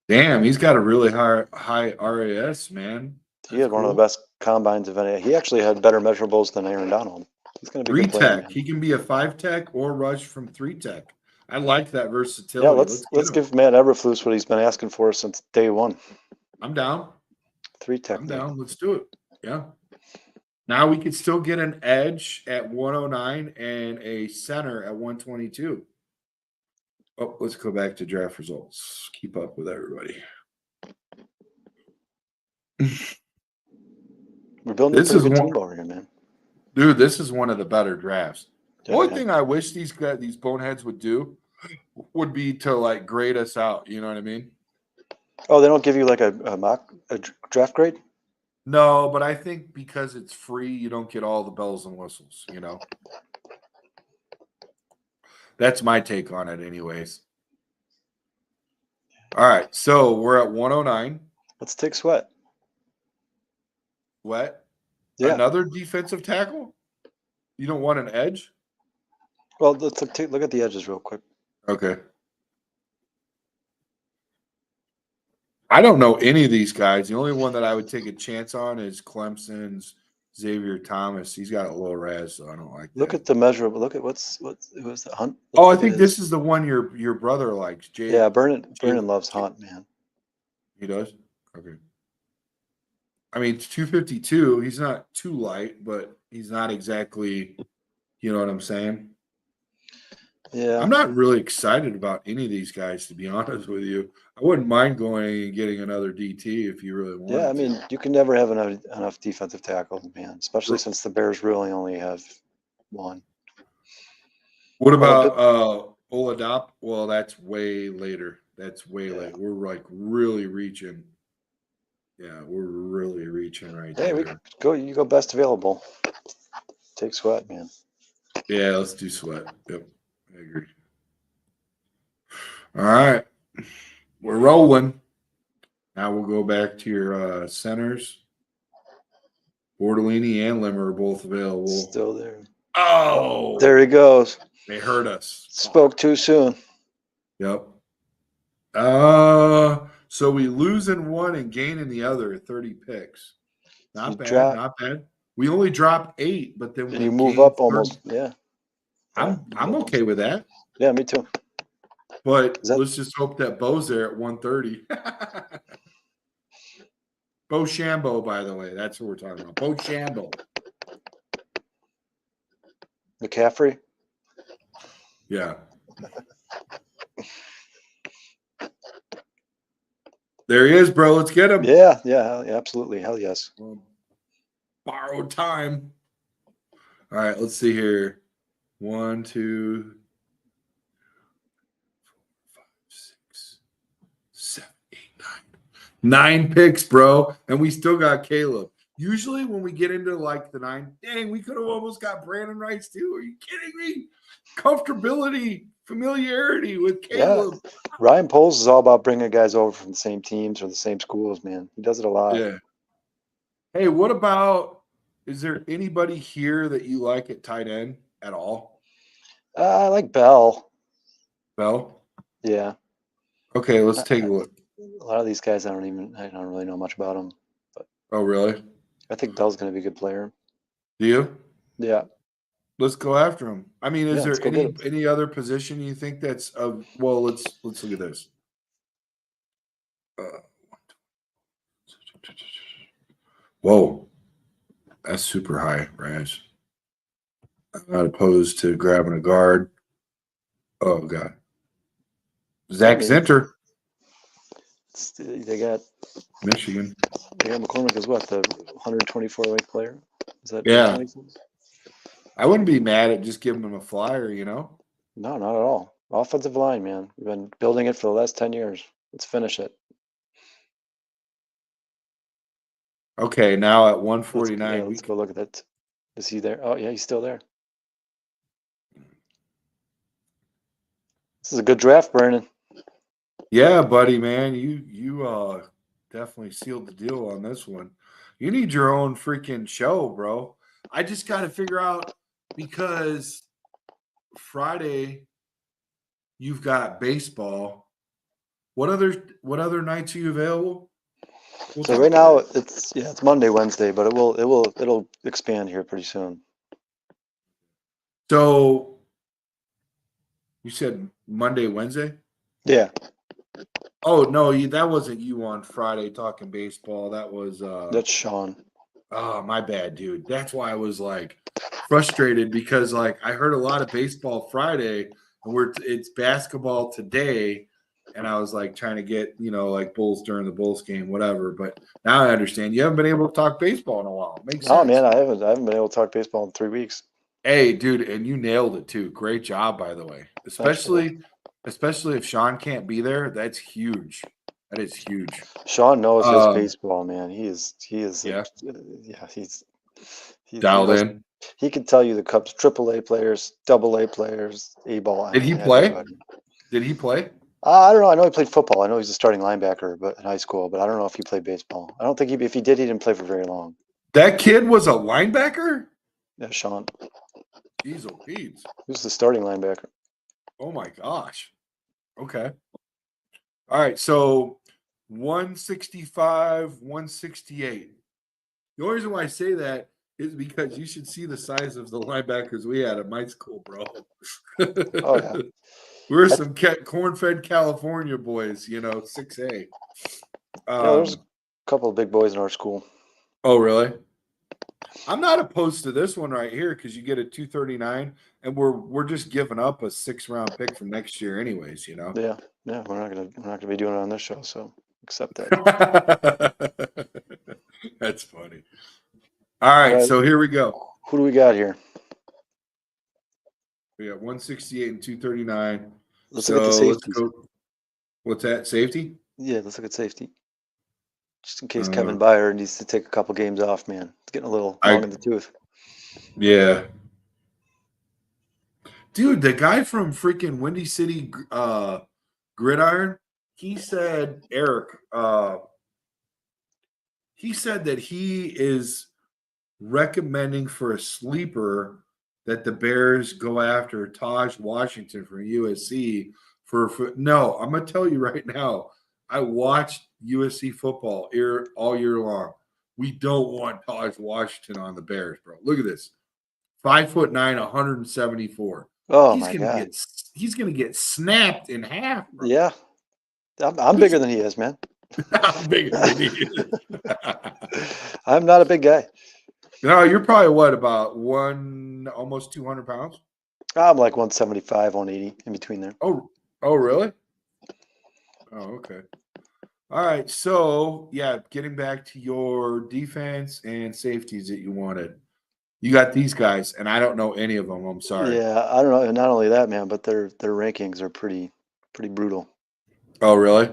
Damn, he's got a really high RAS, man. He had one of the best combines of any. He actually had better measurables than Aaron Donald. He's going to be a Three good player, tech. man. He can be a 5 tech or rush from 3 tech. I like that versatility. Yeah, let's give Matt Eberflus what he's been asking for since day one. I'm down. 3 tech. I'm down. Let's do it. Yeah. Now we can still get an edge at 109 and a center at 122. Oh, let's go back to draft results. Keep up with everybody. We're building This a pretty is good one- team over here, man. Dude, this is one of the better drafts. Yeah, Only man. thing I wish these boneheads would do would be to like grade us out. You know what I mean? Oh, they don't give you like a draft grade? No, but I think because it's free, you don't get all the bells and whistles, you know? That's my take on it, anyways. All right, so we're at 109. Let's take Sweat. Wet. Yeah. Another defensive tackle? You don't want an edge? Well, let's look at the edges real quick. Okay. I don't know any of these guys. The only one that I would take a chance on is Clemson's Xavier Thomas. He's got a low res, so I don't like that. Look at the measurable. Look at who's the Hunt. Oh, I think this is the one your brother likes. Jay. Yeah, Vernon loves Hunt, man. He does? Okay. I mean, it's 252. He's not too light, but he's not exactly, you know what I'm saying? Yeah. I'm not really excited about any of these guys, to be honest with you. I wouldn't mind going and getting another DT if you really want. Yeah, I mean, you can never have enough defensive tackles, man, especially since the Bears really only have one. What about Oladop? Well, that's way later. That's way late. We're like really reaching. Yeah, we're really reaching right Hey, there. you go best available. Take Sweat, man. Yeah, let's do Sweat. Yep, I agree. All right, we're rolling. Now we'll go back to your centers. Bordolini and Limmer are both available. Still there. Oh, There he goes. they hurt us. Spoke too soon. Yep. So we lose in one and gain in the other. 30 picks. Not You bad. drop- Not bad. We only dropped 8, but then And we you move gained up 30. almost. Yeah. I'm okay with that. Yeah, me too. But Is that- let's just hope that Bo's there at 130. Bo Shambo, by the way. That's what we're talking about. Bo Shambo. McCaffrey. Yeah. There he is, bro. Let's get him. Yeah, absolutely. Hell yes. Borrowed time. All right, let's see here. 1, 2, 5, 6, 7, 8, 9. 9 picks, bro. And we still got Caleb. Usually when we get into like the 9, dang, we could have almost got Brandon Rice too. Are you kidding me? Comfortability, familiarity with Caleb. Ryan Poles is all about bringing guys over from the same teams or the same schools, man. He does it a lot. Yeah. Hey, what about, is there anybody here that you like at tight end at all? I like Bell. Bell? Yeah. Okay, let's take a look. A lot of these guys, I don't really know much about them. Oh, really? I think Bell's going to be a good player. Do you? Yeah. Let's go after him. I mean, is Yeah, let's there go get any other position you think that's of? Well, let's look at this. Whoa, that's super high, Raz. I'm not opposed to grabbing a guard. Oh God, Zach Zinter, They got Michigan. McCormick is what, the 124 weight player? Is that Yeah. what he says? I wouldn't be mad at just giving him a flyer, you know. No, not at all. Offensive line, man. We've been building it for the last 10 years. Let's finish it. Okay, now at Let's 149, go look at that. Is he there? Oh, yeah, he's still there. This is a good draft, Brandon. yeah, buddy, man, you definitely sealed the deal on this one. You need your own freaking show, bro. I just got to figure out because Friday you've got baseball. What other nights are you available? We'll So talk right now about it. it's Monday, Wednesday, but it'll expand here pretty soon. So you said Monday, Wednesday? Yeah, Oh no, that wasn't you on Friday talking baseball. That was that's Sean. oh, my bad, dude. That's why I was like frustrated because like I heard a lot of baseball Friday and it's basketball today. And I was like trying to get, like Bulls during the Bulls game, whatever. But now I understand you haven't been able to talk baseball in a while. Makes sense. Oh man, I haven't been able to talk baseball in 3 weeks. Hey, dude, and you nailed it too. Great job, by the way. Especially if Sean can't be there, that's huge. That is huge. Sean knows his baseball, man. He is Yeah. he's Dialed in. He can tell you the Cubs AAA players, AA players, A-ball. Did he play? Did he play? I don't know. I know he played football. I know he's a starting linebacker, but in high school. But I don't know if he played baseball. I don't think if he did, he didn't play for very long. That kid was a linebacker? Yeah, Sean. Jeez, oh, Pete. He was the starting linebacker. Oh my gosh. Okay. All right. So 165, 168. The only reason why I say that is because you should see the size of the linebackers we had at my school, bro. Oh yeah. We're some corn-fed California boys, 6A. Yeah, there's a couple of big boys in our school. Oh, really? I'm not opposed to this one right here because you get a 239, and we're just giving up a 6th-round pick from next year, anyways. Yeah, we're not gonna be doing it on this show, so accept that. That's funny. All right, so here we go. Who do we got here? We got 168 and 239. Let's look at the safety. What's that? Safety? Yeah, let's look at safety. Just in case Kevin Byer needs to take a couple games off, man. It's getting a little long in the tooth. Yeah. Dude, the guy from freaking Windy City Gridiron, he said, Eric, he said that he is recommending for a sleeper that the Bears go after Taj Washington from USC for no, I'm gonna tell you right now. I watched USC football all year long. We don't want Taj Washington on the Bears, bro. Look at this. 5'9", 174. Oh He's my gonna God. get he's gonna get snapped in half, bro. Yeah. I'm bigger than he is, man. I'm bigger than he is. I'm not a big guy. No, you're probably what, about almost 200 pounds? I'm like 175, 180 in between there. Oh, really? Oh, okay. All right. So, yeah, getting back to your defense and safeties that you wanted. You got these guys, and I don't know any of them. I'm sorry. Yeah, I don't know. And not only that, man, but their rankings are pretty brutal. Oh, really?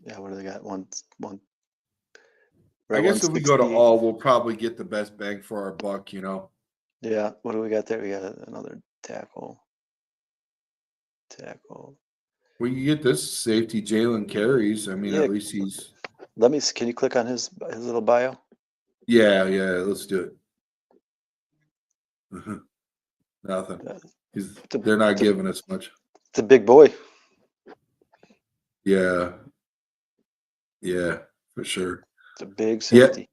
Yeah, what do they got? One. I guess if we go to 160. all, we'll probably get the best bang for our buck, you know. Yeah, what do we got there? We got another tackle. We can get this safety, Jalen Carries. I mean, Yeah. at least he's. Can you click on his little bio? Yeah, let's do it. Nothing. They're not giving us much. It's a big boy. Yeah, for sure. It's a big safety.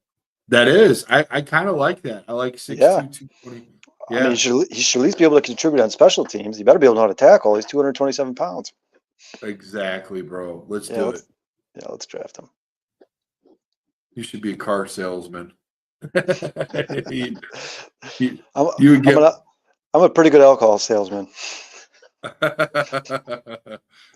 That is. I kind of like that. I like 6'2", Yeah. 220. I mean, he should at least be able to contribute on special teams. He better be able to know how to tackle. He's 227 pounds. Exactly, bro. Let's do it. Yeah, let's draft him. You should be a car salesman. I'm I'm a pretty good alcohol salesman.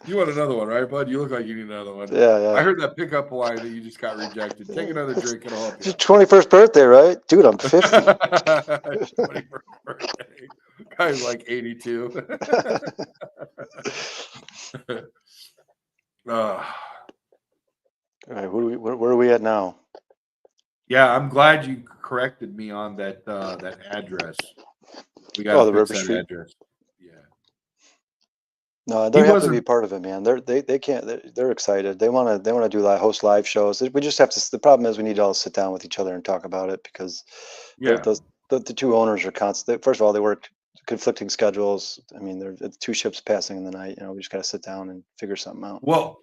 You want another one, right, bud? You look like you need another one. Yeah. I heard that pickup line that you just got rejected. Take another drink and I'll help It's you. your 21st birthday, right? Dude, I'm 50. 21st birthday. Guy's like 82. All right, where are we at now? Yeah, I'm glad you corrected me on that address. We got the River that Street address. Yeah. No, they He have to wasn't- be part of it, man. They can't. They're excited. They want to do host live shows. We just have to. The problem is we need to all sit down with each other and talk about it because Yeah. the two owners are constant. First of all, they work conflicting schedules. I mean, it's two ships passing in the night. We just got to sit down and figure something out. Well,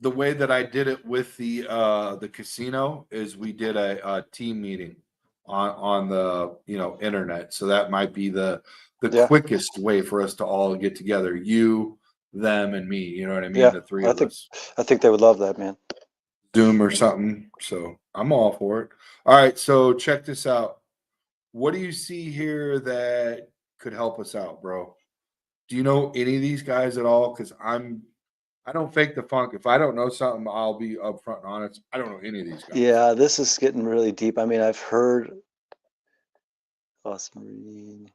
the way that I did it with the casino is we did a team meeting on the internet. So that might be the quickest way for us to all get together. You, them, and me. You know what I mean? Yeah, the three of us. I think they would love that, man. Zoom or something. So I'm all for it. All right. So check this out. What do you see here that could help us out, bro? Do you know any of these guys at all? Because I don't fake the funk. If I don't know something, I'll be upfront and honest. I don't know any of these guys. Yeah, this is getting really deep. I mean, I've heard Austin Marine.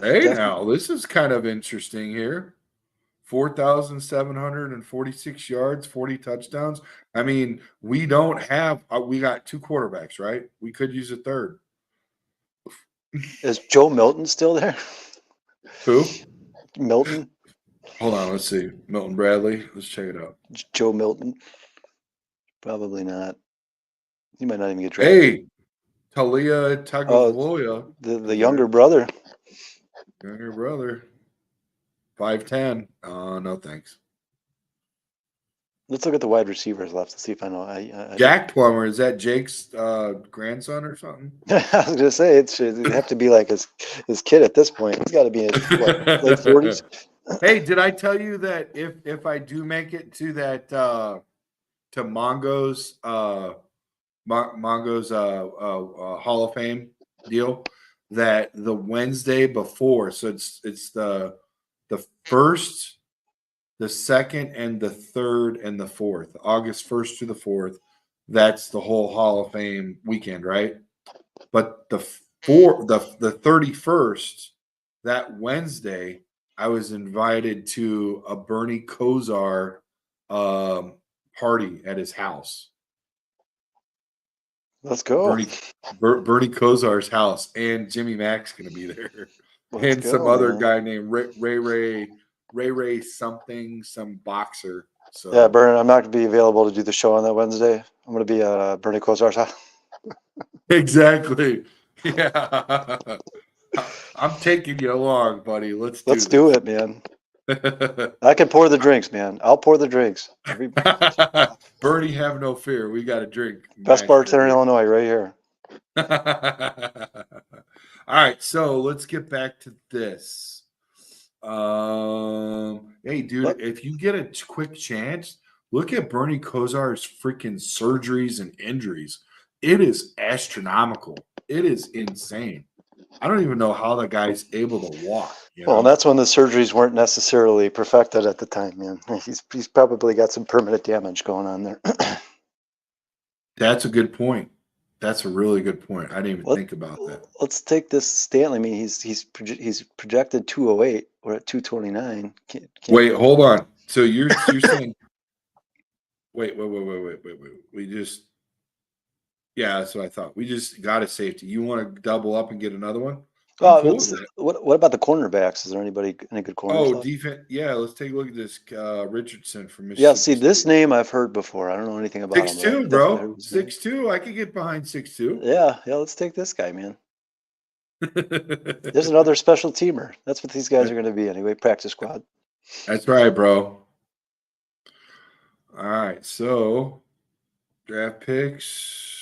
Now this is kind of interesting here. 4,746 yards, 40 touchdowns. I mean, we don't have. We got two quarterbacks, right? We could use a third. Is Joe Milton still there? Who? Milton. Hold on, let's see. Milton Bradley. Let's check it out. Joe Milton. Probably not. He might not even get drafted. Hey, Talia Tagovailoa. The younger brother. Younger brother. 5'10". No thanks. Let's look at the wide receivers left to see if I know. Jack Plummer, is that Jake's grandson or something? I was gonna say it should have to be like his kid at this point. He's got to be in his late 40s. Hey, did I tell you that if I do make it to that to Mongo's Hall of Fame deal, that the Wednesday before, so it's the first, the second, and the third, and the fourth, August 1st through the 4th. That's the whole Hall of Fame weekend, right? But the 31st, that Wednesday, I was invited to a Bernie Kosar party at his house. Let's go. Bernie Kosar's house, and Jimmy Mack's going to be there, some other guy named Ray something, some boxer. So Yeah, Bernie, I'm not going to be available to do the show on that Wednesday. I'm going to be at Bernie Kosar's house. exactly. Yeah. I'm taking you along, buddy. Let's Do it, man. it. I can pour the drinks, man. I'll pour the drinks. Bernie, have no fear. We got a drink. Best master bartender in here. Illinois, right here. All right, so let's get back to this. Hey, dude, What? if you get a quick chance, look at Bernie Kosar's freaking surgeries and injuries. It is astronomical. It is insane. I don't even know how the guy's able to walk. Well, and that's when the surgeries weren't necessarily perfected at the time, man. He's probably got some permanent damage going on there. That's a good point. That's a really good point. I didn't even think about that. Let's take this Stanley. I mean, he's projected 208. We're at 229. Wait, hold on. So you're saying wait. We just that's what I thought. We just got a safety. You want to double up and get another one? I'm cool with that. What about the cornerbacks? Is there any good corners? Oh, left? defense. Yeah, let's take a look at this. Richardson from Mississippi. Yeah, see, this name I've heard before. I don't know anything about him. 6'2", bro. 6'2". I could get behind 6'2". Yeah, let's take this guy, man. There's another special teamer. That's what these guys are going to be anyway. Practice squad. That's right, bro. All right, so draft picks.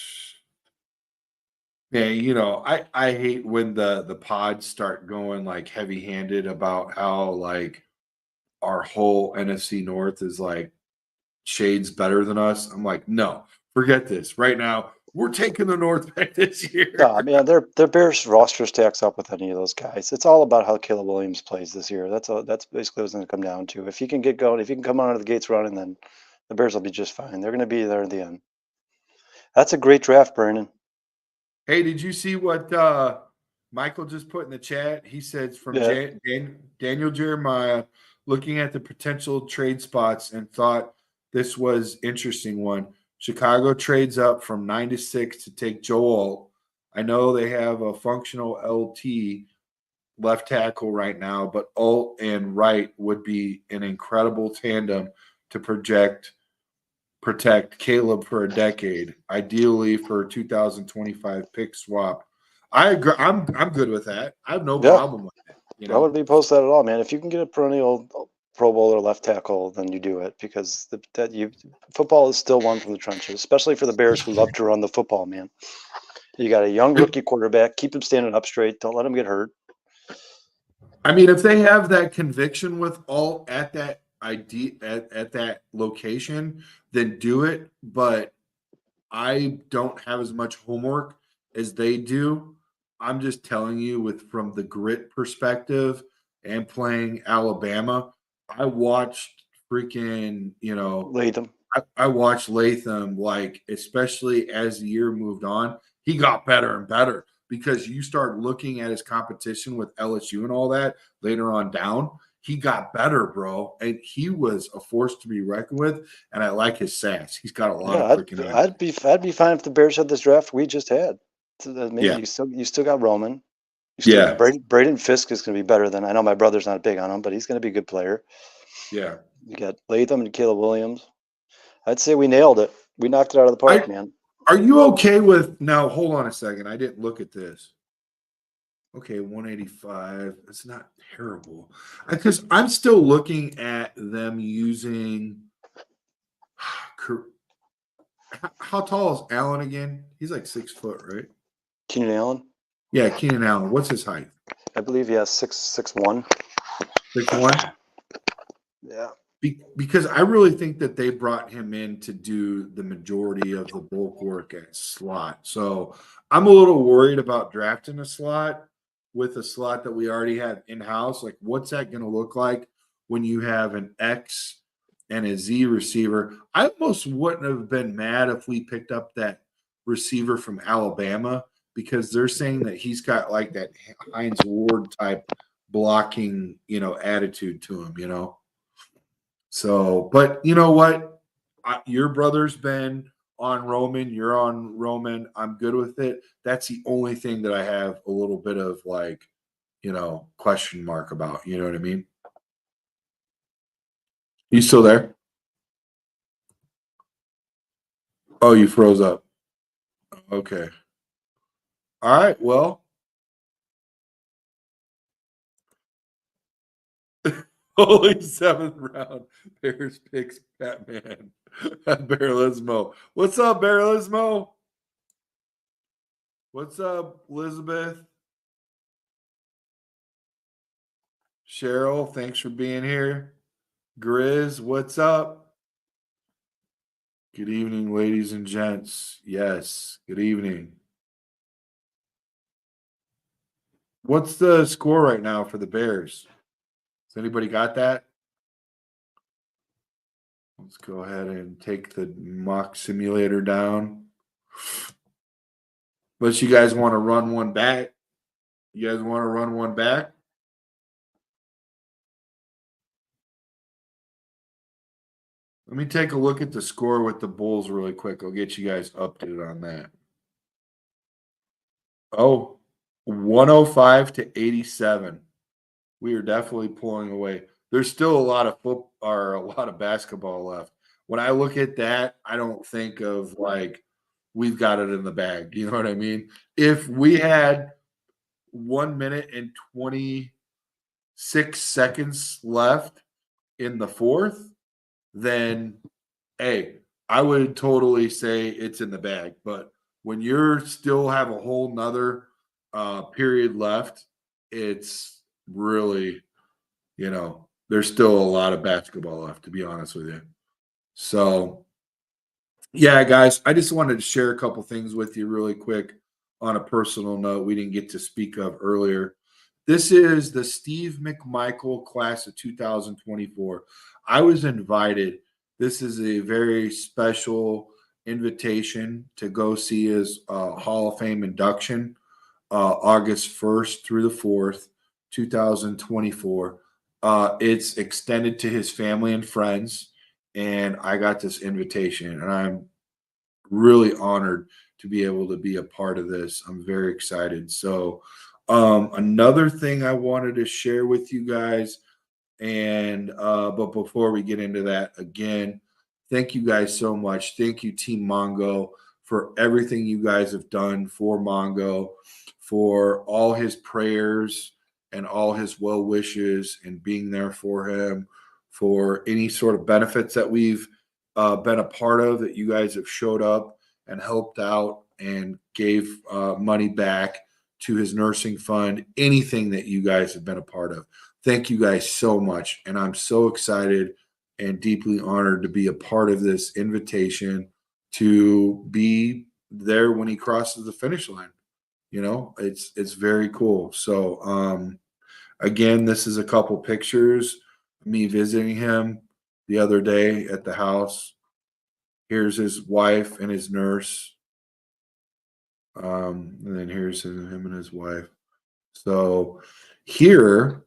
Yeah, I hate when the pods start going like heavy-handed about how like our whole NFC North is like shades better than us. I'm like, no, forget this. Right now, we're taking the North back this year. No, man, their Bears roster stacks up with any of those guys. It's all about how Caleb Williams plays this year. That's basically what it's going to come down to. If he can get going, if he can come out of the gates running, then the Bears will be just fine. They're going to be there in the end. That's a great draft, Brandon. Hey, did you see what Michael just put in the chat? He says from Daniel Jeremiah, looking at the potential trade spots and thought this was interesting one. Chicago trades up from 9 to 6 to take Joe Alt. I know they have a functional LT left tackle right now, but Alt and Wright would be an incredible tandem to protect Caleb for a decade, ideally for a 2025 pick swap. I agree. I'm good with that. I have no problem with it. I wouldn't be opposed to that at all, man. If you can get a perennial Pro Bowler left tackle, then you do it because football is still won from the trenches, especially for the Bears who love to run the football, man. You got a young rookie quarterback. Keep him standing up straight. Don't let him get hurt. I mean, if they have that conviction with Alt at that at that location, then do it. But I don't have as much homework as they do. I'm just telling you from the grit perspective and playing Alabama, I watched freaking, Latham. I watched Latham, like, especially as the year moved on, he got better and better because you start looking at his competition with LSU and all that later on down. He got better, bro, and he was a force to be reckoned with. And I like his sass. He's got a lot of freaking. I'd be fine if the Bears had this draft we just had. So maybe you still got Roman. Braden Fisk is going to be better than I know. My brother's not big on him, but he's going to be a good player. Yeah, you got Latham and Caleb Williams. I'd say we nailed it. We knocked it out of the park, man. Are you okay with now? Hold on a second. I didn't look at this. Okay, 185. It's not terrible because I'm still looking at them using. How tall is Allen again? He's like 6 foot, right? Keenan Allen. Yeah, Keenan Allen. What's his height? I believe he has 6'1". 6'1". Yeah. Because I really think that they brought him in to do the majority of the bulk work at slot. So I'm a little worried about drafting a slot with a slot that we already have in-house. Like, what's that going to look like when you have an X and a Z receiver? I almost wouldn't have been mad if we picked up that receiver from Alabama because they're saying that he's got like that Hines Ward type blocking, attitude to him, So, but you know what? Your brother's been on Roman. You're on Roman. I'm good with it. That's the only thing that I have a little bit of like, question mark about. You know what I mean? You still there? Oh, you froze up. Okay. All right. Well, holy seventh round. Bears picks Batman. Bearlismo. What's up, Bearlismo? What's up, Elizabeth? Cheryl, thanks for being here. Grizz, what's up? Good evening, ladies and gents. Yes, good evening. What's the score right now for the Bears? Has anybody got that? Let's go ahead and take the mock simulator down. Unless you guys want to run one back. You guys want to run one back? Let me take a look at the score with the Bulls really quick. I'll get you guys updated on that. Oh, 105 to 87. We are definitely pulling away. There's still a lot of football or a lot of basketball left. When I look at that, I don't think of like we've got it in the bag. You know what I mean? If we had 1 minute and 26 seconds left in the fourth, then hey, I would totally say it's in the bag. But when you're still have a whole nother period left, it's really, there's still a lot of basketball left, to be honest with you. So, yeah, guys, I just wanted to share a couple things with you really quick on a personal note we didn't get to speak of earlier. This is the Steve McMichael class of 2024. I was invited. This is a very special invitation to go see his Hall of Fame induction, August 1st through the 4th, 2024. It's extended to his family and friends, and I got this invitation, and I'm really honored to be able to be a part of this. I'm very excited. So, another thing I wanted to share with you guys, and but before we get into that, again, thank you guys so much. Thank you, Team Mongo, for everything you guys have done for Mongo, for all his prayers and all his well wishes and being there for him, for any sort of benefits that we've been a part of, that you guys have showed up and helped out and gave money back to his nursing fund, anything that you guys have been a part of. Thank you guys so much. And I'm so excited and deeply honored to be a part of this invitation to be there when he crosses the finish line. It's very cool. So, again, this is a couple pictures of me visiting him the other day at the house. Here's his wife and his nurse. And then here's him and his wife. So here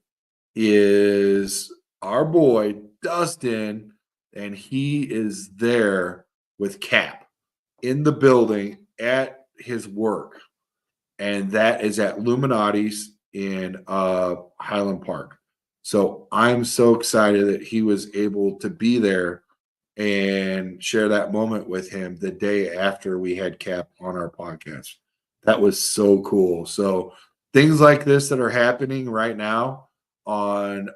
is our boy Dustin, and he is there with Cap in the building at his work. And that is at Illuminati's in Highland Park. So I'm so excited that he was able to be there and share that moment with him the day after we had Cap on our podcast. That was so cool. So things like this that are happening right now on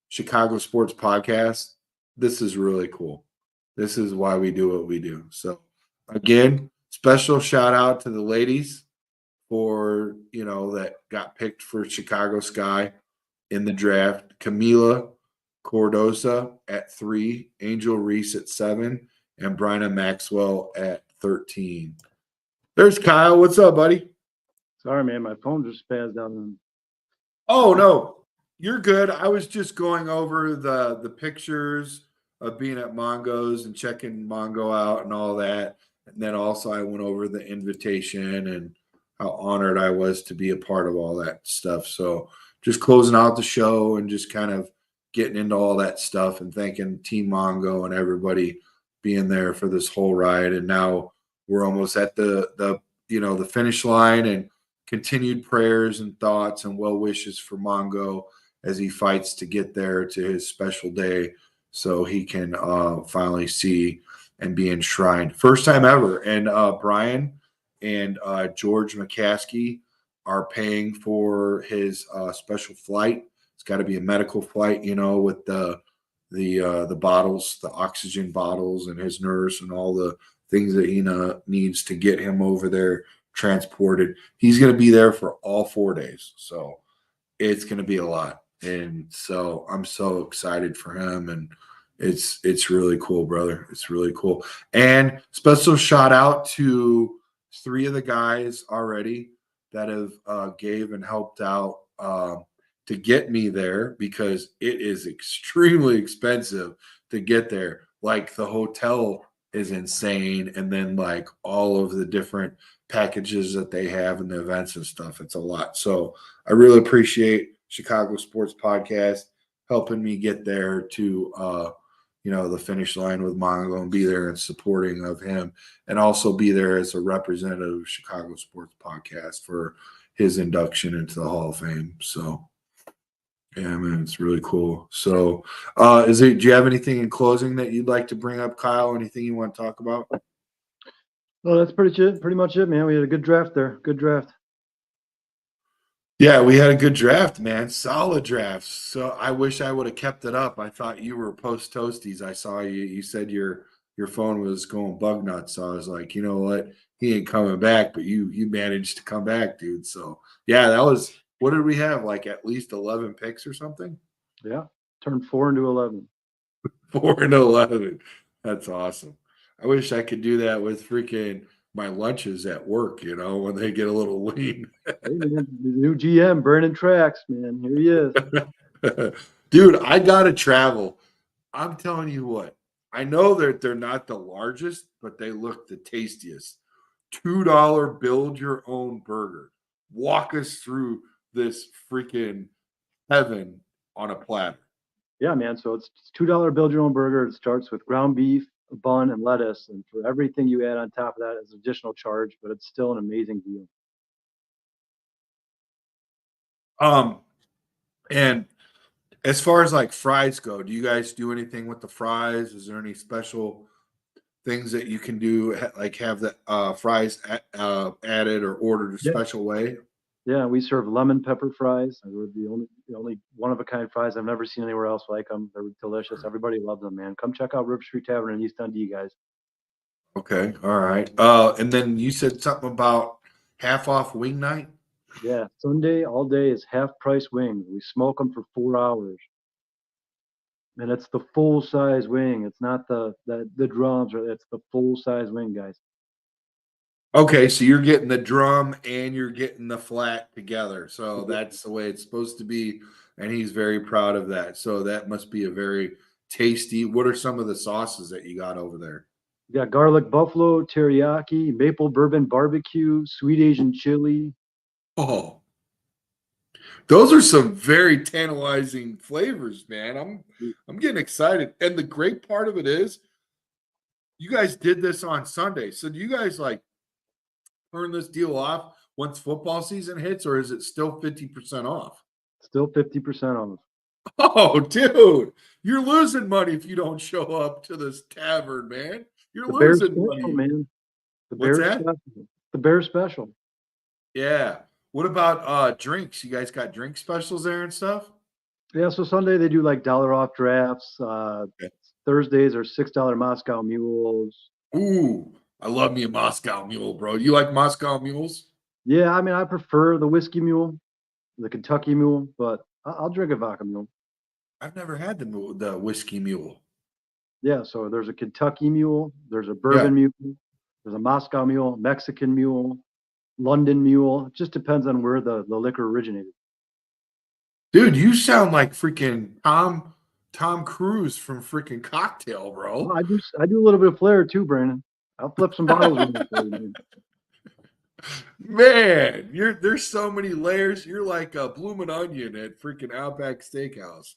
Chicago Sports Podcast, this is really cool. This is why we do what we do. So again, special shout out to the ladies for that got picked for Chicago Sky in the draft. Camila Cordosa at 3, Angel Reese at 7, and Bryna Maxwell at 13. There's Kyle. What's up, buddy? Sorry, man. My phone just spazzed out. Oh, no. You're good. I was just going over the pictures of being at Mongo's and checking Mongo out and all that. And then also I went over the invitation and how honored I was to be a part of all that stuff. So just closing out the show and just kind of getting into all that stuff and thanking Team Mongo and everybody being there for this whole ride. And now we're almost at the finish line, and continued prayers and thoughts and well wishes for Mongo as he fights to get there to his special day so he can finally see and be enshrined. First time ever. And Brian and George McCaskey are paying for his special flight. It's got to be a medical flight, with the bottles, the oxygen bottles, and his nurse and all the things that he needs to get him over there transported. He's going to be there for all 4 days, so it's going to be a lot. And so I'm so excited for him, and it's really cool, brother. It's really cool. And special shout out to 3 of the guys already that have gave and helped out to get me there, because it is extremely expensive to get there. Like, the hotel is insane, and then like all of the different packages that they have and the events and stuff, it's a lot. So I really appreciate Chicago Sports Podcast helping me get there to the finish line with Mongo, and be there and supporting of him, and also be there as a representative of Chicago Sports Podcast for his induction into the Hall of Fame. So yeah, man, it's really cool. So do you have anything in closing that you'd like to bring up, Kyle? Anything you want to talk about? Well, that's pretty much it, man. We had a good draft there. Good draft. Yeah, we had a good draft, man. Solid drafts. So I wish I would have kept it up. I thought you were post toasties. I saw you said your phone was going bug nuts. So I was like, you know what? He ain't coming back, but you managed to come back, dude. So yeah, that was, what did we have? Like at least 11 picks or something? Yeah. Turned 4 into 11. 4 and 11. That's awesome. I wish I could do that with freaking my lunches at work, when they get a little lean. Hey, man, the new GM, burning tracks, man. Here he is. Dude, I got to travel. I'm telling you what. I know that they're not the largest, but they look the tastiest. $2 build your own burger. Walk us through this freaking heaven on a platter. Yeah, man. So it's $2 build your own burger. It starts with ground beef, a bun, and lettuce. And for everything you add on top of that is additional charge, but it's still an amazing deal. And as far as like fries go, do you guys do anything with the fries? Is there any special things that you can do, like have the fries added or ordered a special way? Yeah, we serve lemon pepper fries. We're the only one of a kind fries. I've never seen anywhere else like them. They're delicious. Everybody loves them, man. Come check out River Street Tavern in East Dundee, guys. Okay, all right. And then you said something about half off wing night. Yeah, Sunday all day is half price wings. We smoke them for 4 hours, and it's the full size wing. It's not the drums, or it's the full size wing, guys. Okay, so you're getting the drum and you're getting the flat together. So that's the way it's supposed to be, and he's very proud of that. So that must be a very tasty. What are some of the sauces that you got over there? You got garlic buffalo, teriyaki, maple bourbon barbecue, sweet Asian chili. Oh, those are some very tantalizing flavors, man. I'm getting excited. And the great part of it is you guys did this on Sunday. So do you guys like turn this deal off once football season hits, or is it still 50% off? Still 50% off. Oh, dude, you're losing money if you don't show up to this tavern, man. You're The Bear losing special, money. man. The What's Bear that? special. The Bear special. Yeah. What about drinks? You guys got drink specials there and stuff? Yeah, so Sunday they do like $1 off drafts. Okay. Thursdays are $6 Moscow mules. Ooh, I love me a Moscow Mule, bro. You like Moscow Mules? Yeah, I mean I prefer the whiskey mule, the Kentucky mule, but I'll drink a vodka mule. I've never had the whiskey mule. Yeah, so there's a Kentucky mule, there's a bourbon mule, there's a Moscow mule, Mexican mule, London mule. It just depends on where the liquor originated. Dude, you sound like freaking Tom Cruise from freaking Cocktail, bro. Well, I do a little bit of flair too, Brandon. I'll flip some bottles with you for you, man. Man, there's so many layers. You're like a blooming onion at freaking Outback Steakhouse.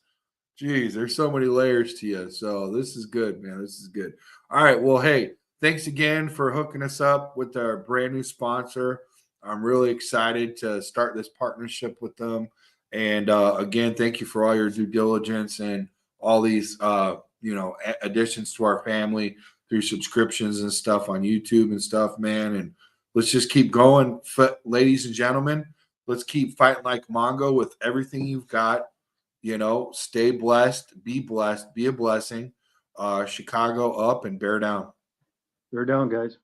Jeez, there's so many layers to you. So this is good, man. This is good. All right. Well, hey, thanks again for hooking us up with our brand new sponsor. I'm really excited to start this partnership with them. And again, thank you for all your due diligence and all these, additions to our family. through subscriptions and stuff on YouTube and stuff, man. And let's just keep going, ladies and gentlemen. Let's keep fighting like Mongo with everything you've got. You know, stay blessed, be a blessing. Chicago up and bear down. They're down, guys.